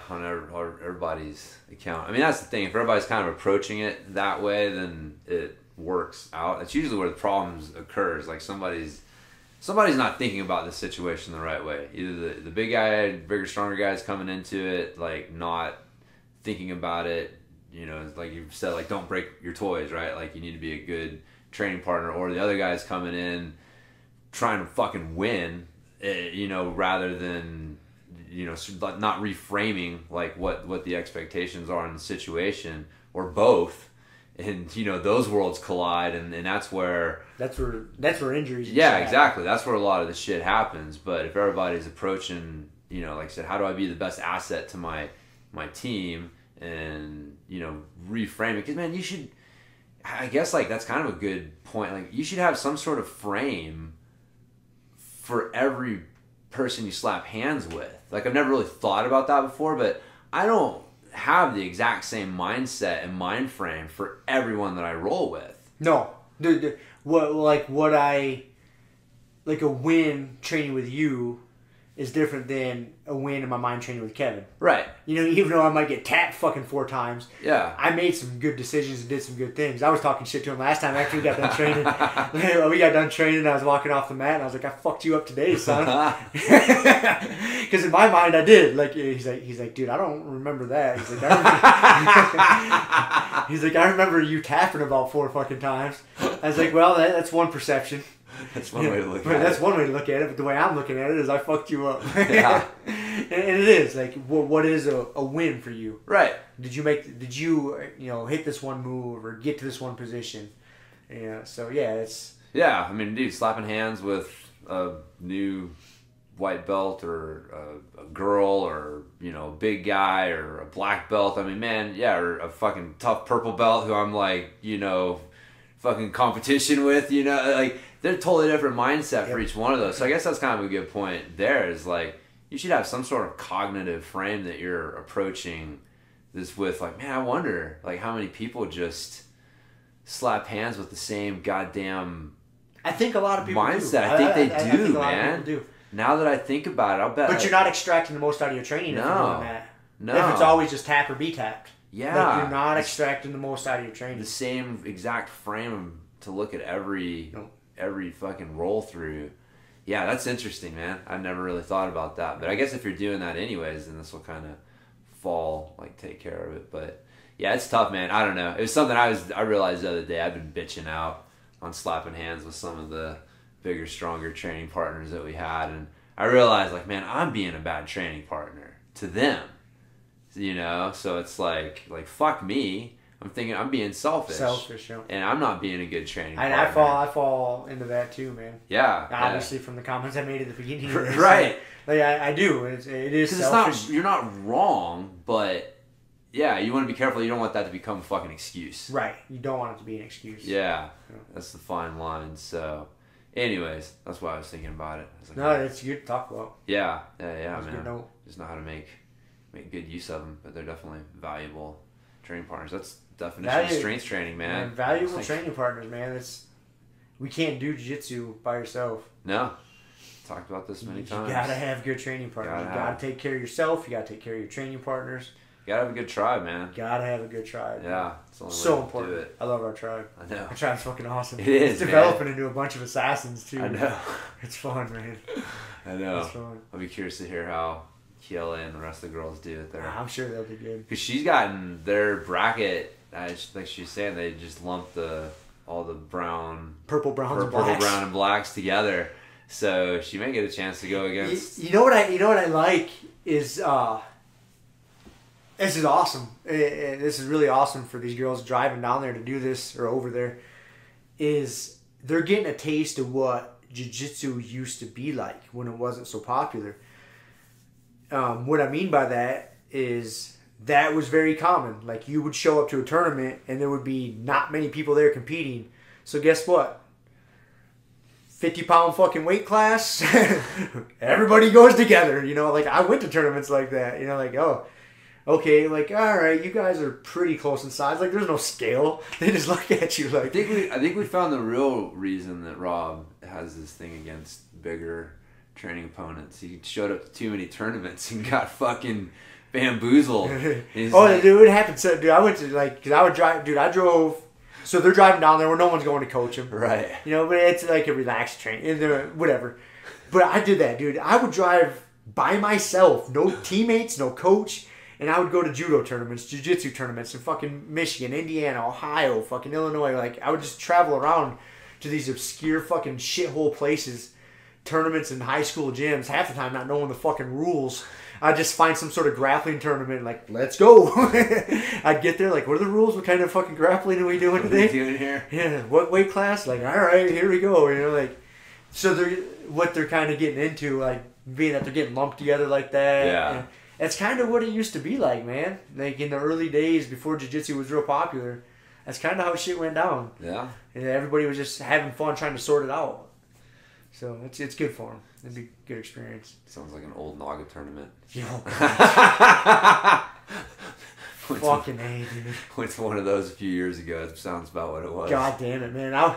on everybody's account. I mean, that's the thing. If everybody's kind of approaching it that way, then it works out. It's usually where the problems occurs. Like somebody's not thinking about the situation the right way. Either the big guy, bigger, stronger guy's coming into it, like not thinking about it. You know, like you said, like don't break your toys, right? Like you need to be a good training partner. Or the other guy's coming in trying to fucking win, you know, rather than, you know, not reframing like what the expectations are in the situation, or both. And you know, those worlds collide, and that's where injuries. Yeah, exactly. That's where a lot of the shit happens. But if everybody's approaching, you know, like I said, how do I be the best asset to my team, and you know, reframe it? Because man, you should. I guess like that's kind of a good point. Like you should have some sort of frame for every person you slap hands with. Like I've never really thought about that before, but I don't have the exact same mindset and mind frame for everyone that I roll with. No. A win training with you is different than a win in my mind training with Kevin. Right. You know, even though I might get tapped fucking 4 times, Yeah. I made some good decisions and did some good things. I was talking shit to him last time after we got done training. We got done training, I was walking off the mat, and I was like, I fucked you up today, son. Because in my mind, I did. Like, he's like, dude, I don't remember that. He's like, I remember you tapping about 4 fucking times. I was like, well, that's one perception. That's one way to look at it. That's one way to look at it, but the way I'm looking at it is I fucked you up. Yeah. And it is like, what is a win for you? Right. Did you hit this one move or get to this one position? Yeah. So yeah, it's Yeah, I mean, dude, slapping hands with a new white belt or a girl or, you know, a big guy or a black belt. I mean, man, yeah, or a fucking tough purple belt who I'm like, you know, fucking competition with, you know, like they're totally different mindset for each one of those. So I guess that's kind of a good point there is like, you should have some sort of cognitive frame that you're approaching this with. Like, man, I wonder like how many people just slap hands with the same goddamn I think a lot of people mindset. do. I think they I do, think a lot man. of people do. Now that I think about it, I'll bet. But you're not extracting the most out of your training if you're No. doing that. No. If it's always just tap or be tapped. Yeah. Like you're not extracting the most out of your training. the same exact frame to look at every fucking roll through. Yeah, that's interesting, man. I never really thought about that. But I guess if you're doing that anyways, then this will kind of take care of it. But yeah, it's tough, man. I don't know. It was something I realized the other day. I've been bitching out on slapping hands with some of the bigger, stronger training partners that we had, and I realized, like, man, I'm being a bad training partner to them, you know. So it's like fuck me. I'm thinking I'm being selfish, Yeah. and I'm not being a good training And partner. I fall into that too, man. Yeah, Obviously, from the comments I made at the beginning. Of this, right. Like I do. It is Because selfish. you're not wrong, but yeah, you want to be careful. You don't want that to become a fucking excuse. Right. You don't want it to be an excuse. Yeah, that's the fine line. So, anyways, that's why I was thinking about it. I was like, No, it's good to talk about. yeah, That's a man. good note. Just know how to make good use of them, but they're definitely valuable training partners. That's the definition of strength training, man. Valuable Like, training partners, man. We can't do jiu-jitsu by yourself. No, talked about this many times. You gotta have good training partners. You gotta take care of yourself. You gotta take care of your training partners. You gotta have a good tribe, man. You gotta have a good tribe. Yeah, it's the only So way to important. do it. I love our tribe. I know. Our tribe's fucking awesome. It is, It's developing into a bunch of assassins too. I know. It's fun, man. I know. It's fun. I'll be curious to hear how Kiela and the rest of the girls do it there. I'm sure they'll be good. Because she's gotten their bracket, like she's saying, they just lumped all the brown, Purple, browns, and purple, blacks. brown, and blacks together. So she may get a chance to go against. You know what I like is this is awesome. This is really awesome for these girls driving down there to do this or over there. Is they're getting a taste of what jiu-jitsu used to be like when it wasn't so popular. What I mean by that is that was very common. Like you would show up to a tournament and there would be not many people there competing. So guess what? 50-pound fucking weight class. Everybody goes together. You know, like I went to tournaments like that. You know, like, oh, okay, like, all right, you guys are pretty close in size. Like there's no scale. They just look at you like. I think we found the real reason that Rob has this thing against bigger training opponents. He showed up to too many tournaments and got fucking bamboozled. He's Oh, like, dude, it happened. So, dude, I went to because I would drive. Dude, I drove. So they're driving down there where no one's going to coach them. right. You know, but it's like a relaxed train, whatever. But I did that, dude. I would drive by myself, no teammates, no coach, and I would go to judo tournaments, jiu-jitsu tournaments in fucking Michigan, Indiana, Ohio, fucking Illinois. Like, I would just travel around to these obscure fucking shithole places, tournaments in high school gyms, half the time not knowing the fucking rules. I'd just find some sort of grappling tournament, like, let's go. I'd get there, like, what are the rules? What kind of fucking grappling are we doing What are we today? doing here? Yeah, what weight class? Like, all right, here we go. You know, like, so they're kind of getting into, like, being that they're getting lumped together like that. Yeah. And that's kind of what it used to be like, man. Like, in the early days before jiu-jitsu was real popular, that's kind of how shit went down. Yeah. And everybody was just having fun trying to sort it out. So it's good for them. It'd be a good experience. Sounds like an old Naga tournament. Yo, Went to- fucking A, dude. Went to one of those a few years ago. It sounds about what it was. God damn it, man.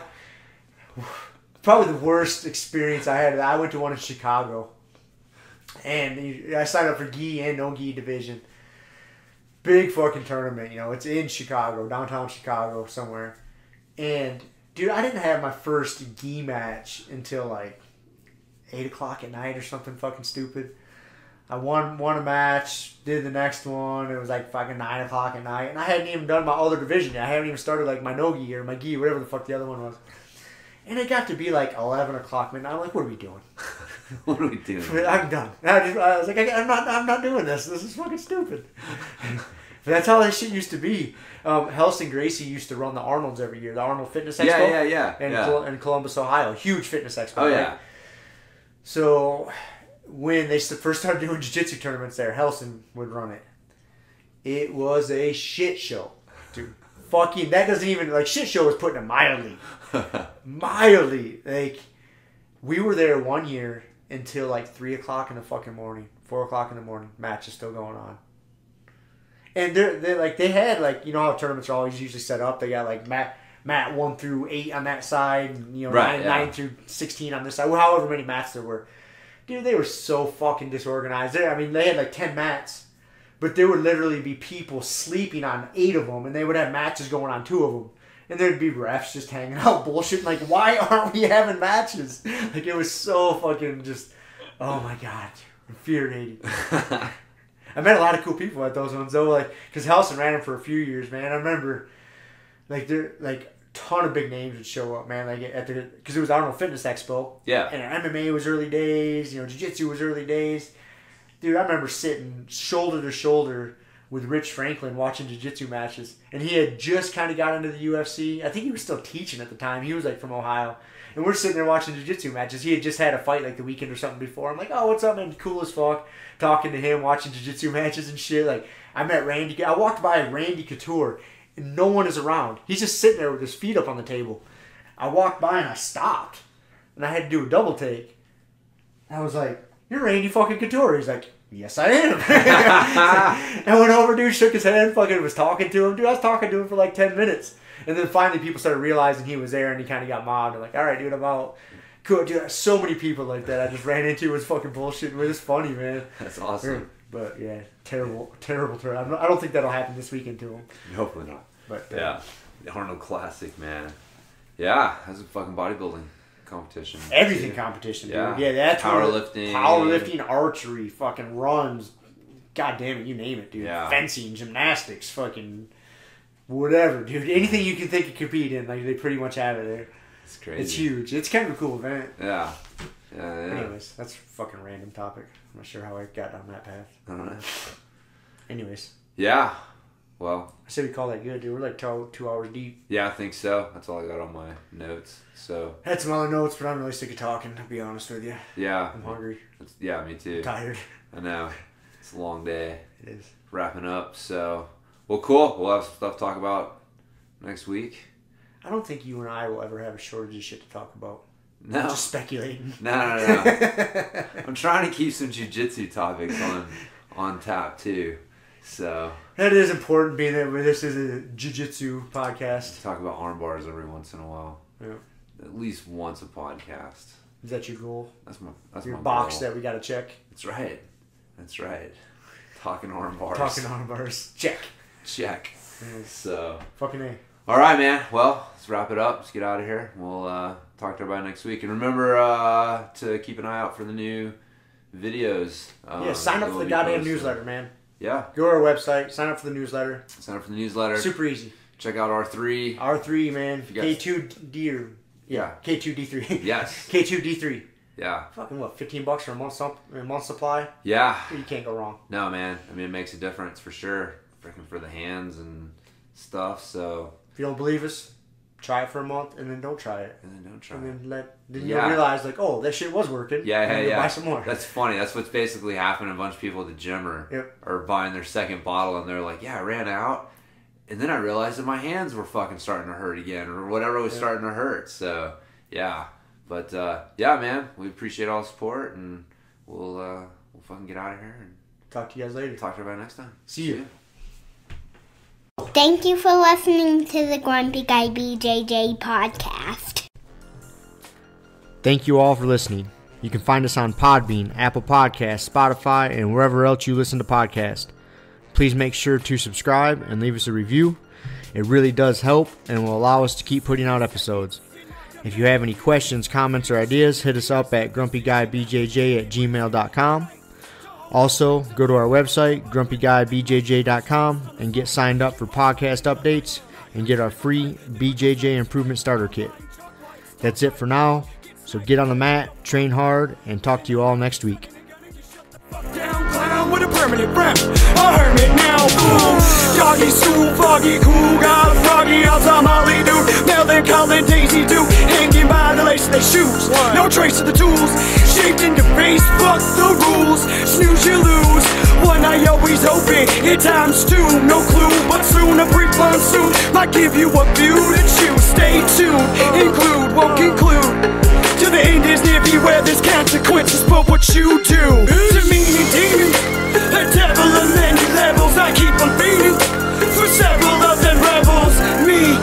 Probably the worst experience I had. I went to one in Chicago. And I signed up for gi and no gi division. Big fucking tournament, you know. It's in Chicago, downtown Chicago somewhere. And, dude, I didn't have my first gi match until like 8 o'clock at night or something fucking stupid. I won a match, did the next one. It was like fucking 9 o'clock at night. And I hadn't even done my other division yet. I haven't even started like my no-gi or my gi, whatever the fuck the other one was. And it got to be like 11 o'clock midnight. I'm like, what are we doing? What are we doing? I'm done. I was like, I'm not doing this. This is fucking stupid. But that's how that shit used to be. Helston Gracie used to run the Arnold's every year, the Arnold Fitness Expo. Yeah. In Columbus, Ohio. Huge fitness expo. Oh, yeah. Right? So when they first started doing jiu-jitsu tournaments there, Helston would run it. It was a shit show. Dude, fucking, that doesn't even, like, shit show was putting it mildly. Mildly. Like, we were there one year until like 3 o'clock in the fucking morning, 4 o'clock in the morning. Match is still going on. And they had, like, you know how tournaments are always usually set up. They got like mat 1 through 8 on that side, and, you know, right, 9 through 16 on this side. However many mats there were. Dude, they were so fucking disorganized. I mean, they had like 10 mats, but there would literally be people sleeping on 8 of them, and they would have matches going on 2 of them. And there'd be refs just hanging out bullshit. Like, why aren't we having matches? Like, it was so fucking just, oh my God, infuriating. I met a lot of cool people at those ones, though. Like, because Helston ran them for a few years, man. I remember, like, there, like, a ton of big names would show up, man. Like, because it was Arnold Fitness Expo. Yeah. And MMA was early days. You know, Jiu-Jitsu was early days. Dude, I remember sitting shoulder to shoulder with Rich Franklin watching jiu-jitsu matches, and he had just kind of got into the UFC. I think he was still teaching at the time. He was like from Ohio, and we're sitting there watching jiu-jitsu matches. He had just had a fight like the weekend or something before. I'm like, oh, what's up, man? Cool as fuck. Talking to him, watching jiu-jitsu matches and shit. Like, I met Randy. I walked by Randy Couture, and no one is around. He's just sitting there with his feet up on the table. I walked by and I stopped, and I had to do a double take. I was like, you're Randy fucking Couture. He's like, yes, I am. I went over, dude, shook his hand, fucking was talking to him. Dude, I was talking to him for like 10 minutes. And then finally people started realizing he was there, and he kind of got mobbed. I'm like, all right, dude, I'm out. Cool, dude, so many people like that I just ran into was fucking bullshit. It was funny, man. That's awesome. But, yeah, terrible turn. I don't think that'll happen this weekend to him. Hopefully not. But yeah, the Arnold Classic, man. Yeah, that's a fucking bodybuilding competition. Everything competition, dude. Yeah, Yeah, that's powerlifting. Powerlifting, archery, fucking runs. God damn it, you name it, dude. Yeah. Fencing, gymnastics, fucking whatever, dude. Anything you can think of compete in, like, they pretty much have it there. It's crazy. It's huge. It's kind of a cool event. Yeah. Anyways, that's a fucking random topic. I'm not sure how I got down that path. I don't know. Anyways. Yeah. Well. I say we call that good, dude. We're like 2 hours deep. Yeah, I think so. That's all I got on my notes. So. I had some other notes, but I'm really sick of talking, to be honest with you. Yeah. I'm hungry. Yeah, me too. I'm tired. I know. It's a long day. It is. Wrapping up. So. Well, cool. We'll have some stuff to talk about next week. I don't think you and I will ever have a shortage of shit to talk about. No. Just speculating. No. I'm trying to keep some jiu-jitsu topics on tap too. So that is important, being that this is a jiu-jitsu podcast. Talk about arm bars every once in a while. Yeah. At least once a podcast. Is that your goal? That's your my box goal. that we got to check. That's right. Talking arm bars. Talking arm bars. Check. Yes. So. Fucking A. All right, man. Well, let's wrap it up. Let's get out of here. We'll talk to everybody next week. And remember to keep an eye out for the new videos. Sign up for the goddamn newsletter, man. Yeah. Go to our website. Sign up for the newsletter. Super easy. Check out R3. R3, man. Guys... K2D. Yeah. K2D3. Yes. K2D3. Yeah. Fucking what? $15 for a month supply? Yeah. You can't go wrong. No, man. I mean, it makes a difference for sure. Freaking for the hands and stuff. So if you don't believe us, try it for a month and then don't try it. And then don't try and it. Then you'll realize, like, oh, that shit was working. Yeah. Buy some more. That's funny. That's what's basically happening. A bunch of people at the gym are buying their second bottle and they're like, yeah, I ran out. And then I realized that my hands were fucking starting to hurt again or whatever was starting to hurt. So, yeah. But, yeah, man, we appreciate all the support and we'll fucking get out of here and talk to you guys later. Talk to everybody next time. See you. Thank you for listening to the Grumpy Guy BJJ podcast. Thank you all for listening. You can find us on Podbean, Apple Podcasts, Spotify, and wherever else you listen to podcasts. Please make sure to subscribe and leave us a review. It really does help and will allow us to keep putting out episodes. If you have any questions, comments, or ideas, hit us up at grumpyguybjj@gmail.com. Also, go to our website, grumpyguybjj.com, and get signed up for podcast updates and get our free BJJ Improvement Starter Kit. That's it for now, so get on the mat, train hard, and talk to you all next week. Down clown with a permanent frown. A hermit now, boom. Doggy stool, foggy, cool, got a froggy outside Molly dude. Melancholy Daisy Duke, hanging by the lace of their shoes. No trace of the tools, shaped into face, fuck the rules. Snooze, you lose. One eye always open, at times two, no clue. But soon a brief monsoon might give you a view to choose. Stay tuned, include, won't conclude. To the end is near, beware there's consequences for what you do. To me, demon, a devil of many levels, I keep on feeding. For several of them rebels, me